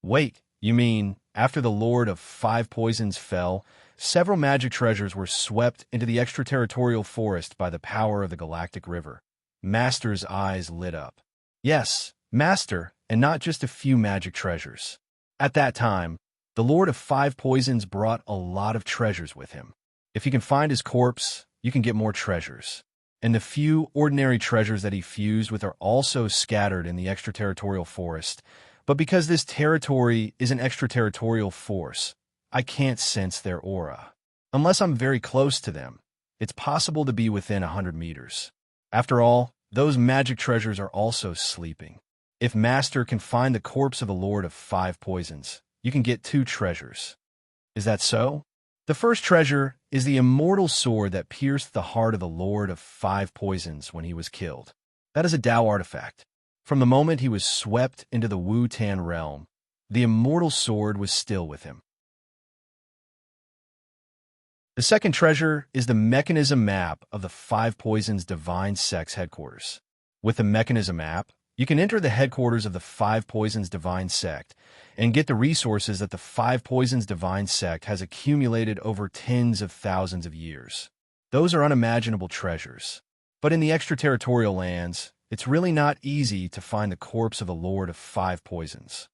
Wait, you mean after the Lord of Five Poisons fell, several magic treasures were swept into the extraterritorial forest by the power of the Galactic River? Master's eyes lit up. Yes, Master, and not just a few magic treasures. At that time, the Lord of Five Poisons brought a lot of treasures with him. If you can find his corpse, you can get more treasures. And the few ordinary treasures that he fused with are also scattered in the extraterritorial forest. But because this territory is an extraterritorial force, I can't sense their aura. Unless I'm very close to them, it's possible to be within 100 meters. After all, those magic treasures are also sleeping. If Master can find the corpse of the Lord of Five Poisons, you can get 2 treasures. Is that so? The first treasure is the immortal sword that pierced the heart of the Lord of Five Poisons when he was killed. That is a Tao artifact. From the moment he was swept into the Wu Tan realm, the immortal sword was still with him. The second treasure is the mechanism map of the Five Poisons Divine Sect's headquarters. With the mechanism map, you can enter the headquarters of the Five Poisons Divine Sect and get the resources that the Five Poisons Divine Sect has accumulated over tens of thousands of years. Those are unimaginable treasures. But in the extraterritorial lands, it's really not easy to find the corpse of the Lord of Five Poisons.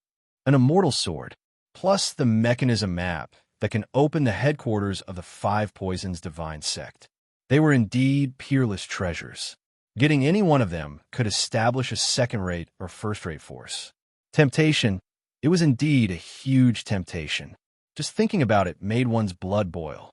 An immortal sword, plus the mechanism map that can open the headquarters of the Five Poisons Divine Sect. They were indeed peerless treasures. Getting any one of them could establish a second-rate or first-rate force. Temptation, it was indeed a huge temptation. Just thinking about it made one's blood boil.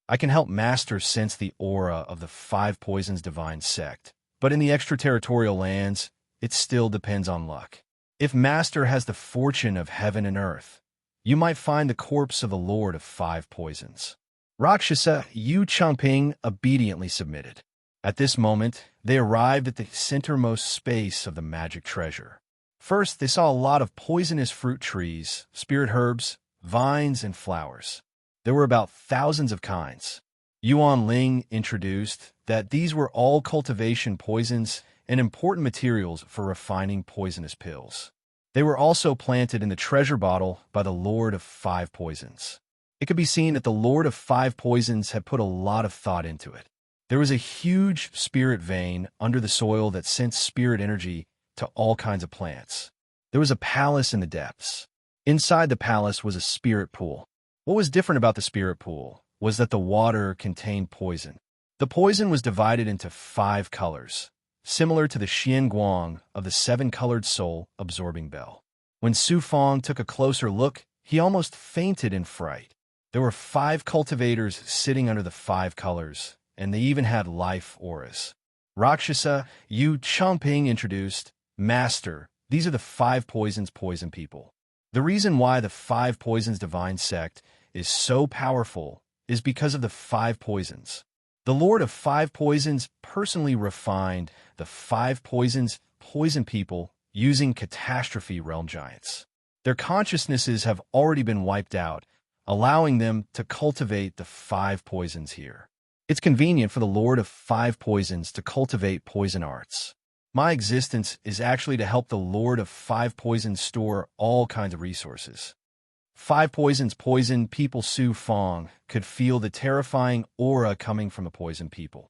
I can help Master sense the aura of the Five Poisons Divine Sect, but in the extraterritorial lands, it still depends on luck. If Master has the fortune of heaven and earth, you might find the corpse of the Lord of Five Poisons. Rakshasa Yu Changping obediently submitted. At this moment, they arrived at the centermost space of the magic treasure. First, they saw a lot of poisonous fruit trees, spirit herbs, vines, and flowers. There were about thousands of kinds. Yuan Ling introduced that these were all cultivation poisons and important materials for refining poisonous pills. They were also planted in the treasure bottle by the Lord of Five Poisons. It could be seen that the Lord of Five Poisons had put a lot of thought into it. There was a huge spirit vein under the soil that sent spirit energy to all kinds of plants. There was a palace in the depths. Inside the palace was a spirit pool. What was different about the spirit pool was that the water contained poison. The poison was divided into 5 colors, similar to the Xian Guang of the 7-colored soul-absorbing bell. When Su Fong took a closer look, he almost fainted in fright. There were 5 cultivators sitting under the 5 colors, and they even had life auras. Rakshasa Yu Chongping introduced, "Master, these are the 5 poisons poison people." The reason why the 5 poisons divine sect is so powerful is because of the 5 poisons. The Lord of Five Poisons personally refined the 5 poisons poison people using catastrophe realm giants. Their consciousnesses have already been wiped out, allowing them to cultivate the 5 poisons here. It's convenient for the Lord of Five Poisons to cultivate poison arts. My existence is actually to help the Lord of Five Poisons store all kinds of resources. 5 poisons poison people. Su Fong could feel the terrifying aura coming from the poison people.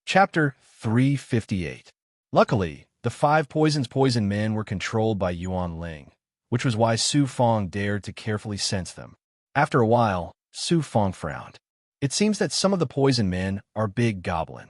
Chapter 358. Luckily, the 5 poisons poison men were controlled by Yuan Ling, which was why Su Fong dared to carefully sense them. After a while, Su Fong frowned. It seems that some of the poison men are big goblin.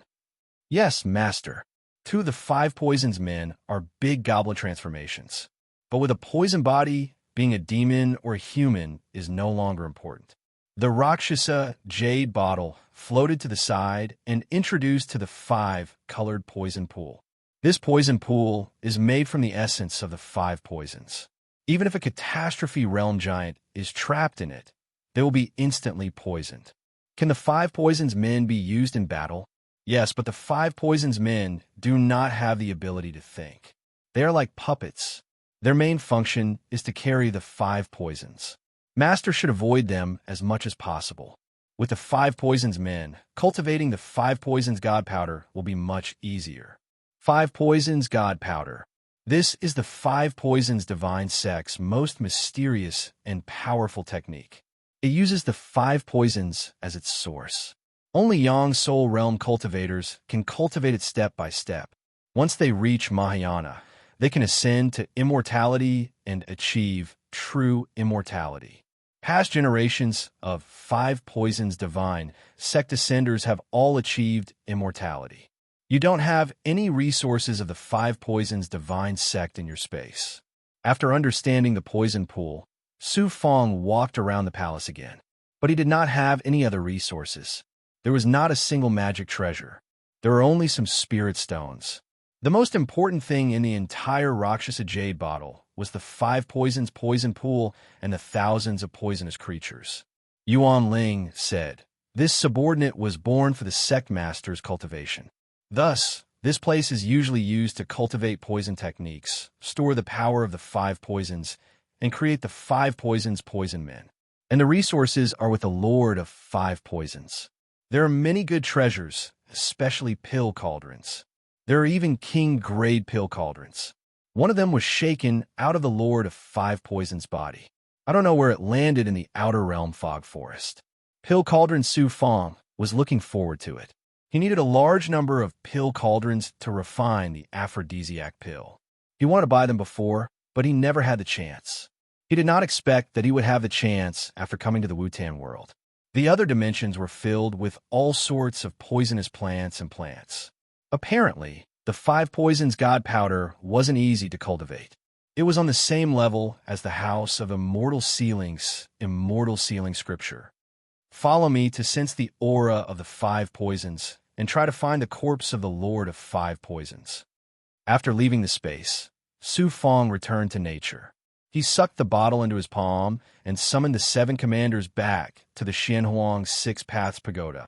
Yes, master. 2 of the 5 poisons men are big goblin transformations. But with a poison body, being a demon or a human is no longer important. The Rakshasa jade bottle floated to the side and introduced to the 5-colored poison pool. This poison pool is made from the essence of the 5 poisons. Even if a catastrophe realm giant is trapped in it, they will be instantly poisoned. Can the 5 poisons men be used in battle? Yes, but the 5 poisons men do not have the ability to think. They are like puppets. Their main function is to carry the 5 poisons. Master should avoid them as much as possible. With the 5 poisons men, cultivating the 5 poisons god powder will be much easier. 5 poisons god powder. This is the 5 poisons divine sect's most mysterious and powerful technique. It uses the 5 poisons as its source. Only Yang Soul Realm cultivators can cultivate it step by step. Once they reach Mahayana, they can ascend to immortality and achieve true immortality. Past generations of 5 poisons divine sect ascenders have all achieved immortality. You don't have any resources of the 5 poisons divine sect in your space. After understanding the poison pool, Su Fong walked around the palace again. But he did not have any other resources. There was not a single magic treasure. There were only some spirit stones. The most important thing in the entire Rakshasa jade bottle was the 5 poisons poison pool and the thousands of poisonous creatures. Yuan Ling said, "This subordinate was born for the sect master's cultivation. Thus, this place is usually used to cultivate poison techniques, store the power of the 5 poisons, and create the 5 poisons poison men. And the resources are with the Lord of Five Poisons. There are many good treasures, especially pill cauldrons. There are even king-grade pill cauldrons. One of them was shaken out of the Lord of Five Poisons' body. I don't know where it landed in the outer realm fog forest. Pill cauldron Su Fong was looking forward to it. He needed a large number of pill cauldrons to refine the aphrodisiac pill. He wanted to buy them before, but he never had the chance. He did not expect that he would have the chance after coming to the Wutan world. The other dimensions were filled with all sorts of poisonous plants and plants. Apparently, the 5 poisons god powder wasn't easy to cultivate. It was on the same level as the house of immortal sealing scripture. Follow me to sense the aura of the 5 poisons and try to find the corpse of the Lord of Five Poisons. After leaving the space, Su Fong returned to nature. He sucked the bottle into his palm and summoned the 7 commanders back to the Xianhuang 6 Paths Pagoda.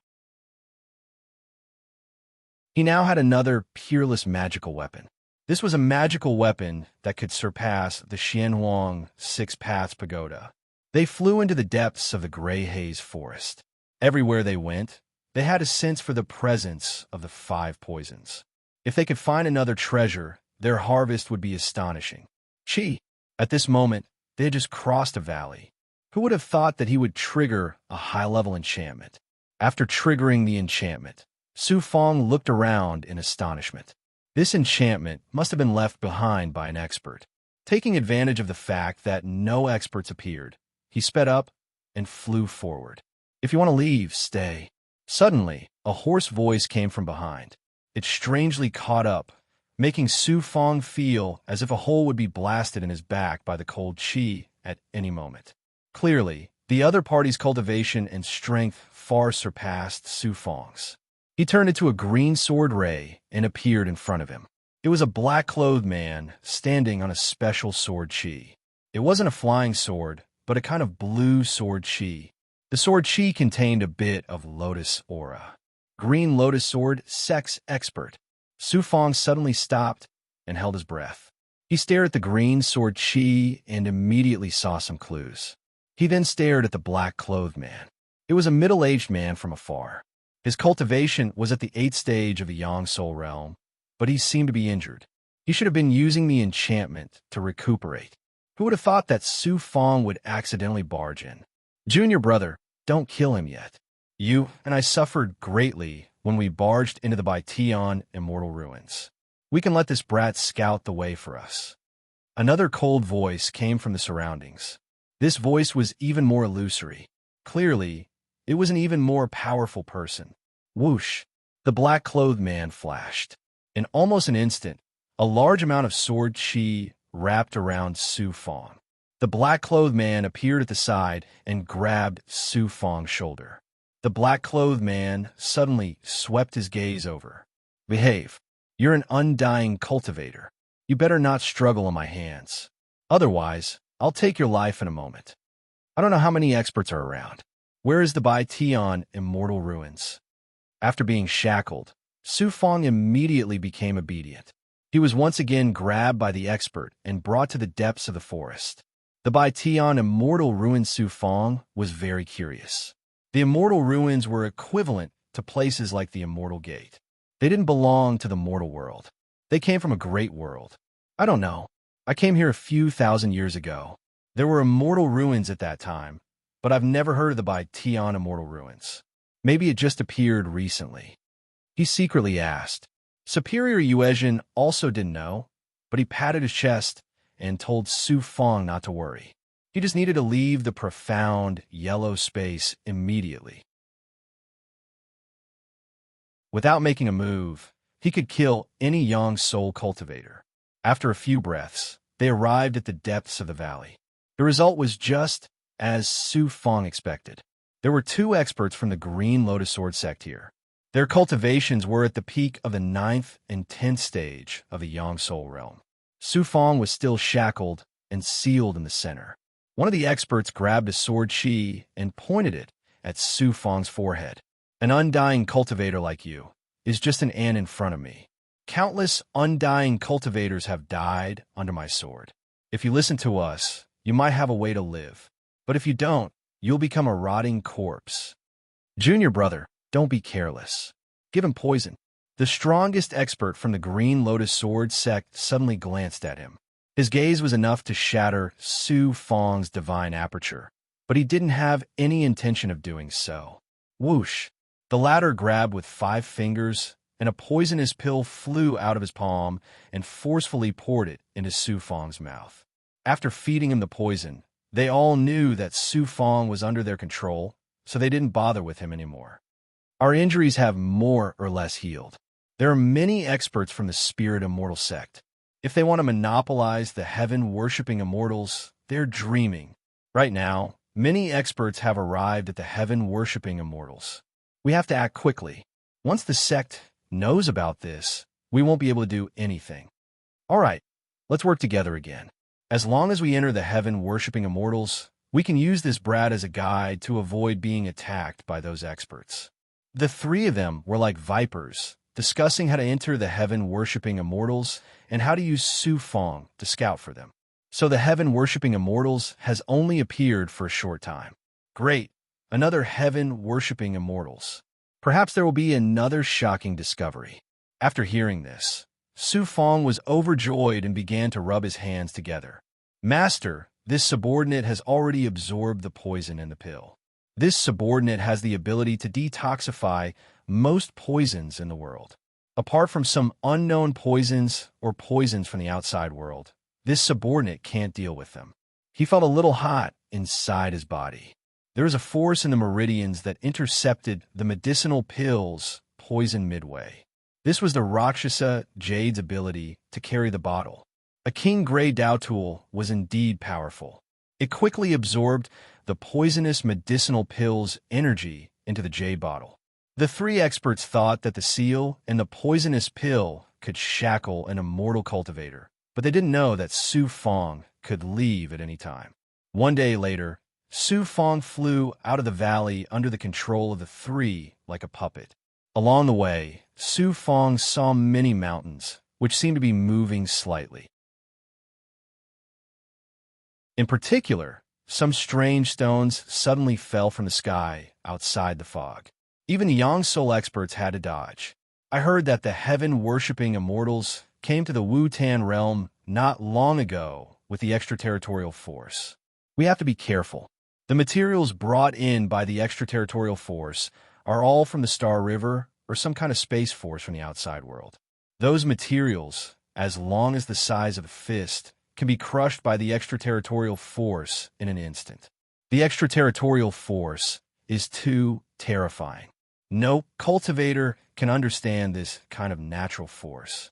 He now had another peerless magical weapon. This was a magical weapon that could surpass the Xianhuang Six Paths Pagoda. They flew into the depths of the gray haze forest. Everywhere they went, they had a sense for the presence of the five poisons. If they could find another treasure, their harvest would be astonishing. Chi. At this moment, they had just crossed a valley. Who would have thought that he would trigger a high-level enchantment? After triggering the enchantment, Su Fong looked around in astonishment. This enchantment must have been left behind by an expert. Taking advantage of the fact that no experts appeared, he sped up and flew forward. If you want to leave, stay. Suddenly, a hoarse voice came from behind. It strangely caught up, making Su Fong feel as if a hole would be blasted in his back by the cold chi at any moment. Clearly, the other party's cultivation and strength far surpassed Su Fong's. He turned into a green sword ray and appeared in front of him. It was a black-clothed man standing on a special sword chi. It wasn't a flying sword, but a kind of blue sword chi. The sword chi contained a bit of lotus aura. Green lotus sword, sex expert. Su Fong suddenly stopped and held his breath. He stared at the green sword chi and immediately saw some clues. He then stared at the black-clothed man. It was a middle-aged man from afar. His cultivation was at the 8th stage of the Yang Soul realm, but he seemed to be injured. He should have been using the enchantment to recuperate. Who would have thought that Su Fong would accidentally barge in? Junior brother, don't kill him yet. You and I suffered greatly when we barged into the Baitian immortal ruins. We can let this brat scout the way for us. Another cold voice came from the surroundings. This voice was even more illusory. Clearly, it was an even more powerful person. Whoosh! The black-clothed man flashed. In almost an instant, a large amount of sword chi wrapped around Su Fong. The black-clothed man appeared at the side and grabbed Su Fong's shoulder. The black-clothed man suddenly swept his gaze over. Behave. You're an undying cultivator. You better not struggle in my hands. Otherwise, I'll take your life in a moment. I don't know how many experts are around. Where is the Baitian immortal ruins? After being shackled, Su Fong immediately became obedient. He was once again grabbed by the expert and brought to the depths of the forest. The Baitian immortal ruins. Su Fong was very curious. The immortal ruins were equivalent to places like the immortal gate. They didn't belong to the mortal world. They came from a great world. I don't know. I came here a few thousand years ago. There were immortal ruins at that time, but I've never heard of the Baitian immortal ruins. Maybe it just appeared recently. He secretly asked. Superior Yuezhan also didn't know, but he patted his chest and told Su Fong not to worry. He just needed to leave the profound yellow space immediately. Without making a move, he could kill any Yang Soul cultivator. After a few breaths, they arrived at the depths of the valley. The result was just as Su Fong expected. There were 2 experts from the Green Lotus Sword sect here. Their cultivations were at the peak of the 9th and 10th stage of the Yang Soul realm. Su Fong was still shackled and sealed in the center. One of the experts grabbed a sword chi and pointed it at Su Fong's forehead. An undying cultivator like you is just an ant in front of me. Countless undying cultivators have died under my sword. If you listen to us, you might have a way to live. But if you don't, you'll become a rotting corpse. Junior brother, don't be careless. Give him poison. The strongest expert from the Green Lotus Sword sect suddenly glanced at him. His gaze was enough to shatter Su Fong's divine aperture, but he didn't have any intention of doing so. Whoosh! The latter grabbed with 5 fingers, and a poisonous pill flew out of his palm and forcefully poured it into Su Fong's mouth. After feeding him the poison, they all knew that Su Fong was under their control, so they didn't bother with him anymore. Our injuries have more or less healed. There are many experts from the Spirit Immortal sect. If they want to monopolize the heaven-worshipping immortals, they're dreaming. Right now, many experts have arrived at the heaven-worshipping immortals. We have to act quickly. Once the sect knows about this, we won't be able to do anything. All right, let's work together again. As long as we enter the heaven-worshipping immortals, we can use this brat as a guide to avoid being attacked by those experts. The 3 of them were like vipers discussing how to enter the heaven-worshipping immortals and how to use Su Fong to scout for them. So the heaven-worshipping immortals has only appeared for a short time. Great, another heaven-worshipping immortals. Perhaps there will be another shocking discovery. After hearing this, Su Fong was overjoyed and began to rub his hands together. Master, this subordinate has already absorbed the poison in the pill. This subordinate has the ability to detoxify most poisons in the world. Apart from some unknown poisons or poisons from the outside world, this subordinate can't deal with them. He felt a little hot inside his body. There was a force in the meridians that intercepted the medicinal pill's poison midway. This was the Rakshasa Jade's ability to carry the bottle. A King Gray Dao tool was indeed powerful. It quickly absorbed the poisonous medicinal pill's energy into the jade bottle. The three experts thought that the seal and the poisonous pill could shackle an immortal cultivator, but they didn't know that Su Fong could leave at any time. One day later, Su Fong flew out of the valley under the control of the three like a puppet. Along the way, Su Fong saw many mountains, which seemed to be moving slightly. In particular, some strange stones suddenly fell from the sky outside the fog. Even the young soul experts had to dodge. I heard that the heaven-worshipping immortals came to the Wu-Tan realm not long ago with the extraterritorial force. We have to be careful. The materials brought in by the extraterritorial force are all from the Star River or some kind of space force from the outside world. Those materials, as long as the size of a fist, can be crushed by the extraterritorial force in an instant. The extraterritorial force is too terrifying. No cultivator can understand this kind of natural force.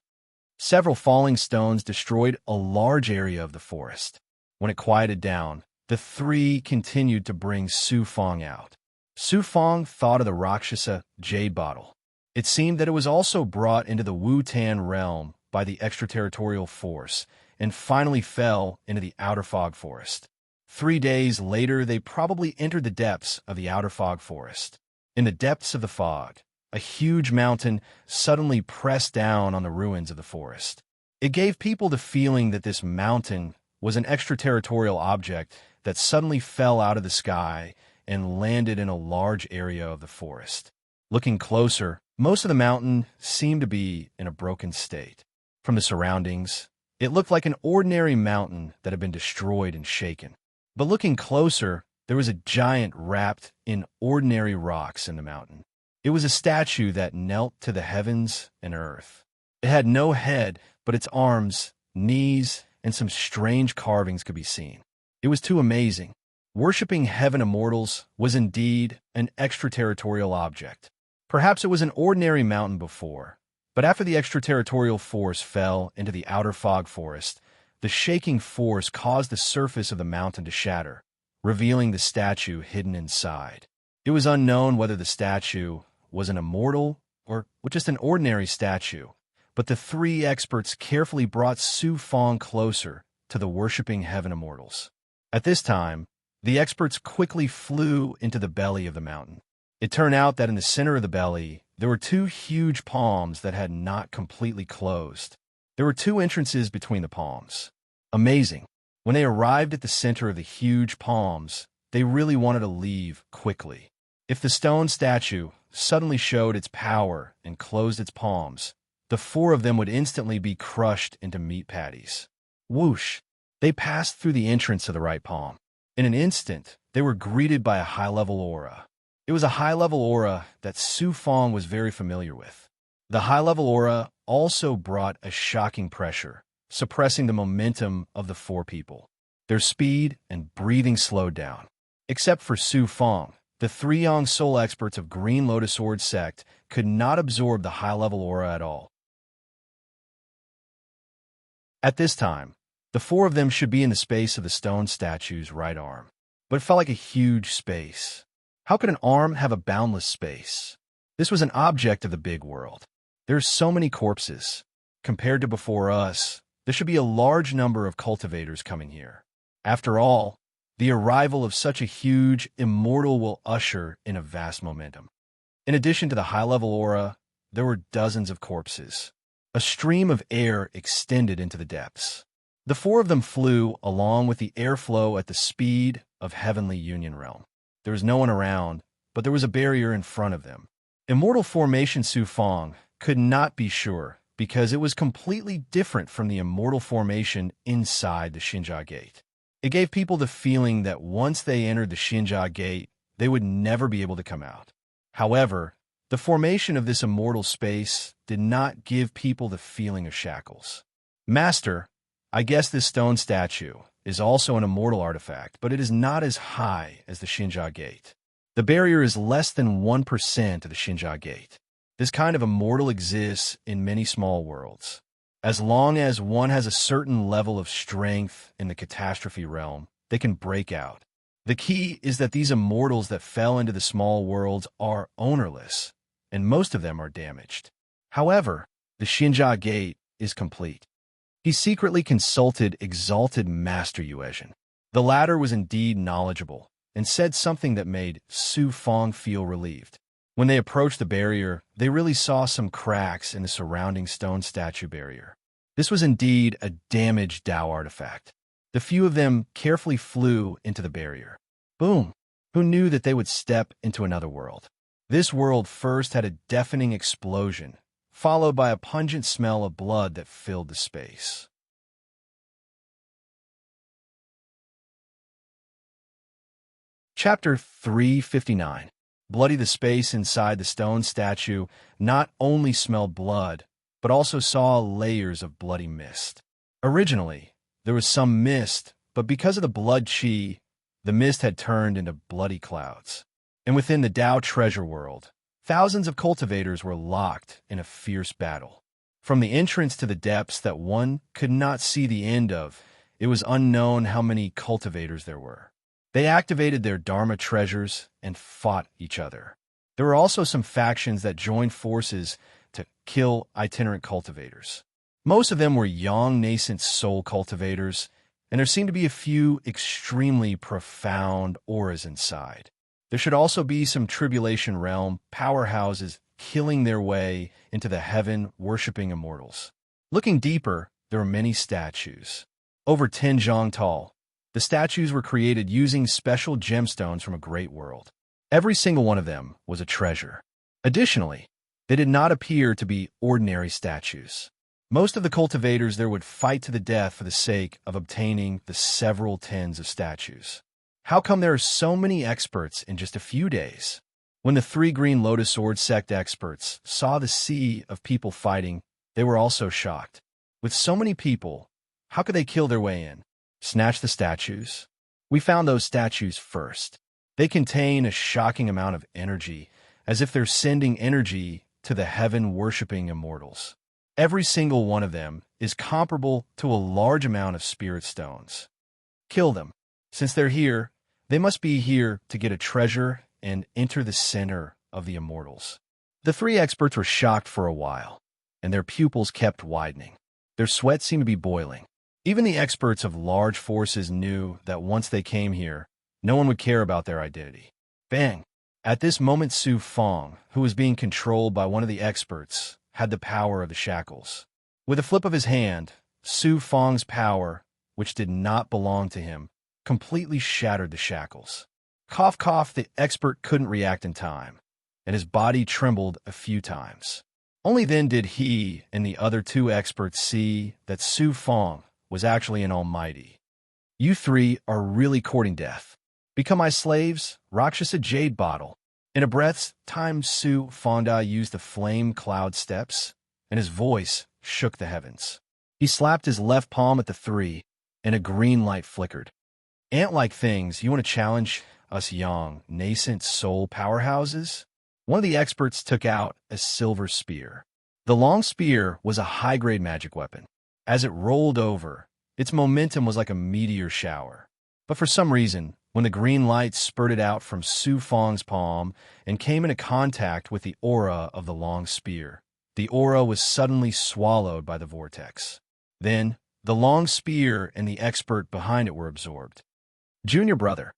Several falling stones destroyed a large area of the forest. When it quieted down, the three continued to bring Su Fong out. Su Fong thought of the Rakshasa jade bottle. It seemed that it was also brought into the Wu-Tan realm by the extraterritorial force and finally fell into the outer fog forest. 3 days later, they probably entered the depths of the outer fog forest. In the depths of the fog, a huge mountain suddenly pressed down on the ruins of the forest. It gave people the feeling that this mountain was an extraterritorial object that suddenly fell out of the sky and landed in a large area of the forest. Looking closer, most of the mountain seemed to be in a broken state. From the surroundings, it looked like an ordinary mountain that had been destroyed and shaken. But looking closer, there was a giant wrapped in ordinary rocks in the mountain. It was a statue that knelt to the heavens and earth. It had no head, but its arms, knees, and some strange carvings could be seen. It was too amazing. Worshipping heaven immortals was indeed an extraterritorial object. Perhaps it was an ordinary mountain before, but after the extraterritorial force fell into the outer fog forest, the shaking force caused the surface of the mountain to shatter, revealing the statue hidden inside. It was unknown whether the statue was an immortal or just an ordinary statue, but the three experts carefully brought Su Fong closer to the worshipping heaven immortals. At this time, the experts quickly flew into the belly of the mountain. It turned out that in the center of the belly, there were 2 huge palms that had not completely closed. There were 2 entrances between the palms. Amazing. When they arrived at the center of the huge palms, they really wanted to leave quickly. If the stone statue suddenly showed its power and closed its palms, the 4 of them would instantly be crushed into meat patties. Whoosh! They passed through the entrance of the right palm. In an instant, they were greeted by a high-level aura. It was a high-level aura that Su Fong was very familiar with. The high-level aura also brought a shocking pressure, suppressing the momentum of the 4 people. Their speed and breathing slowed down. Except for Su Fong, the 3 young soul experts of Green Lotus Sword sect could not absorb the high-level aura at all. At this time, the 4 of them should be in the space of the stone statue's right arm, but it felt like a huge space. How could an arm have a boundless space? This was an object of the big world. There's so many corpses. Compared to before us, there should be a large number of cultivators coming here. After all, the arrival of such a huge immortal will usher in a vast momentum. In addition to the high-level aura, there were dozens of corpses. A stream of air extended into the depths. The four of them flew along with the airflow at the speed of heavenly union realm. There was no one around, but there was a barrier in front of them. Immortal formation Su Fong could not be sure because it was completely different from the immortal formation inside the Xinjia Gate. It gave people the feeling that once they entered the Xinjia Gate, they would never be able to come out. However, the formation of this immortal space did not give people the feeling of shackles. Master, I guess this stone statue is also an immortal artifact, but it is not as high as the Xinjia Gate. The barrier is less than 1% of the Xinjia Gate. This kind of immortal exists in many small worlds. As long as one has a certain level of strength in the catastrophe realm, they can break out. The key is that these immortals that fell into the small worlds are ownerless, and most of them are damaged. However, the Xinjia Gate is complete. He secretly consulted exalted Master Yuezhen. The latter was indeed knowledgeable, and said something that made Su Fong feel relieved. When they approached the barrier, they really saw some cracks in the surrounding stone statue barrier. This was indeed a damaged Dao artifact. The few of them carefully flew into the barrier. Boom! Who knew that they would step into another world? This world first had a deafening explosion, followed by a pungent smell of blood that filled the space. Chapter 359. Bloody the space inside the stone statue not only smelled blood, but also saw layers of bloody mist. Originally, there was some mist, but because of the blood chi, the mist had turned into bloody clouds. And within the Dao treasure world, thousands of cultivators were locked in a fierce battle. From the entrance to the depths that one could not see the end of, it was unknown how many cultivators there were. They activated their Dharma treasures and fought each other. There were also some factions that joined forces to kill itinerant cultivators. Most of them were young, nascent soul cultivators, and there seemed to be a few extremely profound auras inside. There should also be some tribulation realm powerhouses killing their way into the heaven-worshipping immortals. Looking deeper, there were many statues. Over 10 zhang tall, the statues were created using special gemstones from a great world. Every single one of them was a treasure. Additionally, they did not appear to be ordinary statues. Most of the cultivators there would fight to the death for the sake of obtaining the several tens of statues. How come there are so many experts in just a few days? When the 3 Green Lotus Sword sect experts saw the sea of people fighting, they were also shocked. With so many people, how could they kill their way in? Snatch the statues? We found those statues first. They contain a shocking amount of energy, as if they're sending energy to the heaven-worshipping immortals. Every single one of them is comparable to a large amount of spirit stones. Kill them. Since they're here, they must be here to get a treasure and enter the center of the immortals. The 3 experts were shocked for a while, and their pupils kept widening. Their sweat seemed to be boiling. Even the experts of large forces knew that once they came here, no one would care about their identity. Bang! At this moment, Su Fong, who was being controlled by one of the experts, had the power of the shackles. With a flip of his hand, Su Fong's power, which did not belong to him, completely shattered the shackles. Cough, cough, the expert couldn't react in time, and his body trembled a few times. Only then did he and the other 2 experts see that Su Fong was actually an almighty. You 3 are really courting death. Become my slaves, Rakshasa Jade Bottle. In a breath's time, Su Fongda used the flame cloud steps, and his voice shook the heavens. He slapped his left palm at the 3, and a green light flickered. Ant-like things, you want to challenge us young, nascent soul powerhouses? One of the experts took out a silver spear. The long spear was a high-grade magic weapon. As it rolled over, its momentum was like a meteor shower. But for some reason, when the green light spurted out from Su Fong's palm and came into contact with the aura of the long spear, the aura was suddenly swallowed by the vortex. Then, the long spear and the expert behind it were absorbed. Junior brother.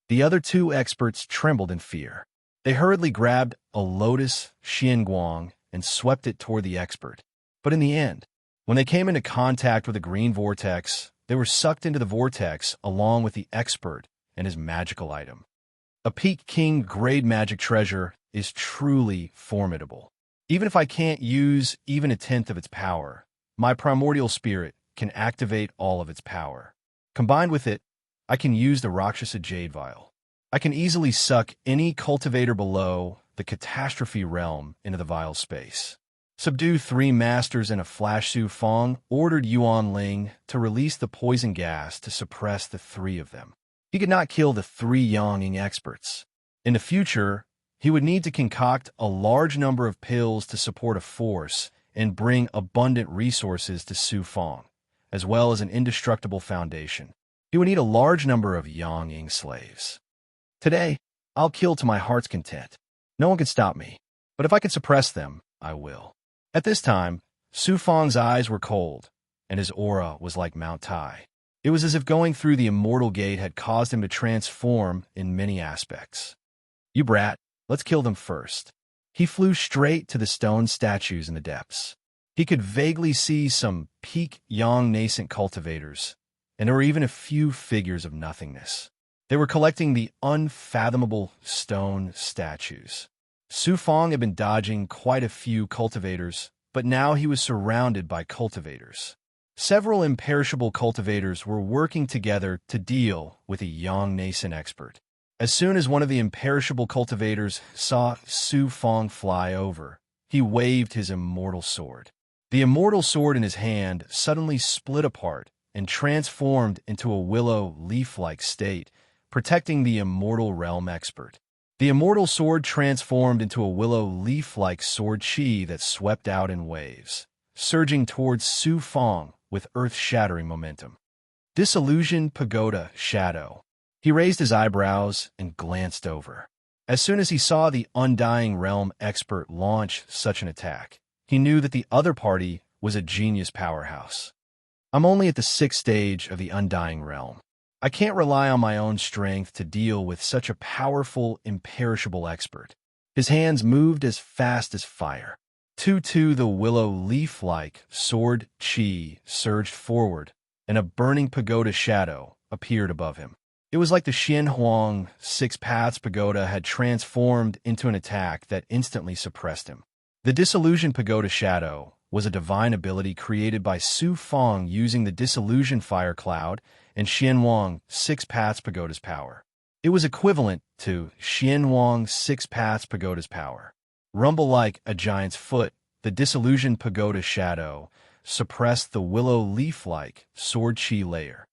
The other 2 experts trembled in fear. They hurriedly grabbed a lotus xianguang and swept it toward the expert. But in the end, when they came into contact with a green vortex, they were sucked into the vortex along with the expert and his magical item. A Peak King grade magic treasure is truly formidable. Even if I can't use even a tenth of its power, my primordial spirit can activate all of its power. Combined with it, I can use the Rakshasa Jade Vial. I can easily suck any cultivator below the catastrophe realm into the vial space. Subdue 3 masters in a flash. Su Fong ordered Yuan Ling to release the poison gas to suppress the 3 of them. He could not kill the 3 Yanging experts. In the future, he would need to concoct a large number of pills to support a force and bring abundant resources to Su Fong, as well as an indestructible foundation. He would need a large number of Yanging slaves. Today, I'll kill to my heart's content. No one can stop me, but if I can suppress them, I will. At this time, Su Fong's eyes were cold, and his aura was like Mount Tai. It was as if going through the immortal gate had caused him to transform in many aspects. You brat, let's kill them first. He flew straight to the stone statues in the depths. He could vaguely see some peak young nascent cultivators, and there were even a few figures of nothingness. They were collecting the unfathomable stone statues. Su Fong had been dodging quite a few cultivators, but now he was surrounded by cultivators. Several imperishable cultivators were working together to deal with a young nascent expert. As soon as one of the imperishable cultivators saw Su Fong fly over, he waved his immortal sword. The immortal sword in his hand suddenly split apart and transformed into a willow leaf-like state, protecting the immortal realm expert. The immortal sword transformed into a willow leaf-like sword chi that swept out in waves, surging towards Su Fong with earth-shattering momentum. Disillusioned Pagoda Shadow. He raised his eyebrows and glanced over. As soon as he saw the Undying Realm expert launch such an attack, he knew that the other party was a genius powerhouse. I'm only at the 6th stage of the Undying Realm. I can't rely on my own strength to deal with such a powerful, imperishable expert. His hands moved as fast as fire. The willow leaf-like sword chi surged forward, and a burning pagoda shadow appeared above him. It was like the Xianhuang 6 Paths Pagoda had transformed into an attack that instantly suppressed him. The Disillusion Pagoda Shadow was a divine ability created by Su Fong using the Disillusion Fire Cloud and Xianhuang 6 Paths Pagoda's power. It was equivalent to Xianhuang 6 Paths Pagoda's power. Rumble like a giant's foot, the Disillusion Pagoda Shadow suppressed the willow leaf-like sword chi layer.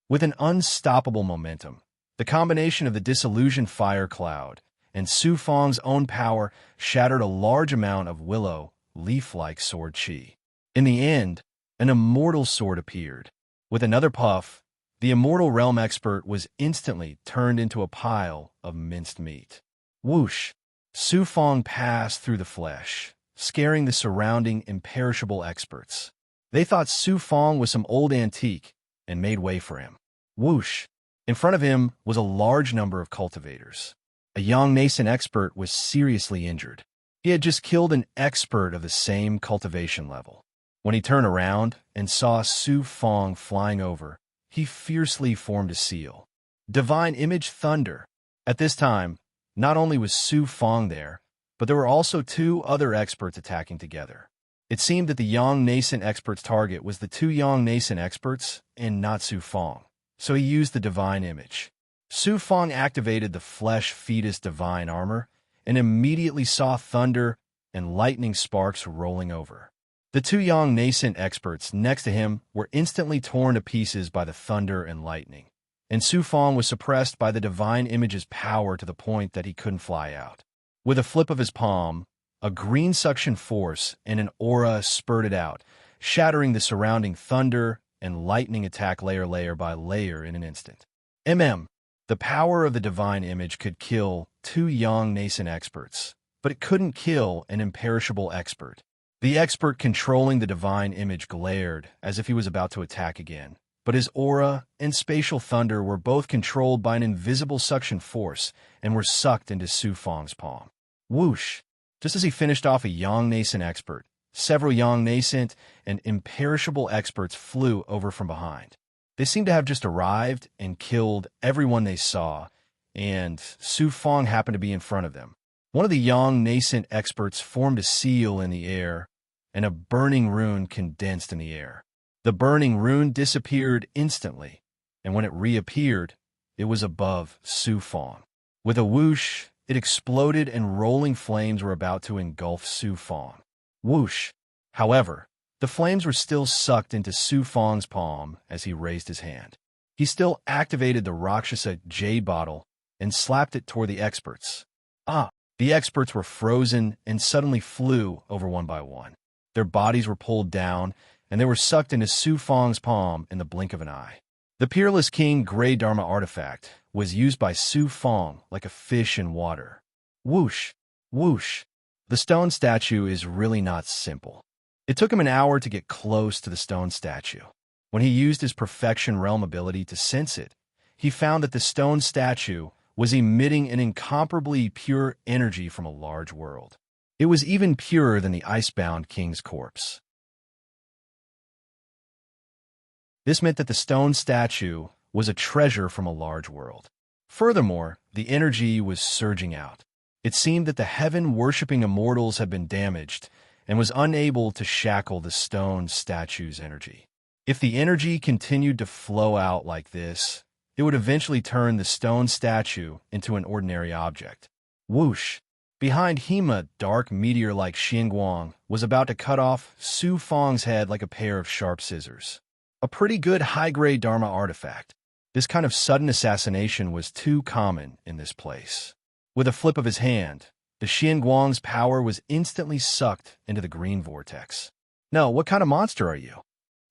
With an unstoppable momentum, the combination of the Disillusion Fire Cloud and Su Fong's own power shattered a large amount of willow leaf-like sword chi. In the end, an immortal sword appeared. With another puff, the immortal realm expert was instantly turned into a pile of minced meat. Whoosh! Su Fong passed through the flesh, scaring the surrounding imperishable experts. They thought Su Fong was some old antique and made way for him. Whoosh! In front of him was a large number of cultivators. A young nascent expert was seriously injured. He had just killed an expert of the same cultivation level. When he turned around and saw Su Fong flying over, he fiercely formed a seal. Divine Image Thunder. At this time, not only was Su Fong there, but there were also 2 other experts attacking together. It seemed that the young nascent expert's target was the 2 young nascent experts and not Su Fong, so he used the Divine Image. Su Fong activated the Flesh Fetus Divine Armor and immediately saw thunder and lightning sparks rolling over. The 2 young nascent experts next to him were instantly torn to pieces by the thunder and lightning, and Su Fong was suppressed by the Divine Image's power to the point that he couldn't fly out. With a flip of his palm, a green suction force and an aura spurted out, shattering the surrounding thunder and lightning attack layer by layer in an instant. The power of the Divine Image could kill 2 young nascent experts, but it couldn't kill an imperishable expert. The expert controlling the Divine Image glared as if he was about to attack again, but his aura and spatial thunder were both controlled by an invisible suction force and were sucked into Su Fang's palm. Whoosh! Just as he finished off a young nascent expert, several young nascent and imperishable experts flew over from behind. They seemed to have just arrived and killed everyone they saw, and Su Fang happened to be in front of them. One of the young nascent experts formed a seal in the air, and a burning rune condensed in the air. The burning rune disappeared instantly, and when it reappeared, it was above Su Fang. With a whoosh, it exploded and rolling flames were about to engulf Su Fang. Whoosh! However, the flames were still sucked into Su Fang's palm as he raised his hand. He still activated the Rakshasa jade bottle and slapped it toward the experts. The experts were frozen and suddenly flew over one by one. Their bodies were pulled down, and they were sucked into Su Fang's palm in the blink of an eye. The Peerless King Grey Dharma artifact was used by Su Fang like a fish in water. Whoosh! Whoosh! The stone statue is really not simple. It took him an hour to get close to the stone statue. When he used his Perfection Realm ability to sense it, he found that the stone statue was emitting an incomparably pure energy from a large world. It was even purer than the icebound king's corpse. This meant that the stone statue was a treasure from a large world. Furthermore, the energy was surging out. It seemed that the heaven-worshipping immortals had been damaged and was unable to shackle the stone statue's energy. If the energy continued to flow out like this, it would eventually turn the stone statue into an ordinary object. Whoosh! Behind him, a dark meteor-like Xinguang was about to cut off Su Fang's head like a pair of sharp scissors. A pretty good high-grade Dharma artifact. This kind of sudden assassination was too common in this place. With a flip of his hand, the Xinguang's power was instantly sucked into the green vortex. No, what kind of monster are you?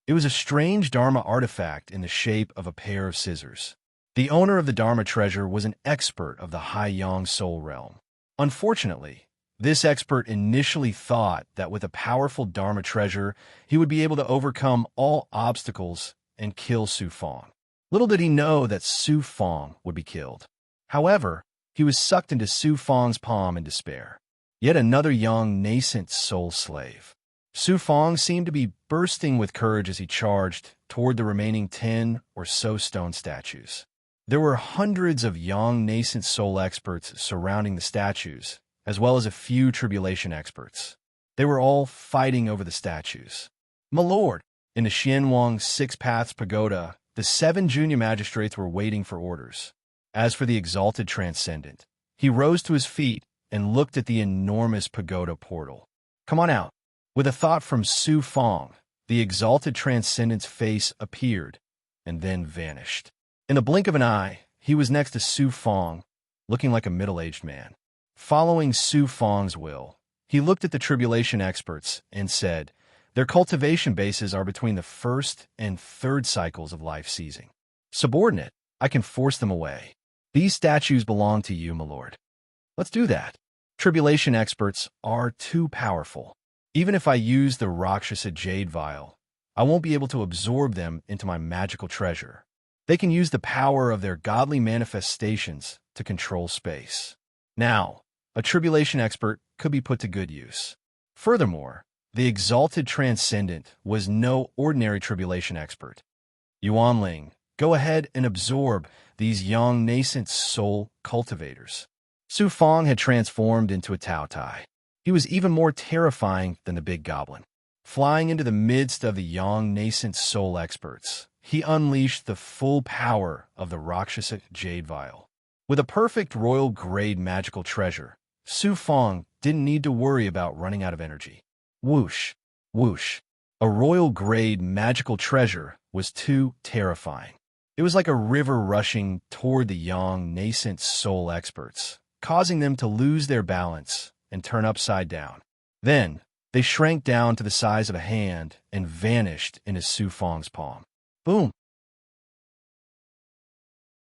It was a strange Dharma artifact in the shape of a pair of scissors. The owner of the Dharma treasure was an expert of the Hai Yang Soul Realm. Unfortunately, this expert initially thought that with a powerful Dharma treasure, he would be able to overcome all obstacles and kill Su Fang. Little did he know that Su Fang would be killed. However, he was sucked into Su Fang's palm in despair. Yet another young, nascent soul slave. Su Fang seemed to be bursting with courage as he charged toward the remaining 10 or so stone statues. There were hundreds of young, nascent soul experts surrounding the statues, as well as a few tribulation experts. They were all fighting over the statues. My lord, in the Xianwang Six Paths Pagoda, the 7 junior magistrates were waiting for orders. As for the exalted transcendent, he rose to his feet and looked at the enormous pagoda portal. Come on out. With a thought from Su Fang, the exalted transcendent's face appeared and then vanished. In the blink of an eye, he was next to Su Fang, looking like a middle-aged man. Following Su Fang's will, he looked at the tribulation experts and said, their cultivation bases are between the 1st and 3rd cycles of life seizing. Subordinate, I can force them away. These statues belong to you, my lord. Let's do that. Tribulation experts are too powerful. Even if I use the Rakshasa Jade Vial, I won't be able to absorb them into my magical treasure. They can use the power of their godly manifestations to control space. Now, a tribulation expert could be put to good use. Furthermore, the exalted transcendent was no ordinary tribulation expert. Yuanling, go ahead and absorb these young nascent soul cultivators. Su Fang had transformed into a Tao Tai. He was even more terrifying than the big goblin. Flying into the midst of the young nascent soul experts, he unleashed the full power of the Rakshasa Jade Vial. With a perfect royal-grade magical treasure, Su Fang didn't need to worry about running out of energy. Whoosh, whoosh. A royal-grade magical treasure was too terrifying. It was like a river rushing toward the young, nascent soul experts, causing them to lose their balance and turn upside down. Then, they shrank down to the size of a hand and vanished into Su Fang's palm. Boom!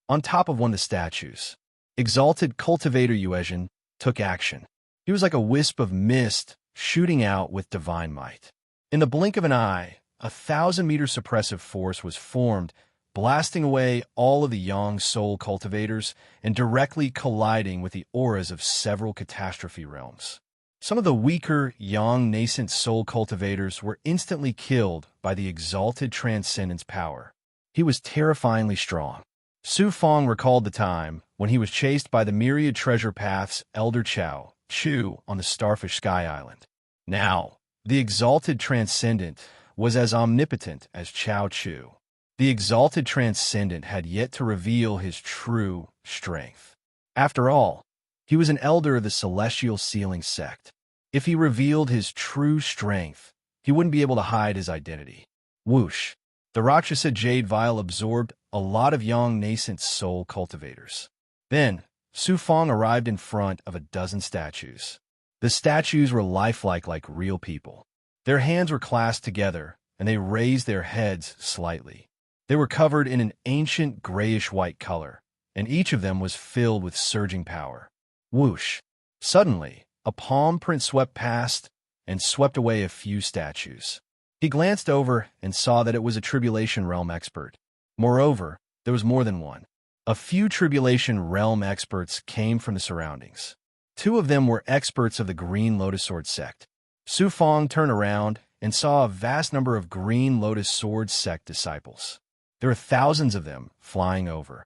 On top of one of the statues, exalted cultivator Yuezhen took action. He was like a wisp of mist shooting out with divine might. In the blink of an eye, a 1,000-meter suppressive force was formed, blasting away all of the Yang soul cultivators and directly colliding with the auras of several catastrophe realms. Some of the weaker Yang nascent soul cultivators were instantly killed by the exalted transcendence power. He was terrifyingly strong. Su Fong recalled the time when he was chased by the myriad treasure path's Elder Chu, on the Starfish Sky Island. Now, the exalted transcendent was as omnipotent as Chu. The exalted transcendent had yet to reveal his true strength. After all, he was an elder of the celestial sealing sect. If he revealed his true strength, he wouldn't be able to hide his identity. Whoosh! The Rakshasa Jade Vial absorbed a lot of Yang nascent soul cultivators. Then, Su Fong arrived in front of a dozen statues. The statues were lifelike like real people. Their hands were clasped together, and they raised their heads slightly. They were covered in an ancient grayish-white color, and each of them was filled with surging power. Whoosh! Suddenly, a palm print swept past and swept away a few statues. He glanced over and saw that it was a Tribulation Realm expert. Moreover, there was more than one. A few Tribulation Realm experts came from the surroundings. Two of them were experts of the Green Lotus Sword sect. Su Fong turned around and saw a vast number of Green Lotus Sword sect disciples. There were thousands of them flying over.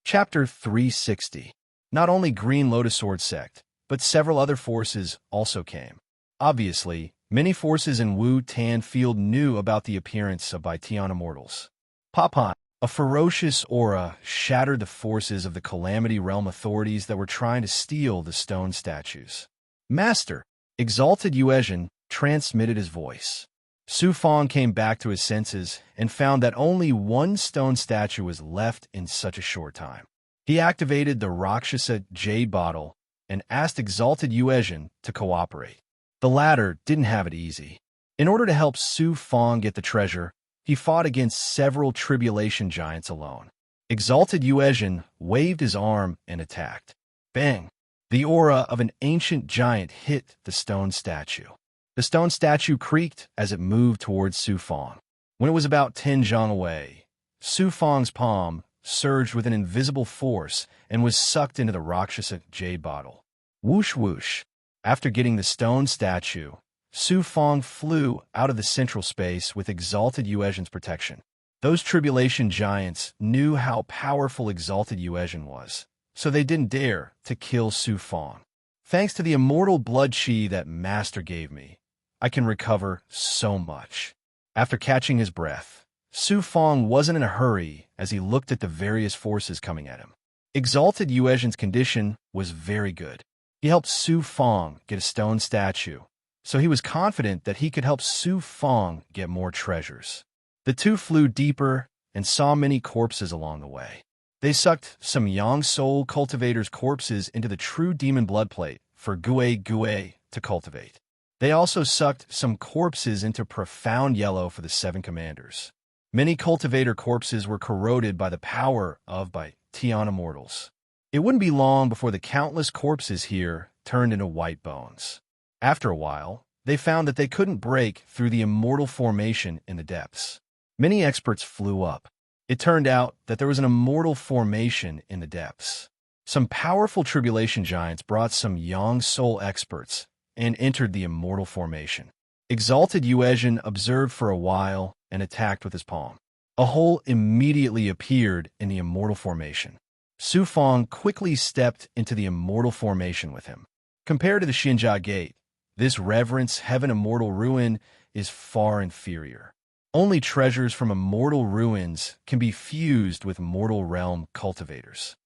Chapter 360. Not only Green Lotus Sword sect, but several other forces also came. Obviously, many forces in Wu Tan Field knew about the appearance of Baitian immortals. Papan, a ferocious aura shattered the forces of the Calamity Realm authorities that were trying to steal the stone statues. Master, exalted Yuezhan transmitted his voice. Su Fong came back to his senses and found that only one stone statue was left in such a short time. He activated the Rakshasa Jade Bottle and asked exalted Yuezhan to cooperate. The latter didn't have it easy. In order to help Su Fong get the treasure, he fought against several tribulation giants alone. Exalted Yuezhan waved his arm and attacked. Bang! The aura of an ancient giant hit the stone statue. The stone statue creaked as it moved towards Su Fong. When it was about 10 zhang away, Su Fong's palm surged with an invisible force and was sucked into the Rakshasa Jade Bottle. Whoosh whoosh! After getting the stone statue, Su Fong flew out of the central space with exalted Yuezhan's protection. Those tribulation giants knew how powerful exalted Yuezhan was, so they didn't dare to kill Su Fong. Thanks to the immortal blood chi that Master gave me, I can recover so much. After catching his breath, Su Fong wasn't in a hurry as he looked at the various forces coming at him. Exalted Yuezhan's condition was very good. He helped Su Fong get a stone statue, so he was confident that he could help Su Fong get more treasures. The two flew deeper and saw many corpses along the way. They sucked some Yang Soul cultivators' corpses into the true demon blood plate for Gue to cultivate. They also sucked some corpses into profound yellow for the 7 commanders. Many cultivator corpses were corroded by the power of Baitian immortals. It wouldn't be long before the countless corpses here turned into white bones. After a while, they found that they couldn't break through the immortal formation in the depths. Many experts flew up. It turned out that there was an immortal formation in the depths. Some powerful tribulation giants brought some Yang Soul experts and entered the immortal formation. Exalted Yuezhan observed for a while and attacked with his palm. A hole immediately appeared in the immortal formation. Su Fong quickly stepped into the immortal formation with him. Compared to the Xinjia Gate, this Reverence Heaven Immortal Ruin is far inferior. Only treasures from immortal ruins can be fused with mortal realm cultivators.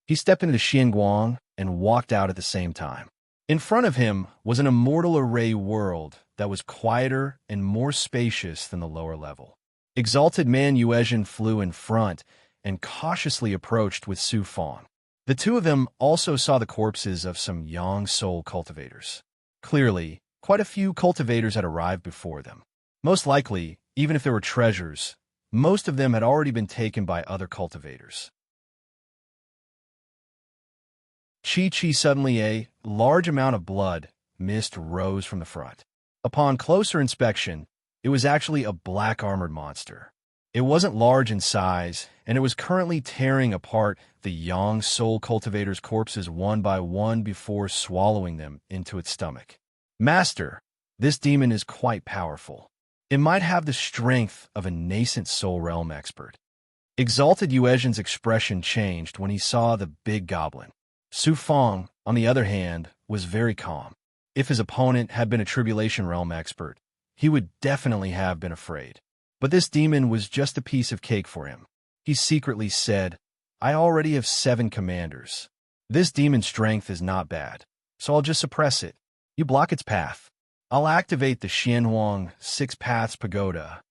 He stepped into the Xianguang and walked out at the same time. In front of him was an immortal array world that was quieter and more spacious than the lower level. Exalted Man Yuezhan flew in front and cautiously approached with Su Fong. The two of them also saw the corpses of some Yang Soul cultivators. Clearly, quite a few cultivators had arrived before them. Most likely, even if there were treasures, most of them had already been taken by other cultivators. Chi suddenly a large amount of blood mist rose from the front. Upon closer inspection, it was actually a black armored monster. It wasn't large in size, and it was currently tearing apart the young soul cultivator's corpses one by one before swallowing them into its stomach. Master, this demon is quite powerful. It might have the strength of a nascent soul realm expert. Exalted Yuezhin's expression changed when he saw the big goblin. Su Fong, on the other hand, was very calm. If his opponent had been a tribulation realm expert, he would definitely have been afraid. But this demon was just a piece of cake for him. He secretly said, I already have 7 commanders. This demon's strength is not bad, so I'll just suppress it. You block its path. I'll activate the Xianhuang 6 Paths Pagoda.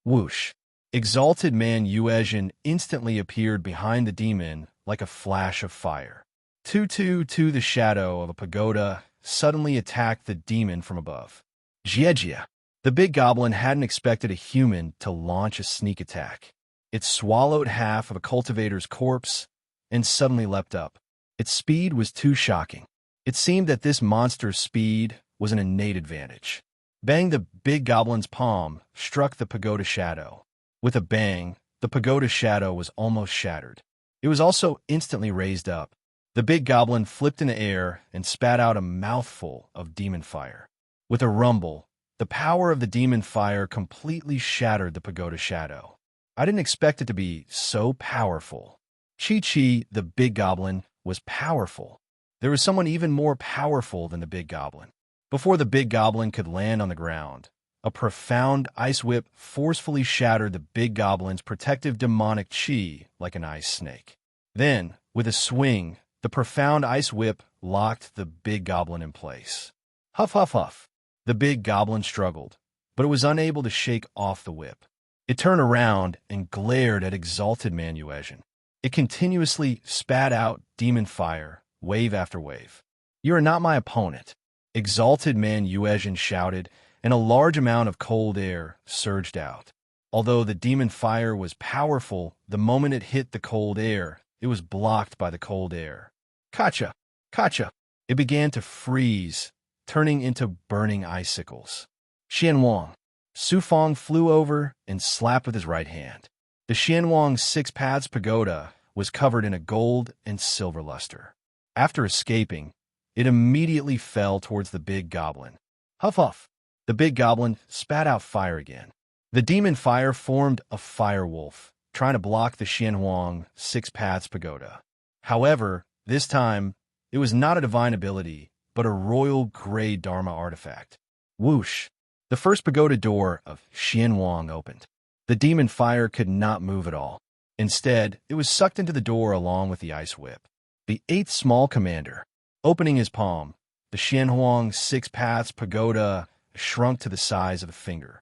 Whoosh. Exalted Man Yuezhin instantly appeared behind the demon like a flash of fire. The shadow of a pagoda suddenly attacked the demon from above. Jiejia. The big goblin hadn't expected a human to launch a sneak attack. It swallowed half of a cultivator's corpse and suddenly leapt up. Its speed was too shocking. It seemed that this monster's speed was an innate advantage. Bang! The big goblin's palm struck the pagoda shadow. With a bang, the pagoda shadow was almost shattered. It was also instantly raised up. The big goblin flipped in the air and spat out a mouthful of demon fire. With a rumble, the power of the demon fire completely shattered the pagoda shadow. I didn't expect it to be so powerful. Chi, the big goblin, was powerful. There was someone even more powerful than the big goblin. Before the big goblin could land on the ground, a profound ice whip forcefully shattered the big goblin's protective demonic chi like an ice snake. Then, with a swing, the profound ice whip locked the big goblin in place. Huff, huff, huff. The big goblin struggled, but it was unable to shake off the whip. It turned around and glared at Exalted Man Yuezhin. It continuously spat out demon fire, wave after wave. You are not my opponent, Exalted Man Yuezhin shouted, and a large amount of cold air surged out. Although the demon fire was powerful, the moment it hit the cold air, it was blocked by the cold air. Kacha! Kacha! It began to freeze, turning into burning icicles. Xianhuang. Su Fong flew over and slapped with his right hand. The Xianhuang 6 Paths Pagoda was covered in a gold and silver luster. After escaping, it immediately fell towards the big goblin. Huff, huff. The big goblin spat out fire again. The demon fire formed a fire wolf, trying to block the Xianhuang 6 Paths Pagoda. However, this time, it was not a divine ability, but a royal gray Dharma artifact. Whoosh! The first pagoda door of Xianhuang opened. The demon fire could not move at all. Instead, it was sucked into the door along with the ice whip. The 8th small commander, opening his palm, the Xianhuang 6 Paths Pagoda shrunk to the size of a finger.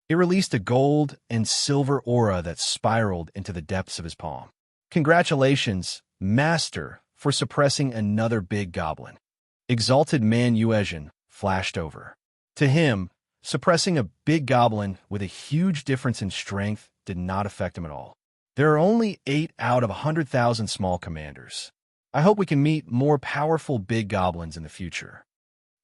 It released a gold and silver aura that spiraled into the depths of his palm. Congratulations, Master, for suppressing another big goblin. Exalted Man Yuezhin flashed over. To him, suppressing a big goblin with a huge difference in strength did not affect him at all. There are only 8 out of 100,000 small commanders. I hope we can meet more powerful big goblins in the future.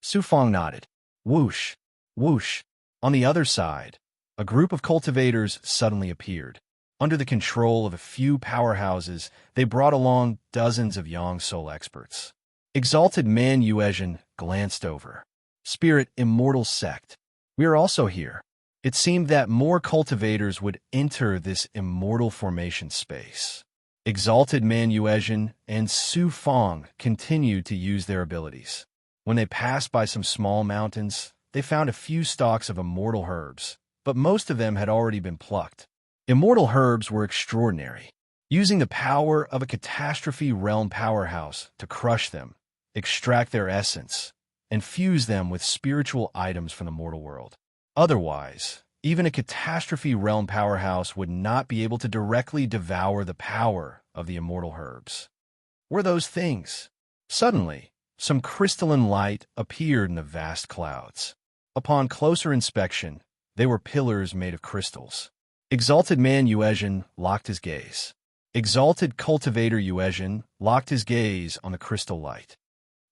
Su Fong nodded. Whoosh! Whoosh! On the other side, a group of cultivators suddenly appeared. Under the control of a few powerhouses, they brought along dozens of young soul experts. Exalted Man Yuezhin glanced over. Spirit Immortal Sect. We are also here. It seemed that more cultivators would enter this immortal formation space. Exalted Man Yuezhin and Su Fong continued to use their abilities. When they passed by some small mountains, they found a few stalks of immortal herbs, but most of them had already been plucked. Immortal herbs were extraordinary. Using the power of a catastrophe realm powerhouse to crush them, extract their essence, and fuse them with spiritual items from the mortal world. Otherwise, even a catastrophe realm powerhouse would not be able to directly devour the power of the immortal herbs. Were those things? Suddenly, some crystalline light appeared in the vast clouds. Upon closer inspection, they were pillars made of crystals. Exalted Man Yuezhin locked his gaze. Exalted cultivator Yuezhin locked his gaze on the crystal light.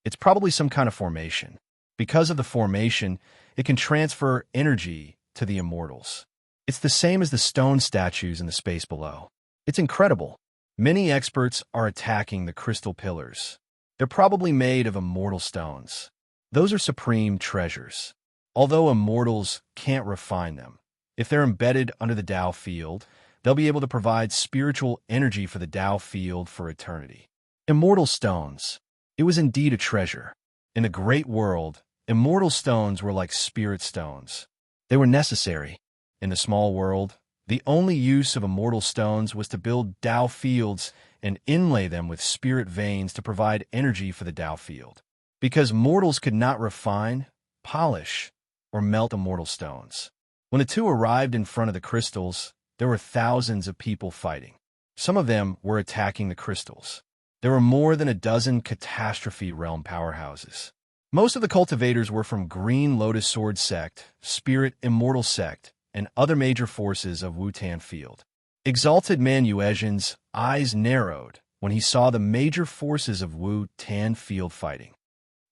It's probably some kind of formation. Because of the formation, it can transfer energy to the immortals. It's the same as the stone statues in the space below. It's incredible. Many experts are attacking the crystal pillars. They're probably made of immortal stones. Those are supreme treasures. Although immortals can't refine them, if they're embedded under the Tao field, they'll be able to provide spiritual energy for the Tao field for eternity. Immortal stones. It was indeed a treasure. In the great world, immortal stones were like spirit stones. They were necessary. In the small world, the only use of immortal stones was to build Tao fields and inlay them with spirit veins to provide energy for the Tao field. Because mortals could not refine, polish, or melt immortal stones. When the two arrived in front of the crystals, there were thousands of people fighting. Some of them were attacking the crystals. There were more than a dozen catastrophe realm powerhouses. Most of the cultivators were from Green Lotus Sword Sect, Spirit Immortal Sect, and other major forces of Wu-Tan Field. Exalted Man Yuezhin's eyes narrowed when he saw the major forces of Wu-Tan Field fighting.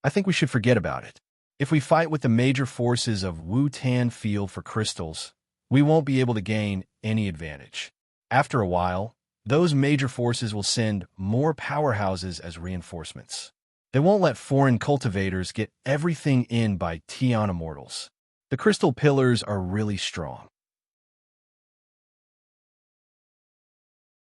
I think we should forget about it. If we fight with the major forces of Wu-Tan Field for crystals, we won't be able to gain any advantage. After a while, those major forces will send more powerhouses as reinforcements. They won't let foreign cultivators get everything in by Tian immortals. The crystal pillars are really strong.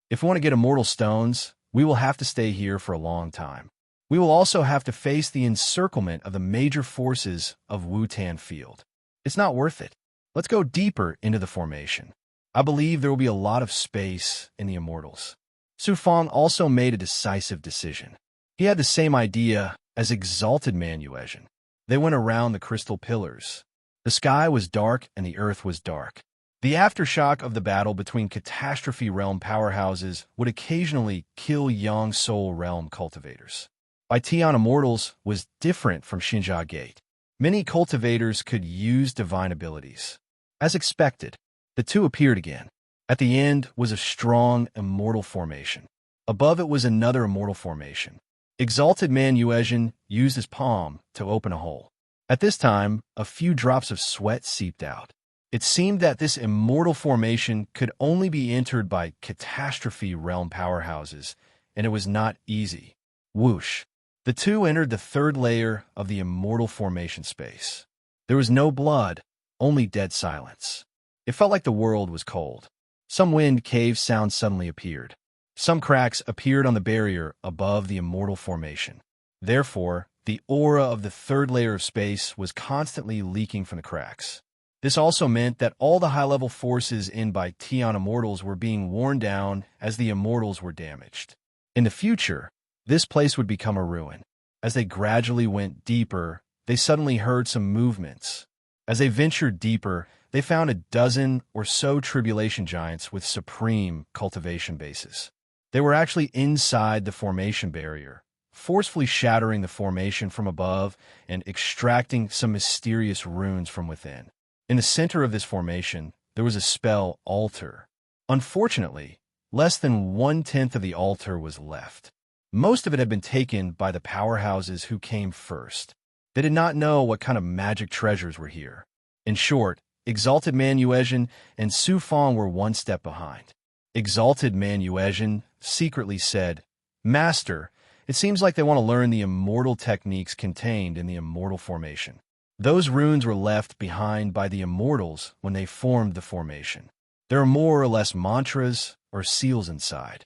If we want to get immortal stones, we will have to stay here for a long time. We will also have to face the encirclement of the major forces of Wu-Tan Field. It's not worth it. Let's go deeper into the formation. I believe there will be a lot of space in the immortals. Su Fang also made a decisive decision. He had the same idea as Exalted Man Yuezhin. They went around the crystal pillars. The sky was dark and the earth was dark. The aftershock of the battle between Catastrophe Realm powerhouses would occasionally kill Yang Soul Realm cultivators. By Tian Immortals was different from Xinjia Gate. Many cultivators could use divine abilities. As expected, the two appeared again. At the end was a strong immortal formation. Above it was another immortal formation. Exalted Man Yuezhin used his palm to open a hole. At this time, a few drops of sweat seeped out. It seemed that this immortal formation could only be entered by Catastrophe Realm powerhouses, and it was not easy. Whoosh! The two entered the third layer of the immortal formation space. There was no blood, only dead silence. It felt like the world was cold. Some wind cave sounds suddenly appeared. Some cracks appeared on the barrier above the immortal formation. Therefore, the aura of the third layer of space was constantly leaking from the cracks. This also meant that all the high-level forces in by Tian Immortals were being worn down as the Immortals were damaged. In the future, this place would become a ruin. As they gradually went deeper, they suddenly heard some movements. As they ventured deeper, they found a dozen or so tribulation giants with supreme cultivation bases. They were actually inside the formation barrier, forcefully shattering the formation from above and extracting some mysterious runes from within. In the center of this formation, there was a spell altar. Unfortunately, less than 1/10 of the altar was left. Most of it had been taken by the powerhouses who came first. They did not know what kind of magic treasures were here. In short, Exalted Man Yuezhin and Su Fang were one step behind. Exalted Man Yuezhin secretly said, "Master, it seems like they want to learn the immortal techniques contained in the immortal formation. Those runes were left behind by the immortals when they formed the formation. There are more or less mantras or seals inside.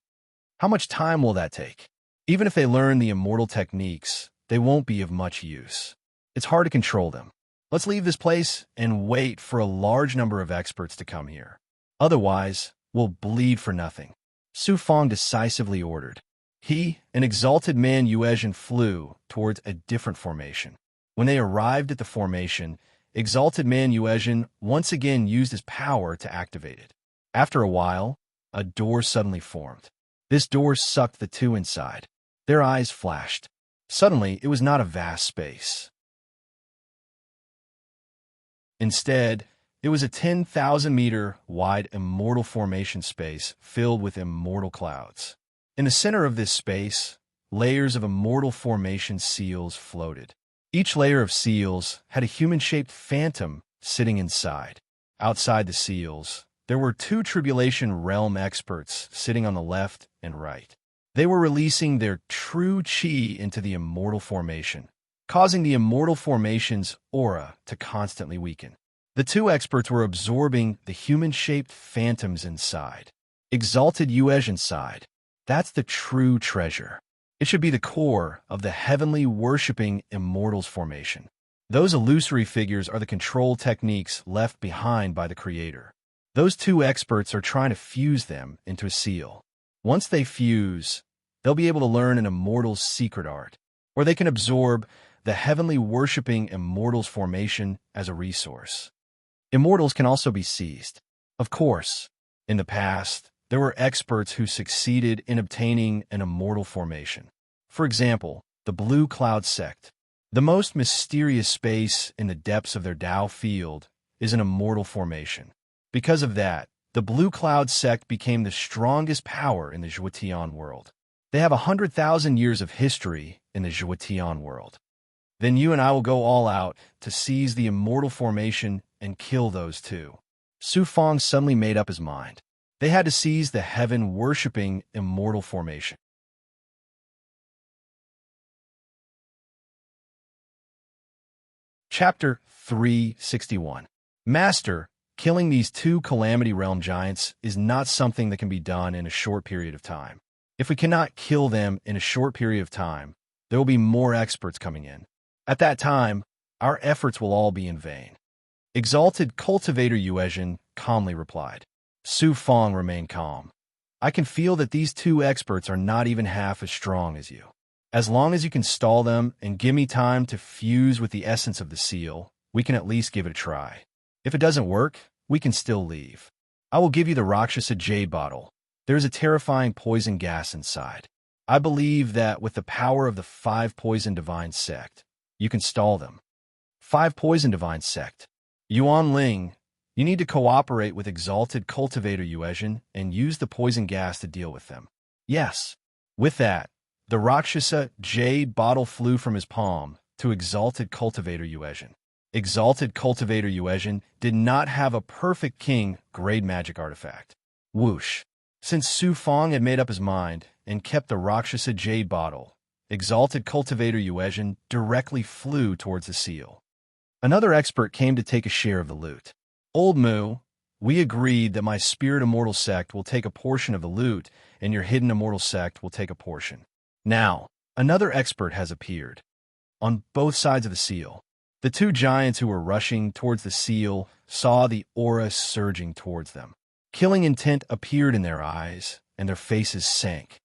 How much time will that take? Even if they learn the immortal techniques, they won't be of much use. It's hard to control them. Let's leave this place and wait for a large number of experts to come here. Otherwise, we'll bleed for nothing." Su Fang decisively ordered. He, an Exalted Man Yuezhin, flew towards a different formation. When they arrived at the formation, Exalted Man Yuezhin once again used his power to activate it. After a while, a door suddenly formed. This door sucked the two inside. Their eyes flashed. Suddenly, it was not a vast space. Instead, It was a 10,000-meter wide immortal formation space filled with immortal clouds. In the center of this space, layers of immortal formation seals floated. Each layer of seals had a human-shaped phantom sitting inside. Outside the seals, there were two Tribulation Realm experts sitting on the left and right. They were releasing their true chi into the immortal formation, causing the immortal formation's aura to constantly weaken. The two experts were absorbing the human-shaped phantoms inside. Exalted Yuezh inside. That's the true treasure. It should be the core of the heavenly worshipping immortals formation. Those illusory figures are the control techniques left behind by the Creator. Those two experts are trying to fuse them into a seal. Once they fuse, they'll be able to learn an immortal's secret art, or they can absorb the heavenly worshipping immortals formation as a resource. Immortals can also be seized. Of course, in the past, there were experts who succeeded in obtaining an immortal formation. For example, the Blue Cloud Sect. The most mysterious space in the depths of their Tao field is an immortal formation. Because of that, the Blue Cloud Sect became the strongest power in the Zhuotian world. They have 100,000 years of history in the Zhuotian world. Then you and I will go all out to seize the immortal formation and kill those two. Su Fong suddenly made up his mind. They had to seize the heaven-worshipping immortal formation. Chapter 361. Master, killing these two Calamity Realm giants is not something that can be done in a short period of time. If we cannot kill them in a short period of time, there will be more experts coming in. At that time, our efforts will all be in vain. Exalted Cultivator Yuezhin calmly replied. Su Fong remained calm. I can feel that these two experts are not even half as strong as you. As long as you can stall them and give me time to fuse with the essence of the seal, we can at least give it a try. If it doesn't work, we can still leave. I will give you the Rakshasa Jade bottle. There is a terrifying poison gas inside. I believe that with the power of the 5 Poison Divine Sect, you can stall them. 5 Poison Divine Sect. Yuan Ling, you need to cooperate with Exalted Cultivator Yuezhin and use the poison gas to deal with them. Yes. With that, the Rakshasa Jade bottle flew from his palm to Exalted Cultivator Yuezhin. Exalted Cultivator Yuezhin did not have a perfect king-grade magic artifact. Whoosh. Since Su Fong had made up his mind and kept the Rakshasa Jade bottle, Exalted Cultivator Yuezhin directly flew towards the seal. Another expert came to take a share of the loot. Old Mu, we agreed that my Spirit Immortal Sect will take a portion of the loot, and your Hidden Immortal Sect will take a portion. Now, another expert has appeared. On both sides of the seal, the two giants who were rushing towards the seal saw the aura surging towards them. Killing intent appeared in their eyes, and their faces sank.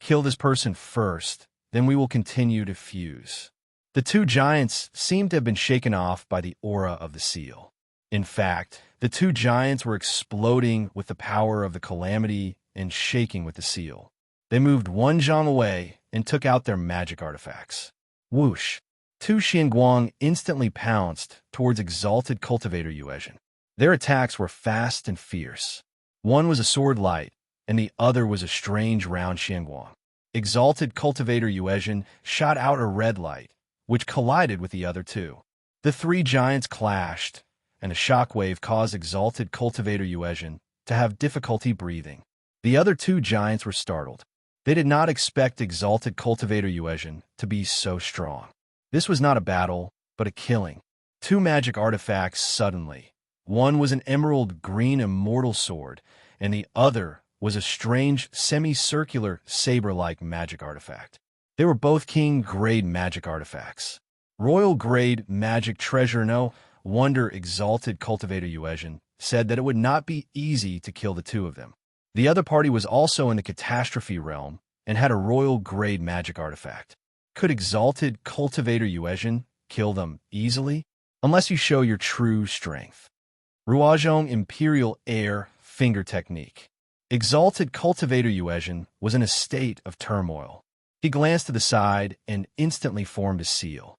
Kill this person first, then we will continue to fuse. The two giants seemed to have been shaken off by the aura of the seal. In fact, the two giants were exploding with the power of the calamity and shaking with the seal. They moved one zhang away and took out their magic artifacts. Whoosh! Two Xianguang instantly pounced towards Exalted Cultivator Yuezhin. Their attacks were fast and fierce. One was a sword light, and the other was a strange round Xianguang. Exalted Cultivator Yuezhin shot out a red light, which collided with the other two. The 3 giants clashed, and a shockwave caused Exalted Cultivator Yuezhin to have difficulty breathing. The other 2 giants were startled. They did not expect Exalted Cultivator Yuezhin to be so strong. This was not a battle, but a killing. 2 magic artifacts suddenly. One was an emerald green immortal sword, and the other was a strange semicircular saber-like magic artifact. They were both king-grade magic artifacts. Royal-grade magic treasure. No wonder Exalted Cultivator Yuezhin said that it would not be easy to kill the 2 of them. The other party was also in the catastrophe realm and had a royal-grade magic artifact. Could Exalted Cultivator Yuezhin kill them easily? Unless you show your true strength. Ruozhong Imperial Air Finger Technique. Exalted Cultivator Yuezhin was in a state of turmoil. He glanced to the side and instantly formed a seal.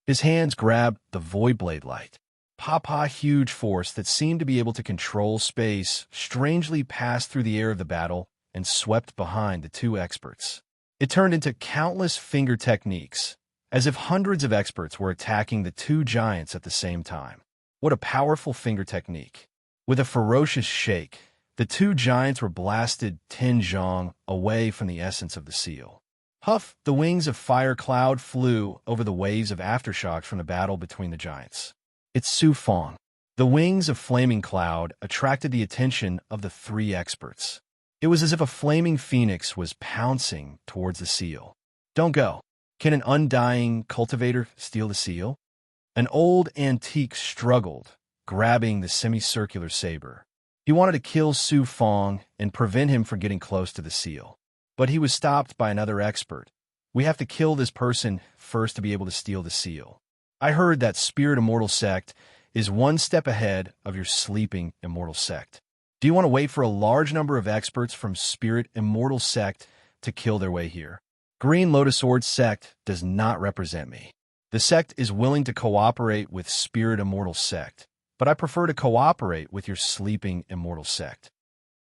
His hands grabbed the void blade light. Papa, huge force that seemed to be able to control space, strangely passed through the air of the battle and swept behind the two experts. It turned into countless finger techniques, as if hundreds of experts were attacking the two giants at the same time. What a powerful finger technique. With a ferocious shake, the two giants were blasted 10 zhong away from the essence of the seal. Huff, the wings of fire cloud flew over the waves of aftershocks from the battle between the giants. It's Su Fong. The wings of flaming cloud attracted the attention of the three experts. It was as if a flaming phoenix was pouncing towards the seal. Don't go. Can an undying cultivator steal the seal? An old antique struggled, grabbing the semicircular saber. He wanted to kill Su Fong and prevent him from getting close to the seal. But he was stopped by another expert. We have to kill this person first to be able to steal the seal. I heard that Spirit Immortal Sect is one step ahead of your sleeping Immortal Sect. Do you want to wait for a large number of experts from Spirit Immortal Sect to kill their way here? Green Lotus Sword Sect does not represent me. The sect is willing to cooperate with Spirit Immortal Sect, but I prefer to cooperate with your sleeping Immortal Sect.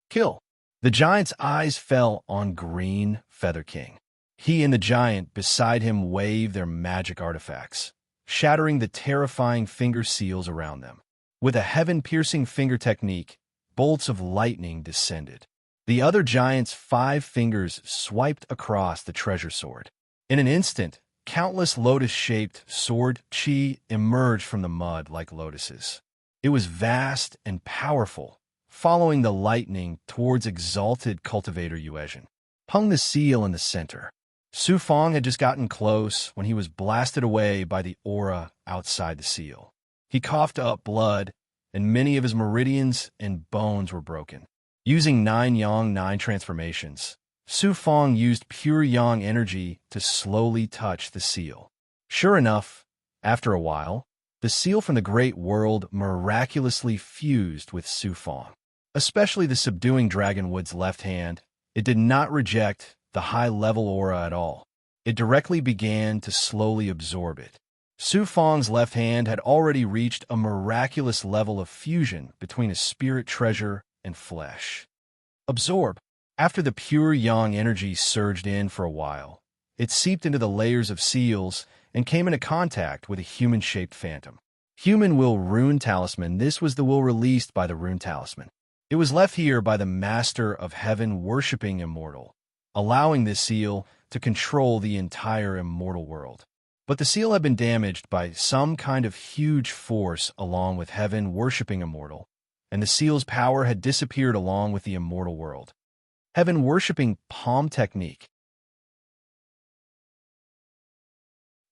Kill. The giant's eyes fell on Green Feather King. He and the giant beside him waved their magic artifacts, shattering the terrifying finger seals around them. With a heaven-piercing finger technique, bolts of lightning descended. The other giant's 5 fingers swiped across the treasure sword. In an instant, countless lotus-shaped sword chi emerged from the mud like lotuses. It was vast and powerful, following the lightning towards exalted cultivator Yuezhen. Hung the seal in the center. Su Fong had just gotten close when he was blasted away by the aura outside the seal. He coughed up blood, and many of his meridians and bones were broken. Using 9 Yang 9 transformations, Su Fong used pure Yang energy to slowly touch the seal. Sure enough, after a while, the seal from the great world miraculously fused with Su Fong. Especially the subduing Dragonwood's left hand, it did not reject the high-level aura at all. It directly began to slowly absorb it. Su Fong's left hand had already reached a miraculous level of fusion between his spirit treasure and flesh. Absorb. After the pure Yang energy surged in for a while, it seeped into the layers of seals and came into contact with a human-shaped phantom. Human Will Rune Talisman. This was the will released by the Rune Talisman. It was left here by the Master of Heaven worshipping Immortal, allowing this seal to control the entire immortal world. But the seal had been damaged by some kind of huge force along with Heaven worshipping Immortal, and the seal's power had disappeared along with the immortal world. Heaven worshipping palm technique.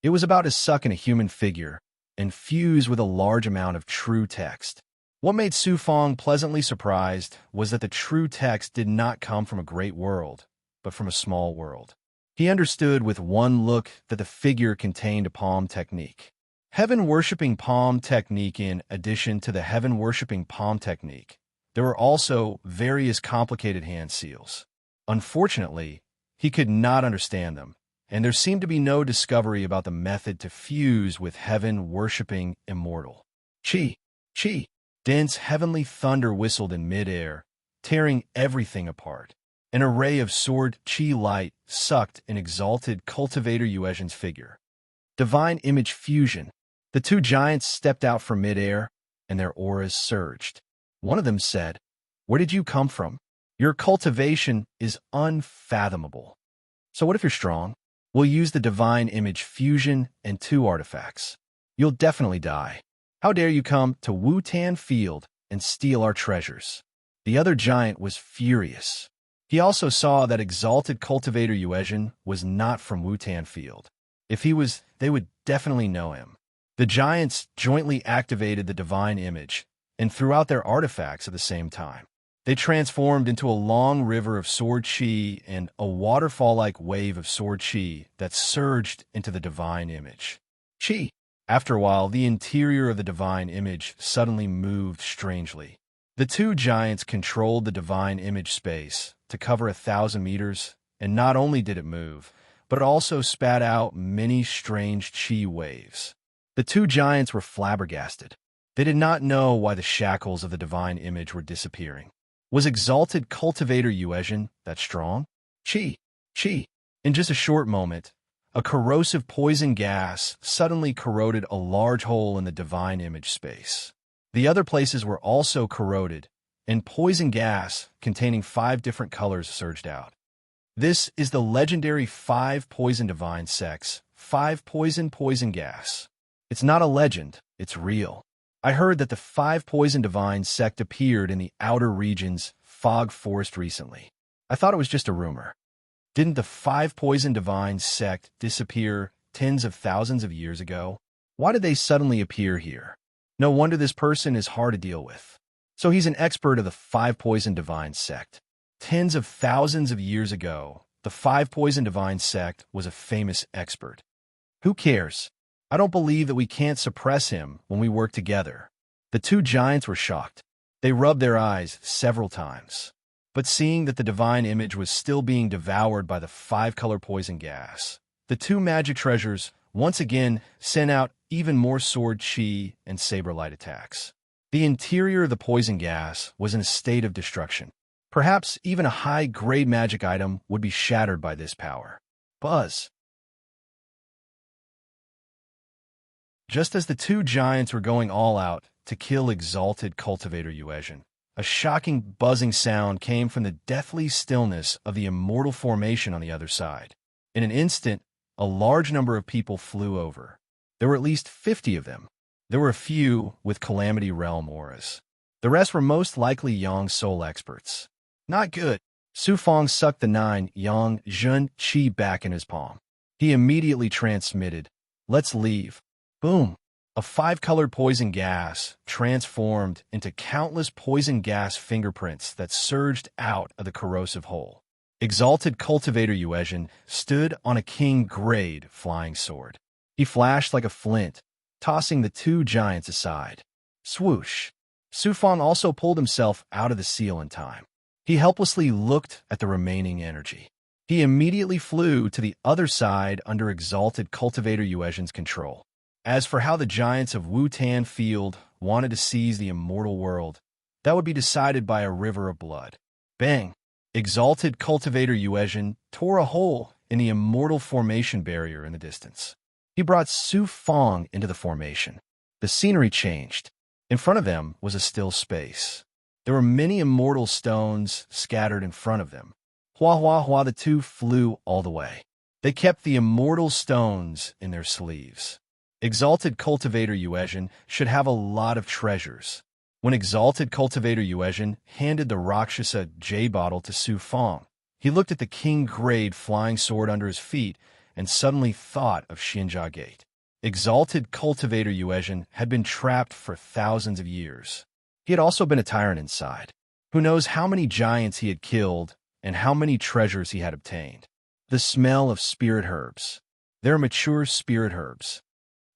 It was about to suck in a human figure and fuse with a large amount of true text. What made Su Fong pleasantly surprised was that the true text did not come from a great world, but from a small world. He understood with one look that the figure contained a palm technique. Heaven worshipping palm technique. In addition to the heaven worshipping palm technique, there were also various complicated hand seals. Unfortunately, he could not understand them, and there seemed to be no discovery about the method to fuse with heaven worshipping Immortal. Chi! Chi! Dense heavenly thunder whistled in midair, tearing everything apart. An array of sword chi light sucked an exalted cultivator Yuezhen's figure. Divine image fusion. The two giants stepped out from midair, and their auras surged. One of them said, "Where did you come from? Your cultivation is unfathomable. So what if you're strong? We'll use the divine image fusion and 2 artifacts. You'll definitely die. How dare you come to Wu-Tan Field and steal our treasures?" The other giant was furious. He also saw that exalted cultivator Yuezhen was not from Wu-Tan Field. If he was, they would definitely know him. The giants jointly activated the divine image and threw out their artifacts at the same time. They transformed into a long river of sword chi and a waterfall-like wave of sword chi that surged into the divine image. Chi. After a while, the interior of the divine image suddenly moved strangely. The two giants controlled the divine image space to cover 1,000 meters, and not only did it move, but it also spat out many strange chi waves. The two giants were flabbergasted. They did not know why the shackles of the divine image were disappearing. Was exalted cultivator Yuezhan that strong? Chi, chi. In just a short moment, a corrosive poison gas suddenly corroded a large hole in the divine image space. The other places were also corroded, and poison gas containing 5 different colors surged out. This is the legendary 5 poison divine sects, 5 poison gas. It's not a legend, it's real. I heard that the 5 poison divine sect appeared in the outer regions fog forest recently. I thought it was just a rumor. Didn't the 5 poison divine sect disappear tens of thousands of years ago? Why did they suddenly appear here? No wonder this person is hard to deal with. So he's an expert of the 5 poison divine sect. Tens of thousands of years ago, the 5 poison divine sect was a famous expert. Who cares? I don't believe that we can't suppress him when we work together. The two giants were shocked. They rubbed their eyes several times. But seeing that the divine image was still being devoured by the 5-color poison gas, the 2 magic treasures once again sent out even more sword chi and saber light attacks. The interior of the poison gas was in a state of destruction. Perhaps even a high-grade magic item would be shattered by this power. Buzz. Just as the two giants were going all out to kill exalted cultivator Yuezhan, a shocking buzzing sound came from the deathly stillness of the immortal formation on the other side. In an instant, a large number of people flew over. There were at least 50 of them. There were a few with Calamity Realm auras. The rest were most likely Yang soul experts. Not good. Su Fong sucked the 9 Yang Zhun Qi back in his palm. He immediately transmitted, "Let's leave." Boom! A 5-colored poison gas transformed into countless poison gas fingerprints that surged out of the corrosive hole. Exalted cultivator Yuezhan stood on a king-grade flying sword. He flashed like a flint, tossing the two giants aside. Swoosh! Su Fong also pulled himself out of the seal in time. He helplessly looked at the remaining energy. He immediately flew to the other side under exalted cultivator Yuezhan's control. As for how the giants of Wu-Tan Field wanted to seize the immortal world, that would be decided by a river of blood. Bang! Exalted cultivator Yuezhan tore a hole in the immortal formation barrier in the distance. He brought Su Fong into the formation. The scenery changed. In front of them was a still space. There were many immortal stones scattered in front of them. Hua hua hua, the two flew all the way. They kept the immortal stones in their sleeves. Exalted cultivator Yuezhan should have a lot of treasures. When exalted cultivator Yuezhan handed the Rakshasa J bottle to Su Fong, he looked at the king-grade flying sword under his feet and suddenly thought of Xinjia Gate. Exalted cultivator Yuezhan had been trapped for thousands of years. He had also been a tyrant inside. Who knows how many giants he had killed and how many treasures he had obtained. The smell of spirit herbs. They're mature spirit herbs.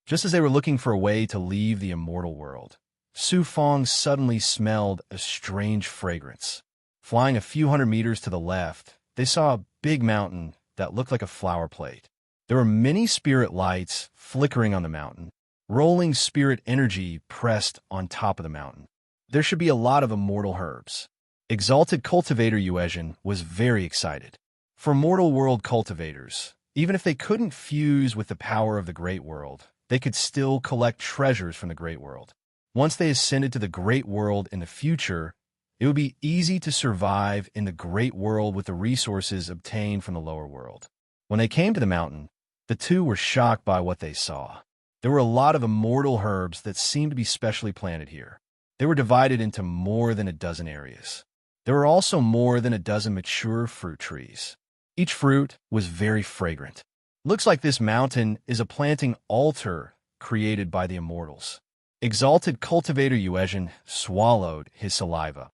Just as they were looking for a way to leave the immortal world, Su Fong suddenly smelled a strange fragrance. Flying a few hundred meters to the left, they saw a big mountain that looked like a flower plate. There were many spirit lights flickering on the mountain, rolling spirit energy pressed on top of the mountain. There should be a lot of immortal herbs. Exalted cultivator Yuezhan was very excited. For mortal world cultivators, even if they couldn't fuse with the power of the great world, they could still collect treasures from the great world. Once they ascended to the great world in the future, it would be easy to survive in the great world with the resources obtained from the lower world. When they came to the mountain, the two were shocked by what they saw. There were a lot of immortal herbs that seemed to be specially planted here. They were divided into more than a dozen areas. There were also more than a dozen mature fruit trees. Each fruit was very fragrant. Looks like this mountain is a planting altar created by the immortals. Exalted cultivator Yuezhan swallowed his saliva.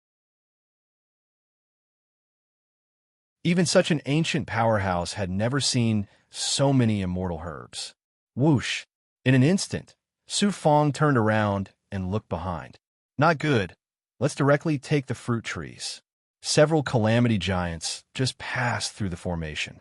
Even such an ancient powerhouse had never seen so many immortal herbs. Whoosh! In an instant, Su Fong turned around and looked behind. Not good. Let's directly take the fruit trees. Several calamity giants just passed through the formation.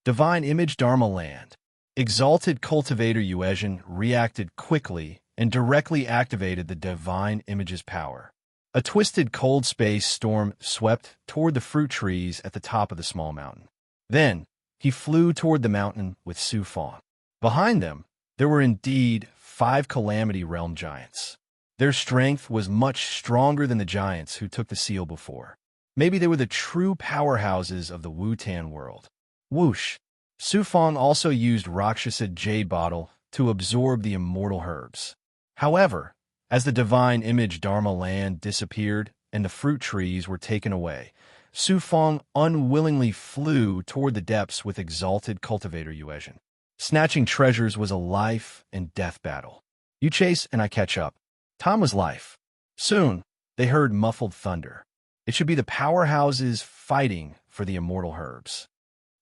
Divine Image Dharma Land. Exalted Cultivator Yuezhin reacted quickly and directly activated the divine image's power. A twisted cold space storm swept toward the fruit trees at the top of the small mountain. Then, he flew toward the mountain with Su Fong. Behind them, there were indeed 5 Calamity Realm giants. Their strength was much stronger than the giants who took the seal before. Maybe they were the true powerhouses of the Wu-Tan world. Whoosh! Su Fong also used Rakshasa Jade Bottle to absorb the immortal herbs. However, as the divine image Dharma land disappeared and the fruit trees were taken away, Su Fong unwillingly flew toward the depths with Exalted Cultivator Yuezhin. Snatching treasures was a life and death battle. You chase and I catch up. Time was life. Soon, they heard muffled thunder. It should be the powerhouses fighting for the immortal herbs.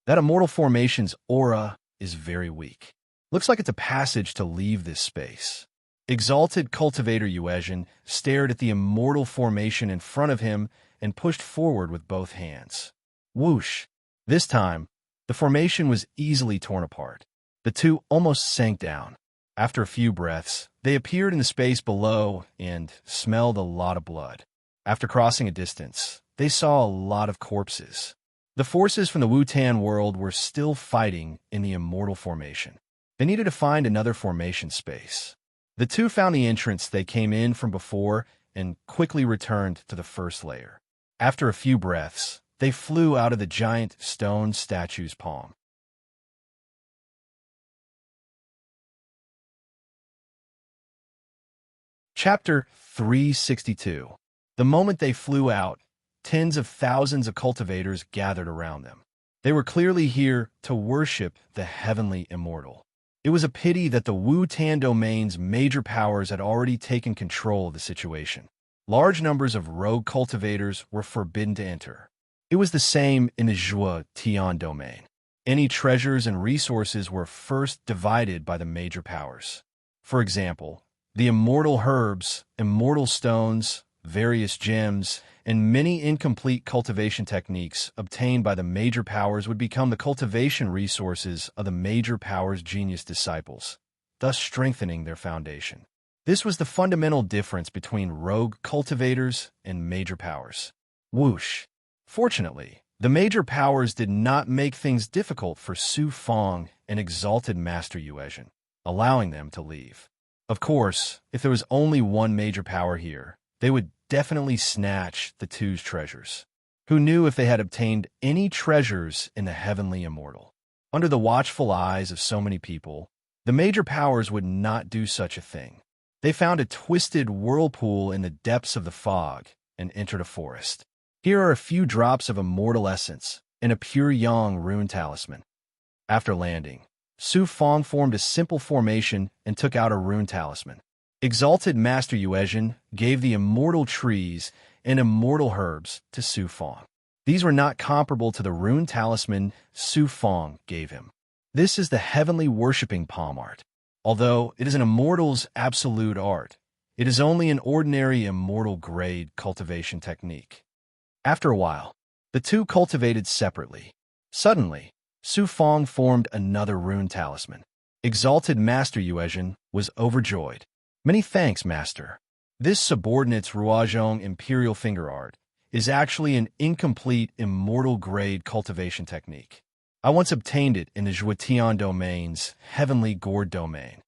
That immortal formation's aura is very weak. Looks like it's a passage to leave this space. Exalted Cultivator Yuezhin stared at the immortal formation in front of him and pushed forward with both hands. Whoosh! This time, the formation was easily torn apart. The two almost sank down. After a few breaths, they appeared in the space below and smelled a lot of blood. After crossing a distance, they saw a lot of corpses. The forces from the Wu-Tan world were still fighting in the immortal formation. They needed to find another formation space. The two found the entrance they came in from before and quickly returned to the first layer. After a few breaths, they flew out of the giant stone statue's palm. Chapter 362. The moment they flew out, tens of thousands of cultivators gathered around them. They were clearly here to worship the heavenly immortal. It was a pity that the Wu-Tan domain's major powers had already taken control of the situation. Large numbers of rogue cultivators were forbidden to enter. It was the same in the Zhuo-Tian domain. Any treasures and resources were first divided by the major powers. For example, the immortal herbs, immortal stones, various gems, and many incomplete cultivation techniques obtained by the major powers would become the cultivation resources of the major powers' genius disciples, thus strengthening their foundation. This was the fundamental difference between rogue cultivators and major powers. Whoosh! Fortunately, the major powers did not make things difficult for Su Fong and Exalted Master Yuezhin, allowing them to leave. Of course, if there was only one major power here, they would definitely snatch the two's treasures. Who knew if they had obtained any treasures in the heavenly immortal? Under the watchful eyes of so many people, the major powers would not do such a thing. They found a twisted whirlpool in the depths of the fog and entered a forest. Here are a few drops of immortal essence and a pure yang rune talisman. After landing, Su Fong formed a simple formation and took out a rune talisman. Exalted Master Yuezhin gave the immortal trees and immortal herbs to Su Fong. These were not comparable to the rune talisman Su Fong gave him. This is the heavenly worshipping palm art. Although it is an immortal's absolute art, it is only an ordinary immortal grade cultivation technique. After a while, the two cultivated separately. Suddenly, Su Fong formed another rune talisman. Exalted Master Yuezhin was overjoyed. Many thanks, Master. This subordinate's Ruozhong Imperial Finger Art is actually an incomplete immortal-grade cultivation technique. I once obtained it in the Zhuotian domain's Heavenly Gourd domain.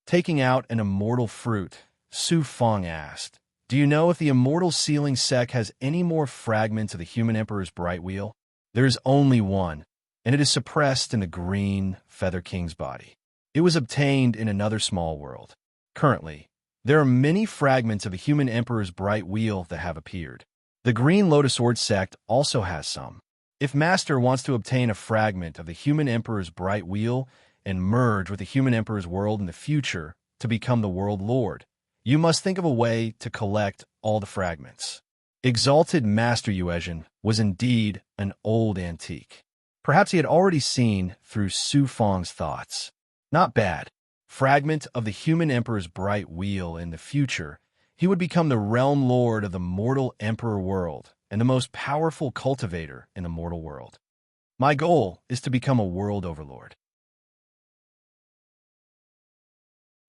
Taking out an immortal fruit, Su Fong asked, "Do you know if the immortal sealing sec has any more fragments of the human emperor's bright wheel?" There is only one, and it is suppressed in the green Feather King's body. It was obtained in another small world. Currently, there are many fragments of a human emperor's bright wheel that have appeared. The Green Lotus Sword sect also has some. If Master wants to obtain a fragment of the human emperor's bright wheel and merge with the human emperor's world in the future to become the world lord, you must think of a way to collect all the fragments. Exalted Master Yuezhin was indeed an old antique. Perhaps he had already seen through Su Fong's thoughts. Not bad. Fragment of the human emperor's bright wheel in the future, he would become the realm lord of the mortal emperor world and the most powerful cultivator in the mortal world. My goal is to become a world overlord.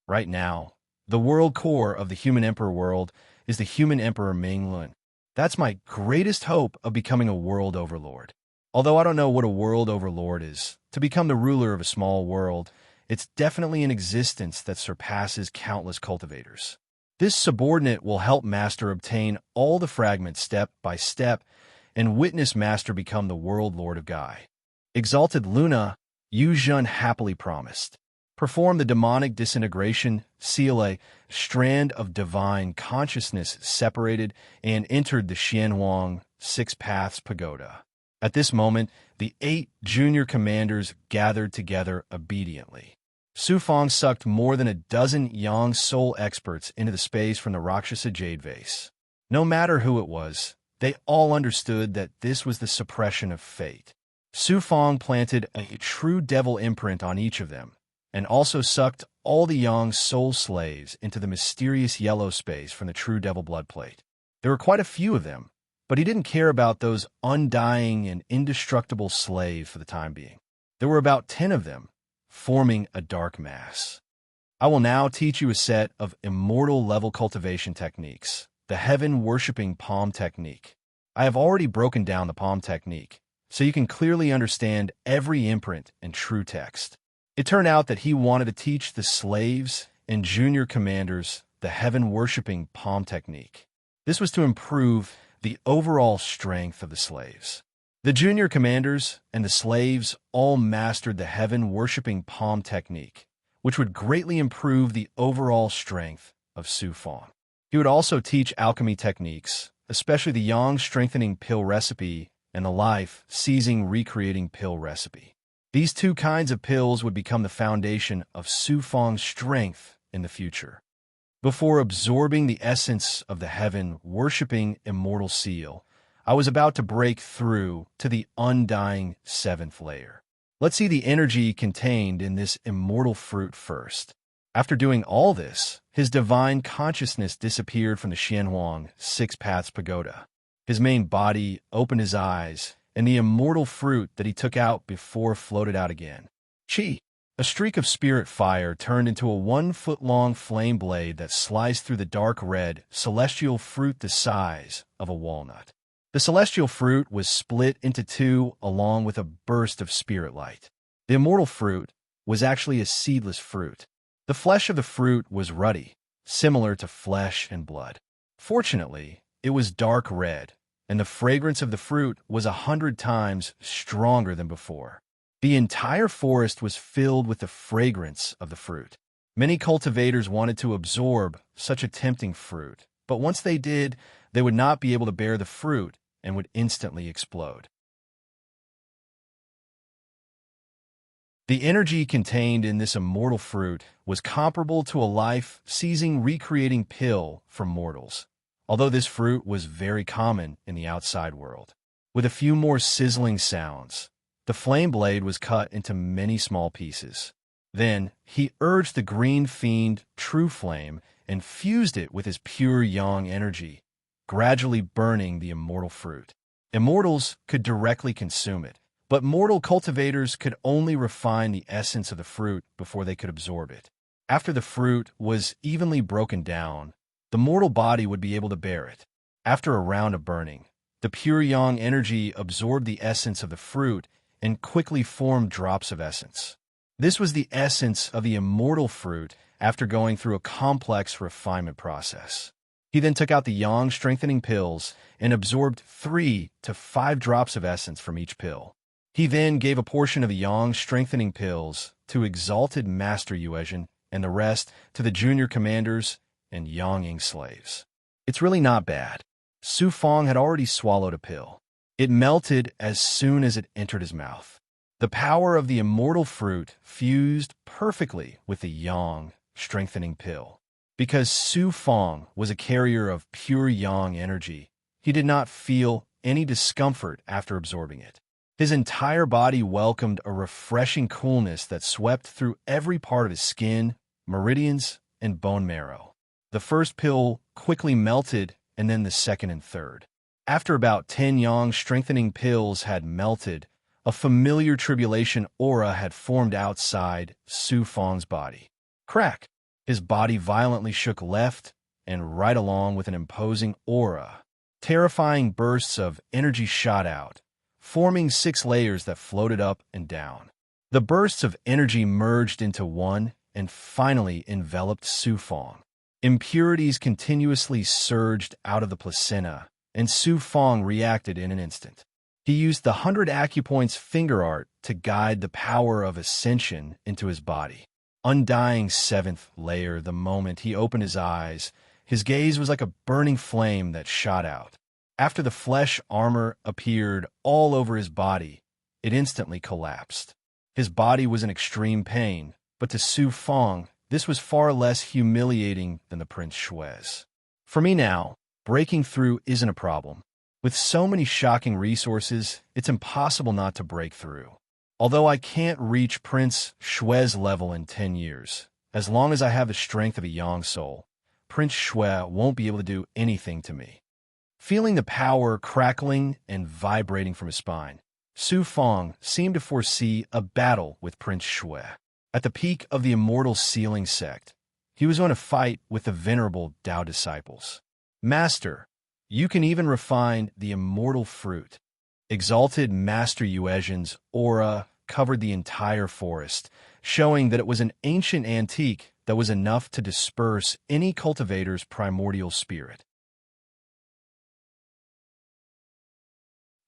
Right now, the world core of the human emperor world is the human emperor Minglin. That's my greatest hope of becoming a world overlord. Although I don't know what a world overlord is, to become the ruler of a small world, it's definitely an existence that surpasses countless cultivators. This subordinate will help Master obtain all the fragments step by step and witness Master become the world lord of Guy. Exalted Luna, Yu Jun happily promised. Perform the demonic disintegration, seal a strand of divine consciousness separated, and entered the Xianhuang Six Paths Pagoda. At this moment, the 8 junior commanders gathered together obediently. Su Fong sucked more than a dozen Yang soul experts into the space from the Rakshasa Jade Vase. No matter who it was, they all understood that this was the suppression of fate. Su Fong planted a true devil imprint on each of them, and also sucked all the Yang soul slaves into the mysterious yellow space from the true devil blood plate. There were quite a few of them, but he didn't care about those undying and indestructible slaves for the time being. There were about 10 of them, forming a dark mass. I will now teach you a set of immortal level cultivation techniques, the heaven-worshipping palm technique. I have already broken down the palm technique, so you can clearly understand every imprint and true text. It turned out that he wanted to teach the slaves and junior commanders the heaven-worshipping palm technique. This was to improve the overall strength of the slaves. The junior commanders and the slaves all mastered the heaven-worshipping palm technique, which would greatly improve the overall strength of Su Fong. He would also teach alchemy techniques, especially the yang strengthening pill recipe and the life seizing recreating pill recipe. These 2 kinds of pills would become the foundation of Su Fong's strength in the future. Before absorbing the essence of the heaven-worshipping immortal seal, I was about to break through to the undying 7th layer. Let's see the energy contained in this immortal fruit first. After doing all this, his divine consciousness disappeared from the Xianhuang Six Paths Pagoda. His main body opened his eyes, and the immortal fruit that he took out before floated out again. Chi! A streak of spirit fire turned into a 1-foot-long flame blade that sliced through the dark red, celestial fruit the size of a walnut. The celestial fruit was split into 2 along with a burst of spirit light. The immortal fruit was actually a seedless fruit. The flesh of the fruit was ruddy, similar to flesh and blood. Fortunately, it was dark red, and the fragrance of the fruit was 100 times stronger than before. The entire forest was filled with the fragrance of the fruit. Many cultivators wanted to absorb such a tempting fruit, but once they did, they would not be able to bear the fruit and would instantly explode. The energy contained in this immortal fruit was comparable to a life-seizing recreating pill for mortals, although this fruit was very common in the outside world. With a few more sizzling sounds, the flame blade was cut into many small pieces. Then he urged the green fiend True Flame and fused it with his pure yang energy, gradually burning the immortal fruit. Immortals could directly consume it, but mortal cultivators could only refine the essence of the fruit before they could absorb it. After the fruit was evenly broken down, the mortal body would be able to bear it. After a round of burning, the pure yang energy absorbed the essence of the fruit and quickly formed drops of essence. This was the essence of the immortal fruit after going through a complex refinement process. He then took out the yang strengthening pills and absorbed 3 to 5 drops of essence from each pill. He then gave a portion of the yang strengthening pills to Exalted Master Yuezhen and the rest to the junior commanders and Yanging slaves. It's really not bad. Su Fong had already swallowed a pill. It melted as soon as it entered his mouth. The power of the immortal fruit fused perfectly with the yang strengthening pill. Because Su Fong was a carrier of pure yang energy, he did not feel any discomfort after absorbing it. His entire body welcomed a refreshing coolness that swept through every part of his skin, meridians, and bone marrow. The first pill quickly melted, and then the second and third. After about 10 yang strengthening pills had melted, a familiar tribulation aura had formed outside Su Fong's body. Crack! His body violently shook left and right along with an imposing aura. Terrifying bursts of energy shot out, forming 6 layers that floated up and down. The bursts of energy merged into one and finally enveloped Su Fong. Impurities continuously surged out of the placenta, and Su Fong reacted in an instant. He used the 100 acupoints finger art to guide the power of ascension into his body. Undying 7th layer, the moment he opened his eyes, his gaze was like a burning flame that shot out. After the flesh armor appeared all over his body, it instantly collapsed. His body was in extreme pain, but to Su Fong, this was far less humiliating than the Prince Shui's. For me now, breaking through isn't a problem. With so many shocking resources, it's impossible not to break through. Although I can't reach Prince Shui's level in 10 years, as long as I have the strength of a young soul, Prince Shui won't be able to do anything to me. Feeling the power crackling and vibrating from his spine, Su Fong seemed to foresee a battle with Prince Shui. At the peak of the immortal sealing sect, he was going to fight with the venerable Tao disciples. Master, you can even refine the immortal fruit. Exalted Master Yuezhin's aura covered the entire forest, showing that it was an ancient antique that was enough to disperse any cultivator's primordial spirit.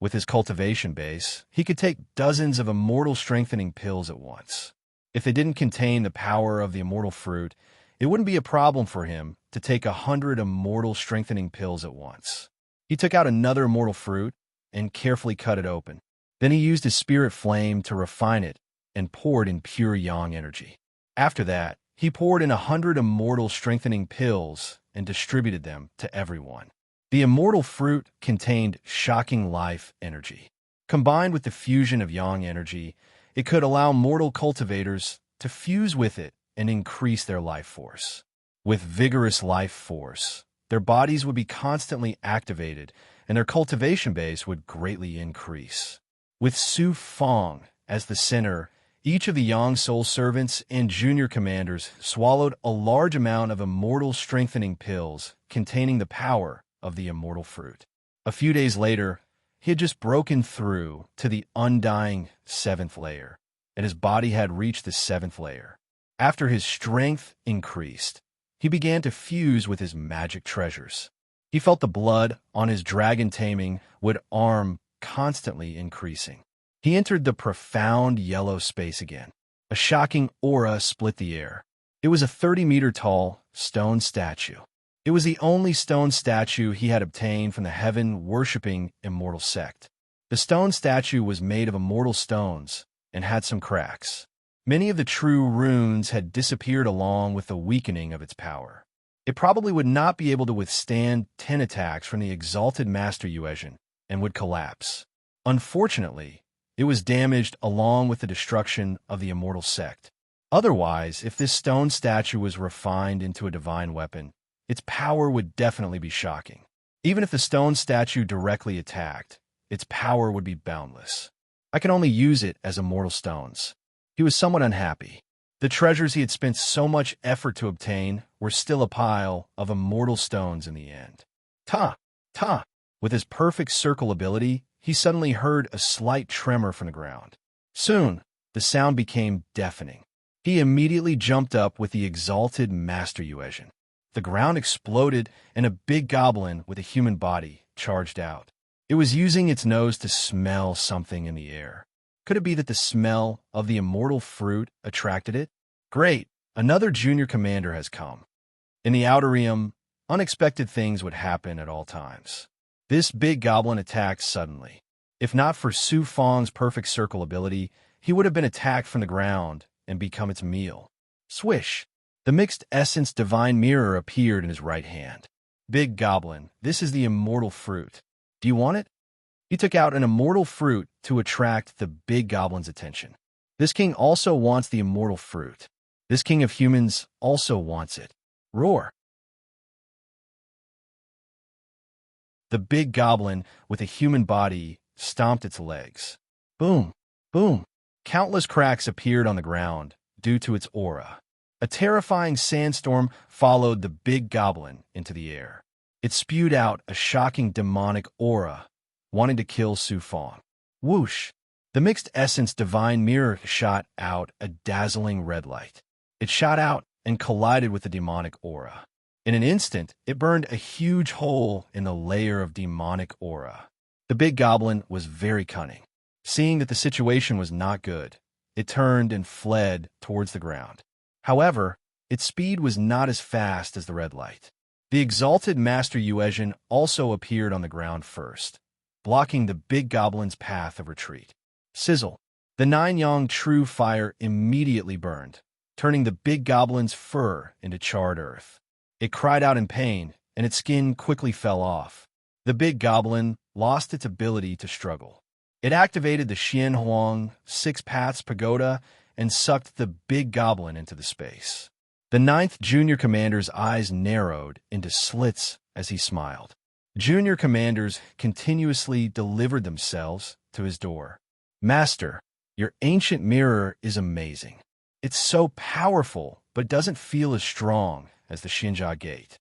With his cultivation base, he could take dozens of immortal strengthening pills at once. If they didn't contain the power of the immortal fruit, it wouldn't be a problem for him to take 100 immortal strengthening pills at once. He took out another immortal fruit and carefully cut it open. Then he used his spirit flame to refine it and poured in pure yang energy. After that, he poured in 100 immortal strengthening pills and distributed them to everyone. The immortal fruit contained shocking life energy. Combined with the fusion of yang energy, it could allow mortal cultivators to fuse with it and increase their life force. With vigorous life force, their bodies would be constantly activated and their cultivation base would greatly increase. With Su Fong as the center, each of the Yang Soul servants and junior commanders swallowed a large amount of immortal strengthening pills containing the power of the immortal fruit. A few days later, he had just broken through to the undying 7th layer, and his body had reached the 7th layer. After his strength increased, he began to fuse with his magic treasures. He felt the blood on his dragon taming wood arm constantly increasing. He entered the profound yellow space again. A shocking aura split the air. It was a 30-meter-tall stone statue. It was the only stone statue he had obtained from the heaven-worshipping immortal sect. The stone statue was made of immortal stones and had some cracks. Many of the true runes had disappeared along with the weakening of its power. It probably would not be able to withstand 10 attacks from the exalted Master Yuezhin and would collapse. Unfortunately, it was damaged along with the destruction of the immortal sect. Otherwise, if this stone statue was refined into a divine weapon, its power would definitely be shocking. Even if the stone statue directly attacked, its power would be boundless. I could only use it as immortal stones. He was somewhat unhappy. The treasures he had spent so much effort to obtain were still a pile of immortal stones in the end. Ta! Ta! With his perfect circle ability, he suddenly heard a slight tremor from the ground. Soon, the sound became deafening. He immediately jumped up with the exalted Master Yuezhin. The ground exploded, and a big goblin with a human body charged out. It was using its nose to smell something in the air. Could it be that the smell of the immortal fruit attracted it? Great! Another junior commander has come. In the Outer Realm, unexpected things would happen at all times. This big goblin attacked suddenly. If not for Su Fong's perfect circle ability, he would have been attacked from the ground and become its meal. Swish! The mixed essence divine mirror appeared in his right hand. Big goblin, this is the immortal fruit. Do you want it? He took out an immortal fruit to attract the big goblin's attention. This king also wants the immortal fruit. This king of humans also wants it. Roar! The big goblin with a human body stomped its legs. Boom! Boom! Countless cracks appeared on the ground due to its aura. A terrifying sandstorm followed the big goblin into the air. It spewed out a shocking demonic aura, wanting to kill Su Fong. Whoosh! The mixed essence divine mirror shot out a dazzling red light. It shot out and collided with the demonic aura. In an instant, it burned a huge hole in the layer of demonic aura. The big goblin was very cunning. Seeing that the situation was not good, it turned and fled towards the ground. However, its speed was not as fast as the red light. The exalted Master Yuezhan also appeared on the ground first, blocking the big goblin's path of retreat. Sizzle! The nine-yang true fire immediately burned, turning the big goblin's fur into charred earth. It cried out in pain, and its skin quickly fell off. The big goblin lost its ability to struggle. It activated the Xian Huang Six Paths Pagoda and sucked the big goblin into the space. The ninth junior commander's eyes narrowed into slits as he smiled. Junior commanders continuously delivered themselves to his door. Master, your ancient mirror is amazing. It's so powerful, but doesn't feel as strong as the Xinjia Gate.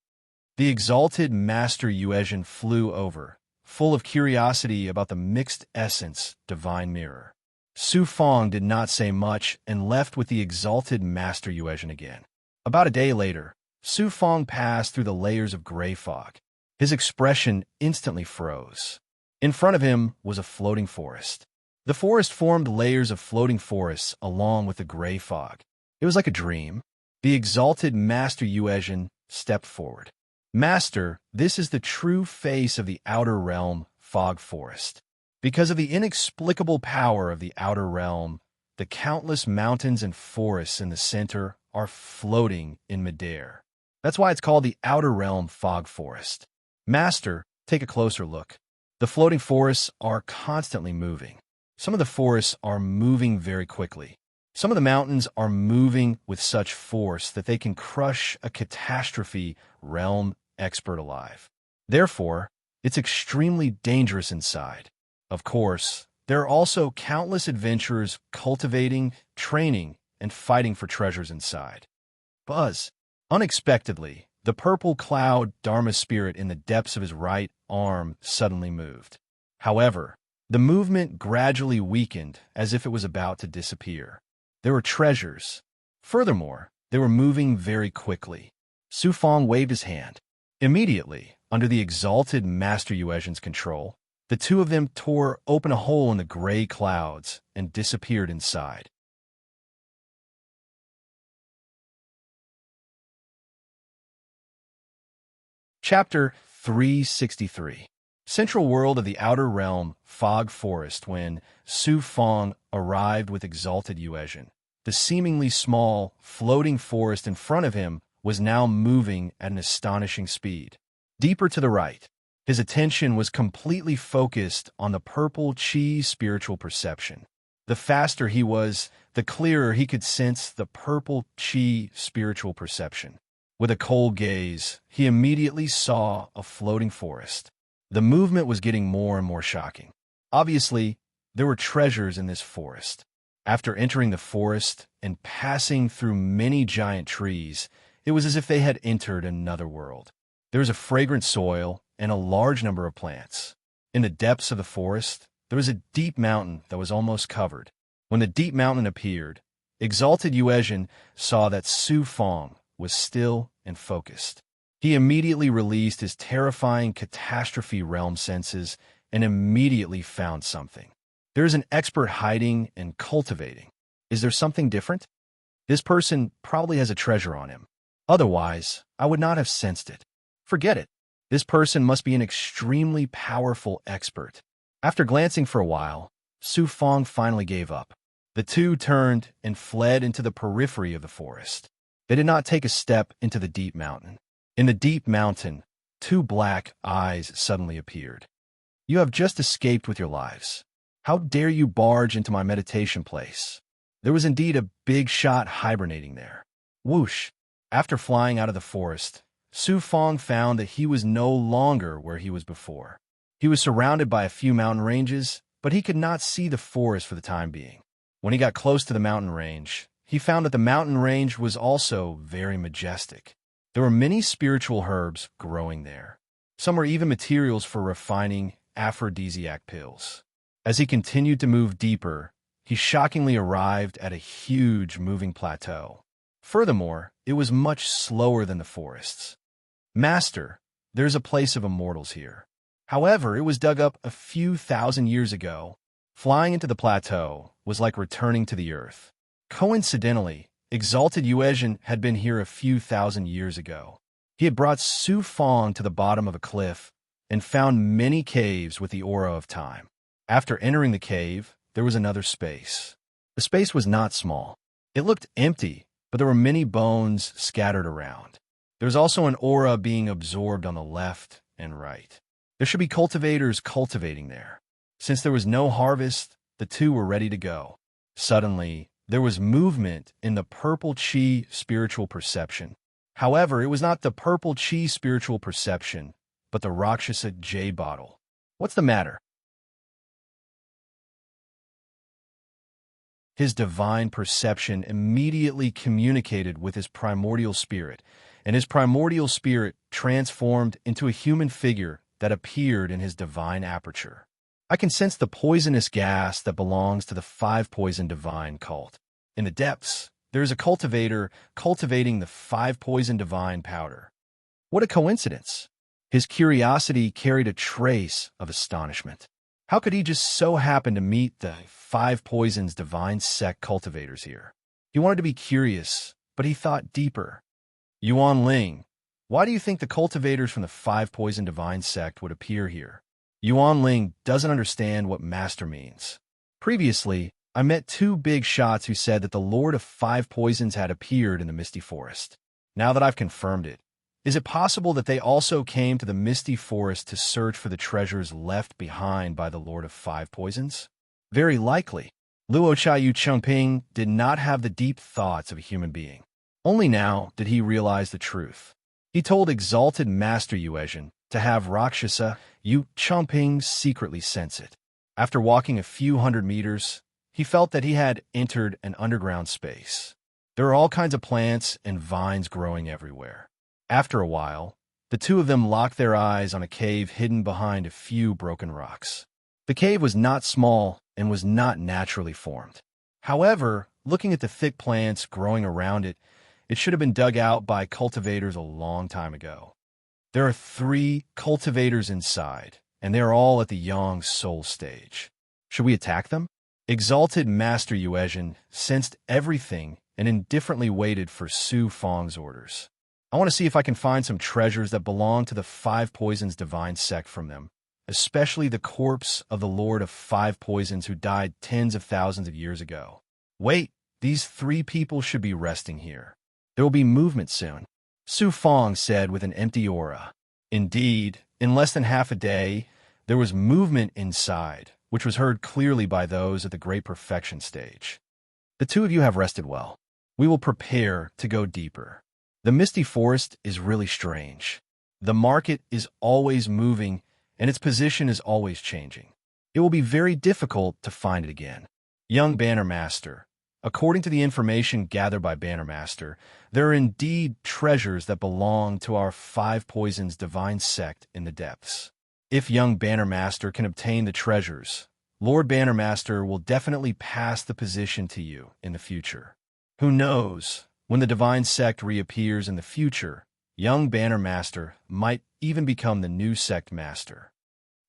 The exalted Master Yuezhan flew over, full of curiosity about the mixed essence divine mirror. Su Fong did not say much and left with the exalted Master Yuezhan again. About a day later, Su Fong passed through the layers of gray fog. His expression instantly froze. In front of him was a floating forest. The forest formed layers of floating forests along with the gray fog. It was like a dream. The exalted Master Yuezhan stepped forward. Master, this is the true face of the outer realm, fog forest. Because of the inexplicable power of the outer realm, the countless mountains and forests in the center are floating in midair. That's why it's called the outer realm fog forest. Master, take a closer look. The floating forests are constantly moving. Some of the forests are moving very quickly. Some of the mountains are moving with such force that they can crush a catastrophe realm expert alive. Therefore, it's extremely dangerous inside. Of course, there are also countless adventurers cultivating, training, and fighting for treasures inside. Buzz! Unexpectedly, the purple cloud Dharma spirit in the depths of his right arm suddenly moved. However, the movement gradually weakened as if it was about to disappear. There were treasures. Furthermore, they were moving very quickly. Su Fong waved his hand. Immediately, under the exalted Master Yuezhan's control, the two of them tore open a hole in the gray clouds and disappeared inside. Chapter 363. Central world of the outer realm, fog forest. When Su Fong arrived with exalted Yuezhan, the seemingly small, floating forest in front of him was now moving at an astonishing speed. Deeper to the right, his attention was completely focused on the purple chi spiritual perception. The faster he was, the clearer he could sense the purple chi spiritual perception. With a cold gaze, he immediately saw a floating forest. The movement was getting more and more shocking. Obviously, there were treasures in this forest. After entering the forest and passing through many giant trees, it was as if they had entered another world. There was a fragrant soil and a large number of plants. In the depths of the forest, there was a deep mountain that was almost covered. When the deep mountain appeared, exalted Yuezhan saw that Su Fong was still and focused. He immediately released his terrifying catastrophe realm senses and immediately found something. There is an expert hiding and cultivating. Is there something different? This person probably has a treasure on him. Otherwise, I would not have sensed it. Forget it. This person must be an extremely powerful expert. After glancing for a while, Su Fong finally gave up. The two turned and fled into the periphery of the forest. They did not take a step into the deep mountain. In the deep mountain, two black eyes suddenly appeared. You have just escaped with your lives. How dare you barge into my meditation place? There was indeed a big shot hibernating there. Whoosh! After flying out of the forest, Su Fong found that he was no longer where he was before. He was surrounded by a few mountain ranges, but he could not see the forest for the time being. When he got close to the mountain range, he found that the mountain range was also very majestic. There were many spiritual herbs growing there. Some were even materials for refining aphrodisiac pills. As he continued to move deeper, he shockingly arrived at a huge moving plateau. Furthermore, it was much slower than the forests. Master, there's a place of immortals here. However, it was dug up a few thousand years ago. Flying into the plateau was like returning to the earth. Coincidentally, exalted Yuezhan had been here a few thousand years ago. He had brought Su Fong to the bottom of a cliff and found many caves with the aura of time. After entering the cave, there was another space. The space was not small. It looked empty, but there were many bones scattered around. There was also an aura being absorbed on the left and right. There should be cultivators cultivating there. Since there was no harvest, the two were ready to go. Suddenly, there was movement in the purple chi spiritual perception. However, it was not the purple chi spiritual perception, but the Rakshasa jade bottle. What's the matter? His divine perception immediately communicated with his primordial spirit, and his primordial spirit transformed into a human figure that appeared in his divine aperture. I can sense the poisonous gas that belongs to the five poison divine cult. In the depths, there is a cultivator cultivating the five poison divine powder. What a coincidence! His curiosity carried a trace of astonishment. How could he just so happen to meet the five poisons divine sect cultivators here? He wanted to be curious, but he thought deeper. Yuan Ling, why do you think the cultivators from the five poison divine sect would appear here? Yuan Ling doesn't understand what master means. Previously, I met two big shots who said that the Lord of Five Poisons had appeared in the Misty Forest. Now that I've confirmed it, is it possible that they also came to the Misty Forest to search for the treasures left behind by the Lord of Five Poisons? Very likely. Luo Chayu Chengping did not have the deep thoughts of a human being. Only now did he realize the truth. He told exalted Master Yuezhan to have Rakshasa Yu Chengping secretly sense it. After walking a few hundred meters, he felt that he had entered an underground space. There are all kinds of plants and vines growing everywhere. After a while, the two of them locked their eyes on a cave hidden behind a few broken rocks. The cave was not small and was not naturally formed. However, looking at the thick plants growing around it, it should have been dug out by cultivators a long time ago. There are 3 cultivators inside, and they are all at the young soul stage. Should we attack them? Exalted Master Yuezhan sensed everything and indifferently waited for Su Fong's orders. I want to see if I can find some treasures that belong to the Five Poisons divine sect from them, especially the corpse of the Lord of Five Poisons who died tens of thousands of years ago. Wait, these 3 people should be resting here. There will be movement soon, Su Fong said with an empty aura. Indeed, in less than half a day, there was movement inside, which was heard clearly by those at the Great Perfection stage. The 2 of you have rested well. We will prepare to go deeper. The Misty Forest is really strange. The market is always moving, and its position is always changing. It will be very difficult to find it again. Young Banner Master, according to the information gathered by Banner Master, there are indeed treasures that belong to our Five Poisons divine sect in the depths. If young Banner Master can obtain the treasures, Lord Banner Master will definitely pass the position to you in the future. Who knows? When the divine sect reappears in the future, young Banner Master might even become the new sect master.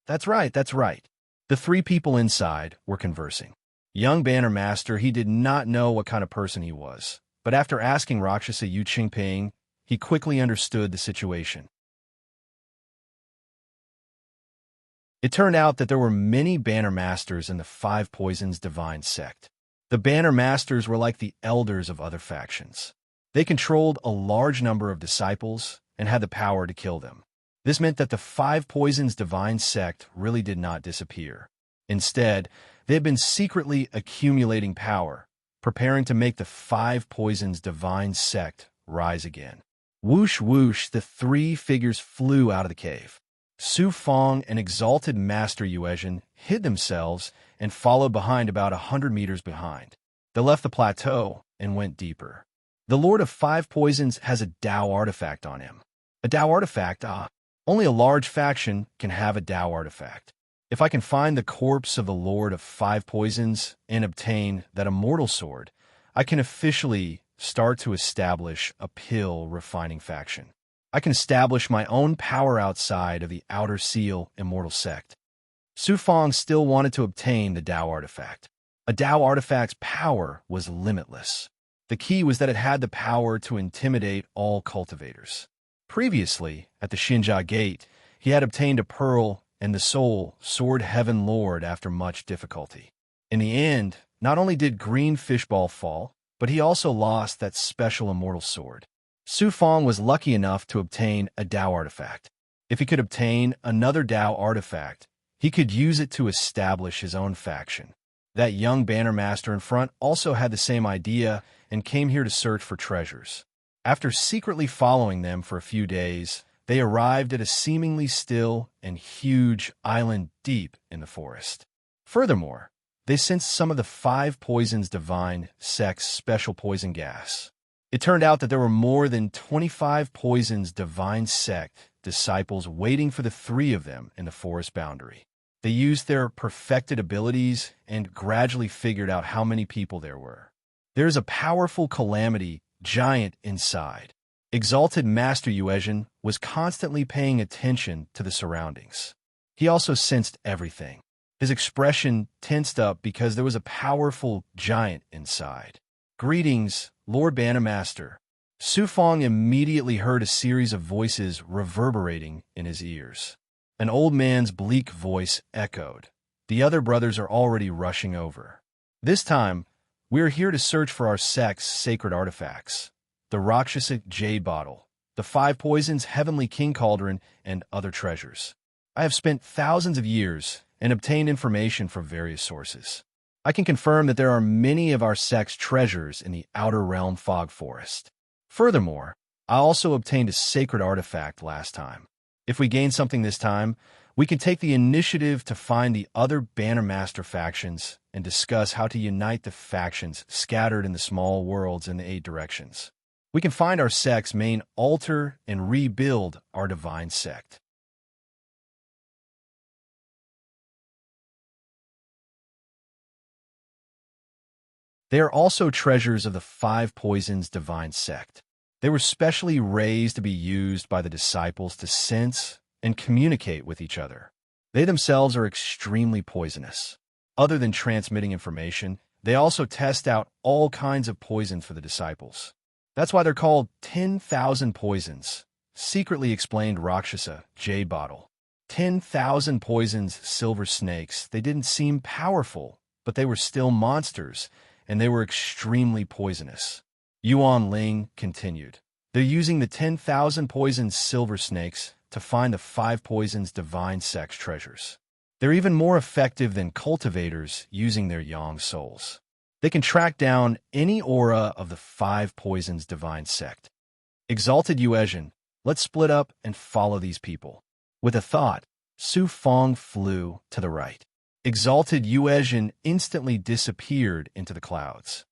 That's right. The 3 people inside were conversing. Young Banner Master, he did not know what kind of person he was, but after asking Rakshasa Yu Qingping, he quickly understood the situation. It turned out that there were many Banner Masters in the Five Poisons divine sect. The Banner Masters were like the elders of other factions. They controlled a large number of disciples and had the power to kill them. This meant that the Five Poisons divine sect really did not disappear. Instead, they had been secretly accumulating power, preparing to make the Five Poisons divine sect rise again. Whoosh whoosh, the 3 figures flew out of the cave. Su Fong and exalted Master Yuezhan hid themselves and followed behind about 100 meters behind. They left the plateau and went deeper. The Lord of Five Poisons has a Tao artifact on him. A Tao artifact? Only a large faction can have a Tao artifact. If I can find the corpse of the Lord of Five Poisons and obtain that immortal sword, I can officially start to establish a pill refining faction. I can establish my own power outside of the Outer Seal Immortal Sect. Su Fong still wanted to obtain the Tao artifact. A Tao artifact's power was limitless. The key was that it had the power to intimidate all cultivators. Previously, at the Xinjia Gate, he had obtained a pearl and the soul Sword Heaven Lord after much difficulty. In the end, not only did Green Fishball fall, but he also lost that special immortal sword. Su Fong was lucky enough to obtain a Tao artifact. If he could obtain another Tao artifact, he could use it to establish his own faction. That young banner master in front also had the same idea and came here to search for treasures. After secretly following them for a few days, they arrived at a seemingly still and huge island deep in the forest. Furthermore, they sensed some of the Five Poisons Divine Sect's special poison gas. It turned out that there were more than 25 Poisons Divine Sect disciples waiting for the three of them in the forest boundary. They used their perfected abilities and gradually figured out how many people there were. There is a powerful calamity giant inside. Exalted Master Yuezhan was constantly paying attention to the surroundings. He also sensed everything. His expression tensed up because there was a powerful giant inside. "Greetings, Lord Bannermaster." Su Fong immediately heard a series of voices reverberating in his ears. An old man's bleak voice echoed. "The other brothers are already rushing over. This time, we are here to search for our sect's sacred artifacts. The Rakshasa Jade Bottle, the Five Poisons Heavenly King Cauldron, and other treasures. I have spent thousands of years and obtained information from various sources. I can confirm that there are many of our sect's treasures in the Outer Realm Fog Forest. Furthermore, I also obtained a sacred artifact last time. If we gain something this time, we can take the initiative to find the other Bannermaster factions and discuss how to unite the factions scattered in the small worlds in the 8 directions. We can find our sect's main altar and rebuild our divine sect." They are also treasures of the Five Poisons Divine Sect. They were specially raised to be used by the disciples to sense and communicate with each other. They themselves are extremely poisonous. Other than transmitting information, they also test out all kinds of poisons for the disciples. That's why they're called 10,000 poisons, secretly explained Rakshasa Jade Bottle. 10,000 poisons, silver snakes. They didn't seem powerful, but they were still monsters, and they were extremely poisonous. Yuan Ling continued. They're using the 10,000 poisons silver snakes to find the Five Poisons Divine Sect's treasures. They're even more effective than cultivators using their Yang souls. They can track down any aura of the Five Poisons Divine Sect. Exalted Yuezhan, let's split up and follow these people. With a thought, Su Fong flew to the right. Exalted Yuezhan instantly disappeared into the clouds.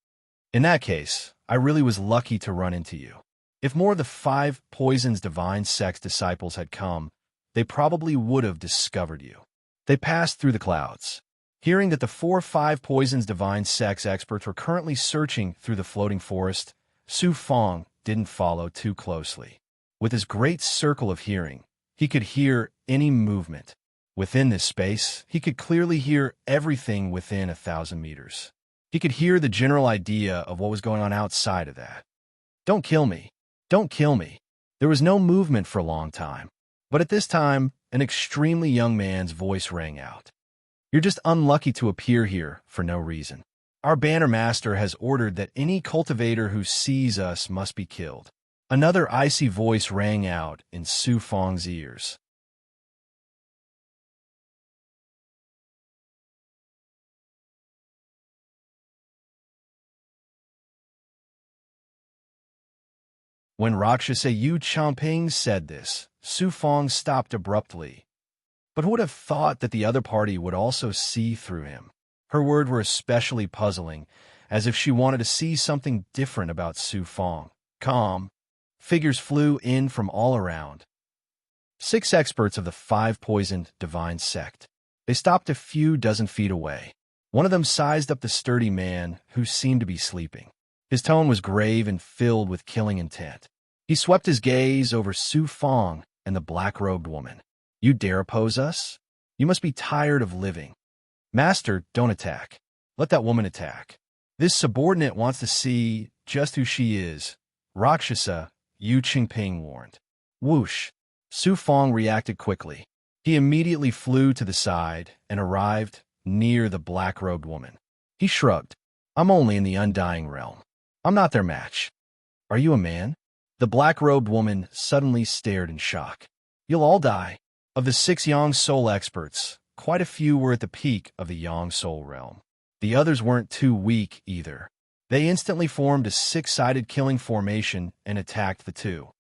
In that case, I really was lucky to run into you. If more of the Five Poisons Divine Sect's disciples had come, they probably would have discovered you. They passed through the clouds. Hearing that the 4-5 Poisons Divine Sect's experts were currently searching through the floating forest, Su Fong didn't follow too closely. With his great circle of hearing, he could hear any movement. Within this space, he could clearly hear everything within 1,000 meters. He could hear the general idea of what was going on outside of that. "Don't kill me. Don't kill me." There was no movement for a long time, but at this time, an extremely young man's voice rang out. "You're just unlucky to appear here for no reason. Our banner master has ordered that any cultivator who sees us must be killed." Another icy voice rang out in Su Fong's ears. When Rakshasa Yu Champing said this, Su Fong stopped abruptly. But who would have thought that the other party would also see through him? Her words were especially puzzling, as if she wanted to see something different about Su Fong. Calm. Figures flew in from all around. 6 experts of the 5-poisoned divine sect. They stopped a few dozen feet away. One of them sized up the sturdy man who seemed to be sleeping. His tone was grave and filled with killing intent. He swept his gaze over Su Fong and the black-robed woman. "You dare oppose us? You must be tired of living. Master, don't attack. Let that woman attack. This subordinate wants to see just who she is." "Rakshasa," Yu Qingping warned. Whoosh! Su Fong reacted quickly. He immediately flew to the side and arrived near the black-robed woman. He shrugged. "I'm only in the undying realm. I'm not their match." "Are you a man?" The black-robed woman suddenly stared in shock. "You'll all die." Of the 6 Yang Soul experts, quite a few were at the peak of the Yang Soul realm. The others weren't too weak either. They instantly formed a 6-sided killing formation and attacked the 2.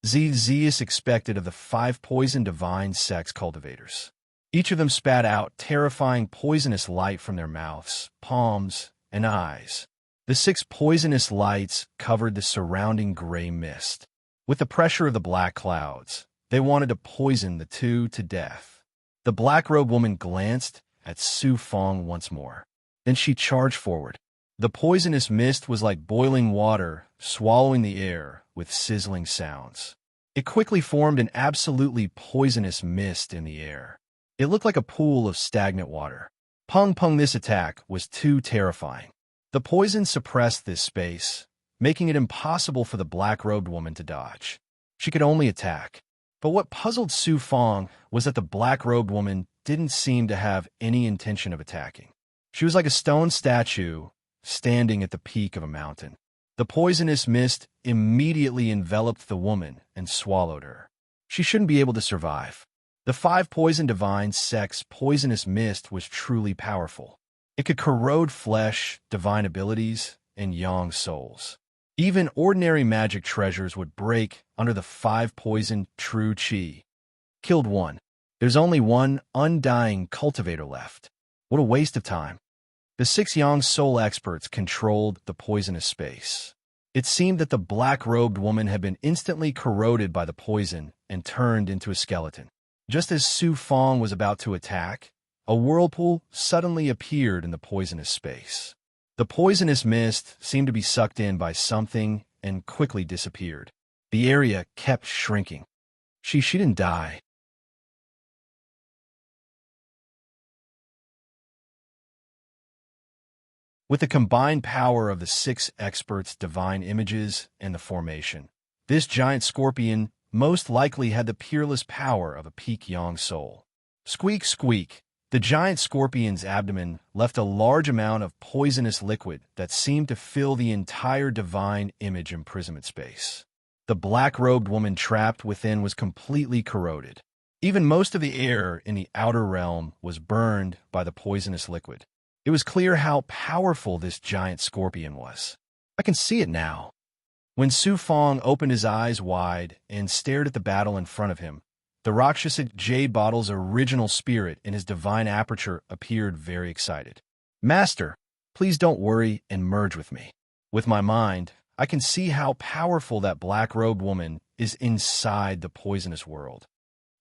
Zeus expected of the 5-poison divine sex cultivators. Each of them spat out terrifying poisonous light from their mouths, palms, and eyes. The 6 poisonous lights covered the surrounding gray mist. With the pressure of the black clouds, they wanted to poison the 2 to death. The black-robed woman glanced at Su Fong once more. Then she charged forward. The poisonous mist was like boiling water, swallowing the air with sizzling sounds. It quickly formed an absolutely poisonous mist in the air. It looked like a pool of stagnant water. Pung Pung, this attack was too terrifying. The poison suppressed this space, making it impossible for the black-robed woman to dodge. She could only attack. But what puzzled Su Fong was that the black-robed woman didn't seem to have any intention of attacking. She was like a stone statue standing at the peak of a mountain. The poisonous mist immediately enveloped the woman and swallowed her. She shouldn't be able to survive. The 5-poison divine sect's poisonous mist was truly powerful. It could corrode flesh, divine abilities, and yang souls. Even ordinary magic treasures would break under the 5-poison true chi. Killed 1. There's only 1 undying cultivator left. What a waste of time. The 6 Yang Soul experts controlled the poisonous space. It seemed that the black-robed woman had been instantly corroded by the poison and turned into a skeleton. Just as Su Fong was about to attack, a whirlpool suddenly appeared in the poisonous space. The poisonous mist seemed to be sucked in by something and quickly disappeared. The area kept shrinking. She didn't die. With the combined power of the 6 experts' divine images and the formation, this giant scorpion most likely had the peerless power of a peak Yang soul. Squeak, squeak. The giant scorpion's abdomen left a large amount of poisonous liquid that seemed to fill the entire divine image imprisonment space. The black-robed woman trapped within was completely corroded. Even most of the air in the outer realm was burned by the poisonous liquid. It was clear how powerful this giant scorpion was. I can see it now. When Su Fong opened his eyes wide and stared at the battle in front of him, the Rakshasa jade bottle's original spirit in his divine aperture appeared very excited. "Master, please don't worry and merge with me. With my mind, I can see how powerful that black-robed woman is inside the poisonous world."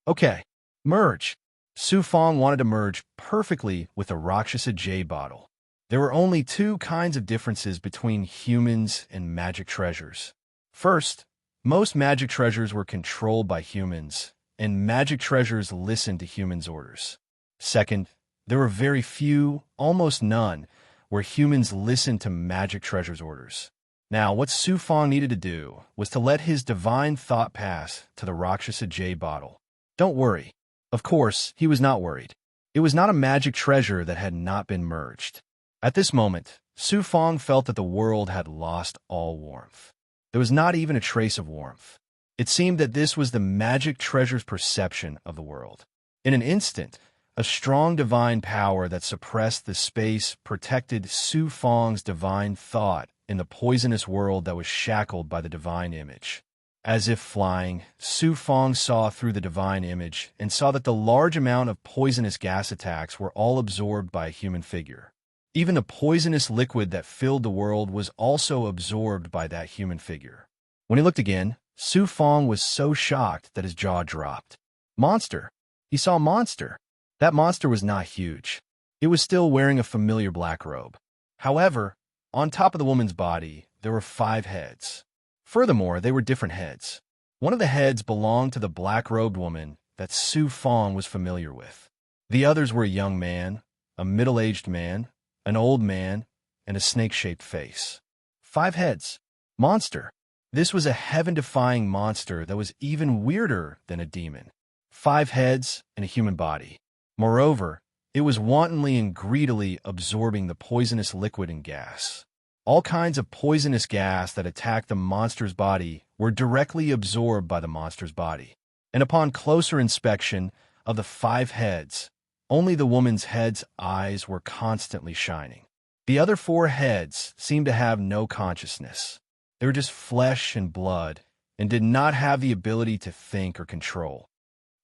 "Okay, merge." Su Fong wanted to merge perfectly with the Rakshasa jade bottle. There were only 2 kinds of differences between humans and magic treasures. First, most magic treasures were controlled by humans, and magic treasures listened to humans' orders. Second, there were very few, almost none, where humans listened to magic treasures' orders. Now, what Su Fong needed to do was to let his divine thought pass to the Rakshasa jade bottle. Don't worry. Of course, he was not worried. It was not a magic treasure that had not been merged. At this moment, Su Fong felt that the world had lost all warmth. There was not even a trace of warmth. It seemed that this was the magic treasure's perception of the world. In an instant, a strong divine power that suppressed the space protected Su Fong's divine thought in the poisonous world that was shackled by the divine image. As if flying, Su Fong saw through the divine image and saw that the large amount of poisonous gas attacks were all absorbed by a human figure. Even the poisonous liquid that filled the world was also absorbed by that human figure. When he looked again, Su Fong was so shocked that his jaw dropped. Monster! He saw a monster! That monster was not huge. It was still wearing a familiar black robe. However, on top of the woman's body, there were 5 heads. Furthermore, they were different heads. One of the heads belonged to the black-robed woman that Su Fong was familiar with. The others were a young man, a middle-aged man, an old man, and a snake-shaped face. 5 heads. Monster. This was a heaven-defying monster that was even weirder than a demon. 5 heads and a human body. Moreover, it was wantonly and greedily absorbing the poisonous liquid and gas. All kinds of poisonous gas that attacked the monster's body were directly absorbed by the monster's body. And upon closer inspection of the 5 heads, only the woman's head's eyes were constantly shining. The other 4 heads seemed to have no consciousness. They were just flesh and blood and did not have the ability to think or control.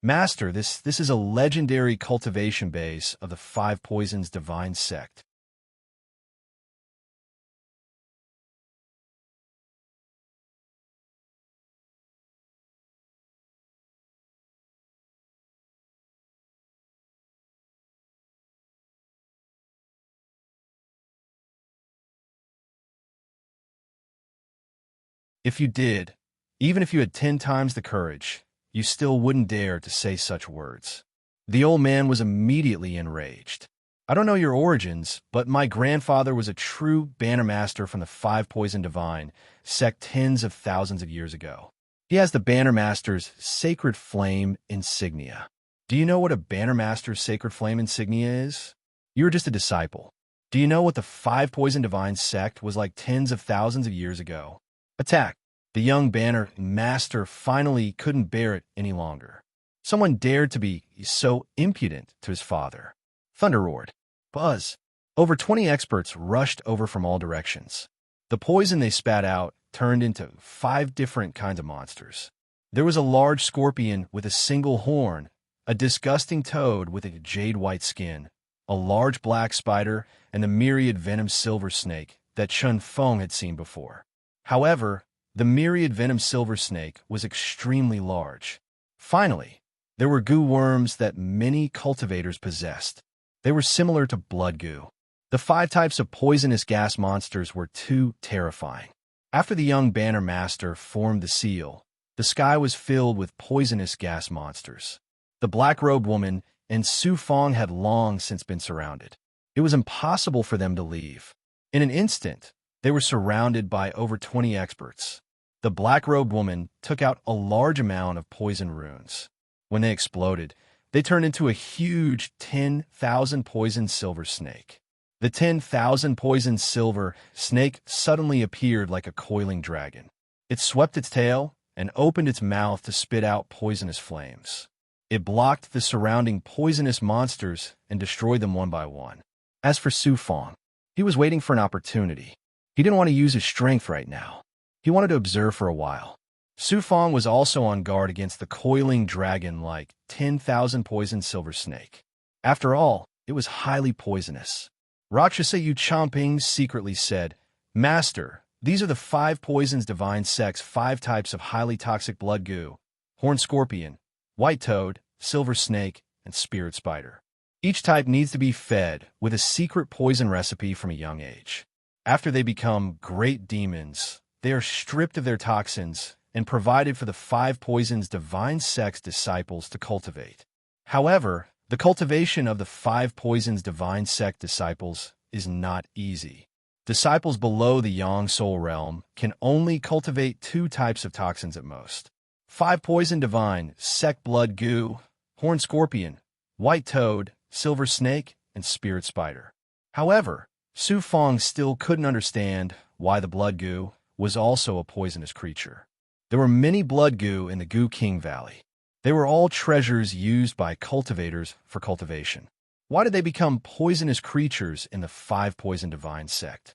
Master, this is a legendary cultivation base of the 5 Poisons divine sect. If you did, even if you had 10 times the courage, you still wouldn't dare to say such words. The old man was immediately enraged. I don't know your origins, but my grandfather was a true banner master from the 5 Poison Divine sect tens of thousands of years ago. He has the banner master's sacred flame insignia. Do you know what a banner master's sacred flame insignia is? You're just a disciple. Do you know what the 5 Poison Divine sect was like tens of thousands of years ago? Attack! The young banner master finally couldn't bear it any longer. Someone dared to be so impudent to his father. Thunder roared. Buzz! Over 20 experts rushed over from all directions. The poison they spat out turned into 5 different kinds of monsters. There was a large scorpion with a single horn, a disgusting toad with a jade-white skin, a large black spider, and the myriad venom silver snake that Chun Feng had seen before. However, the myriad venom silver snake was extremely large. Finally, there were goo worms that many cultivators possessed. They were similar to blood goo. The 5 types of poisonous gas monsters were too terrifying. After the young banner master formed the seal, the sky was filled with poisonous gas monsters. The black-robed woman and Su Fong had long since been surrounded. It was impossible for them to leave. In an instant, they were surrounded by over 20 experts. The black-robed woman took out a large amount of poison runes. When they exploded, they turned into a huge 10,000 poison silver snake. The 10,000 poison silver snake suddenly appeared like a coiling dragon. It swept its tail and opened its mouth to spit out poisonous flames. It blocked the surrounding poisonous monsters and destroyed them one by one. As for Su Fong, he was waiting for an opportunity. He didn't want to use his strength right now. He wanted to observe for a while. Su Fong was also on guard against the coiling dragon like 10,000 poison silver snake. After all, it was highly poisonous. Rakshasa Yu Champing secretly said, Master, these are the 5 Poisons Divine Sect's 5 types of highly toxic blood goo: horned scorpion, white toad, silver snake, and spirit spider. Each type needs to be fed with a secret poison recipe from a young age. After they become great demons, they are stripped of their toxins and provided for the 5 Poisons Divine Sect's disciples to cultivate. However, the cultivation of the 5 Poisons Divine Sect disciples is not easy. Disciples below the Yang Soul Realm can only cultivate 2 types of toxins at most. 5 Poison Divine Sect blood goo, horned scorpion, white toad, silver snake, and spirit spider. However, Su Fong still couldn't understand why the blood goo was also a poisonous creature. There were many blood goo in the Goo King Valley. They were all treasures used by cultivators for cultivation. Why did they become poisonous creatures in the 5 Poison Divine Sect?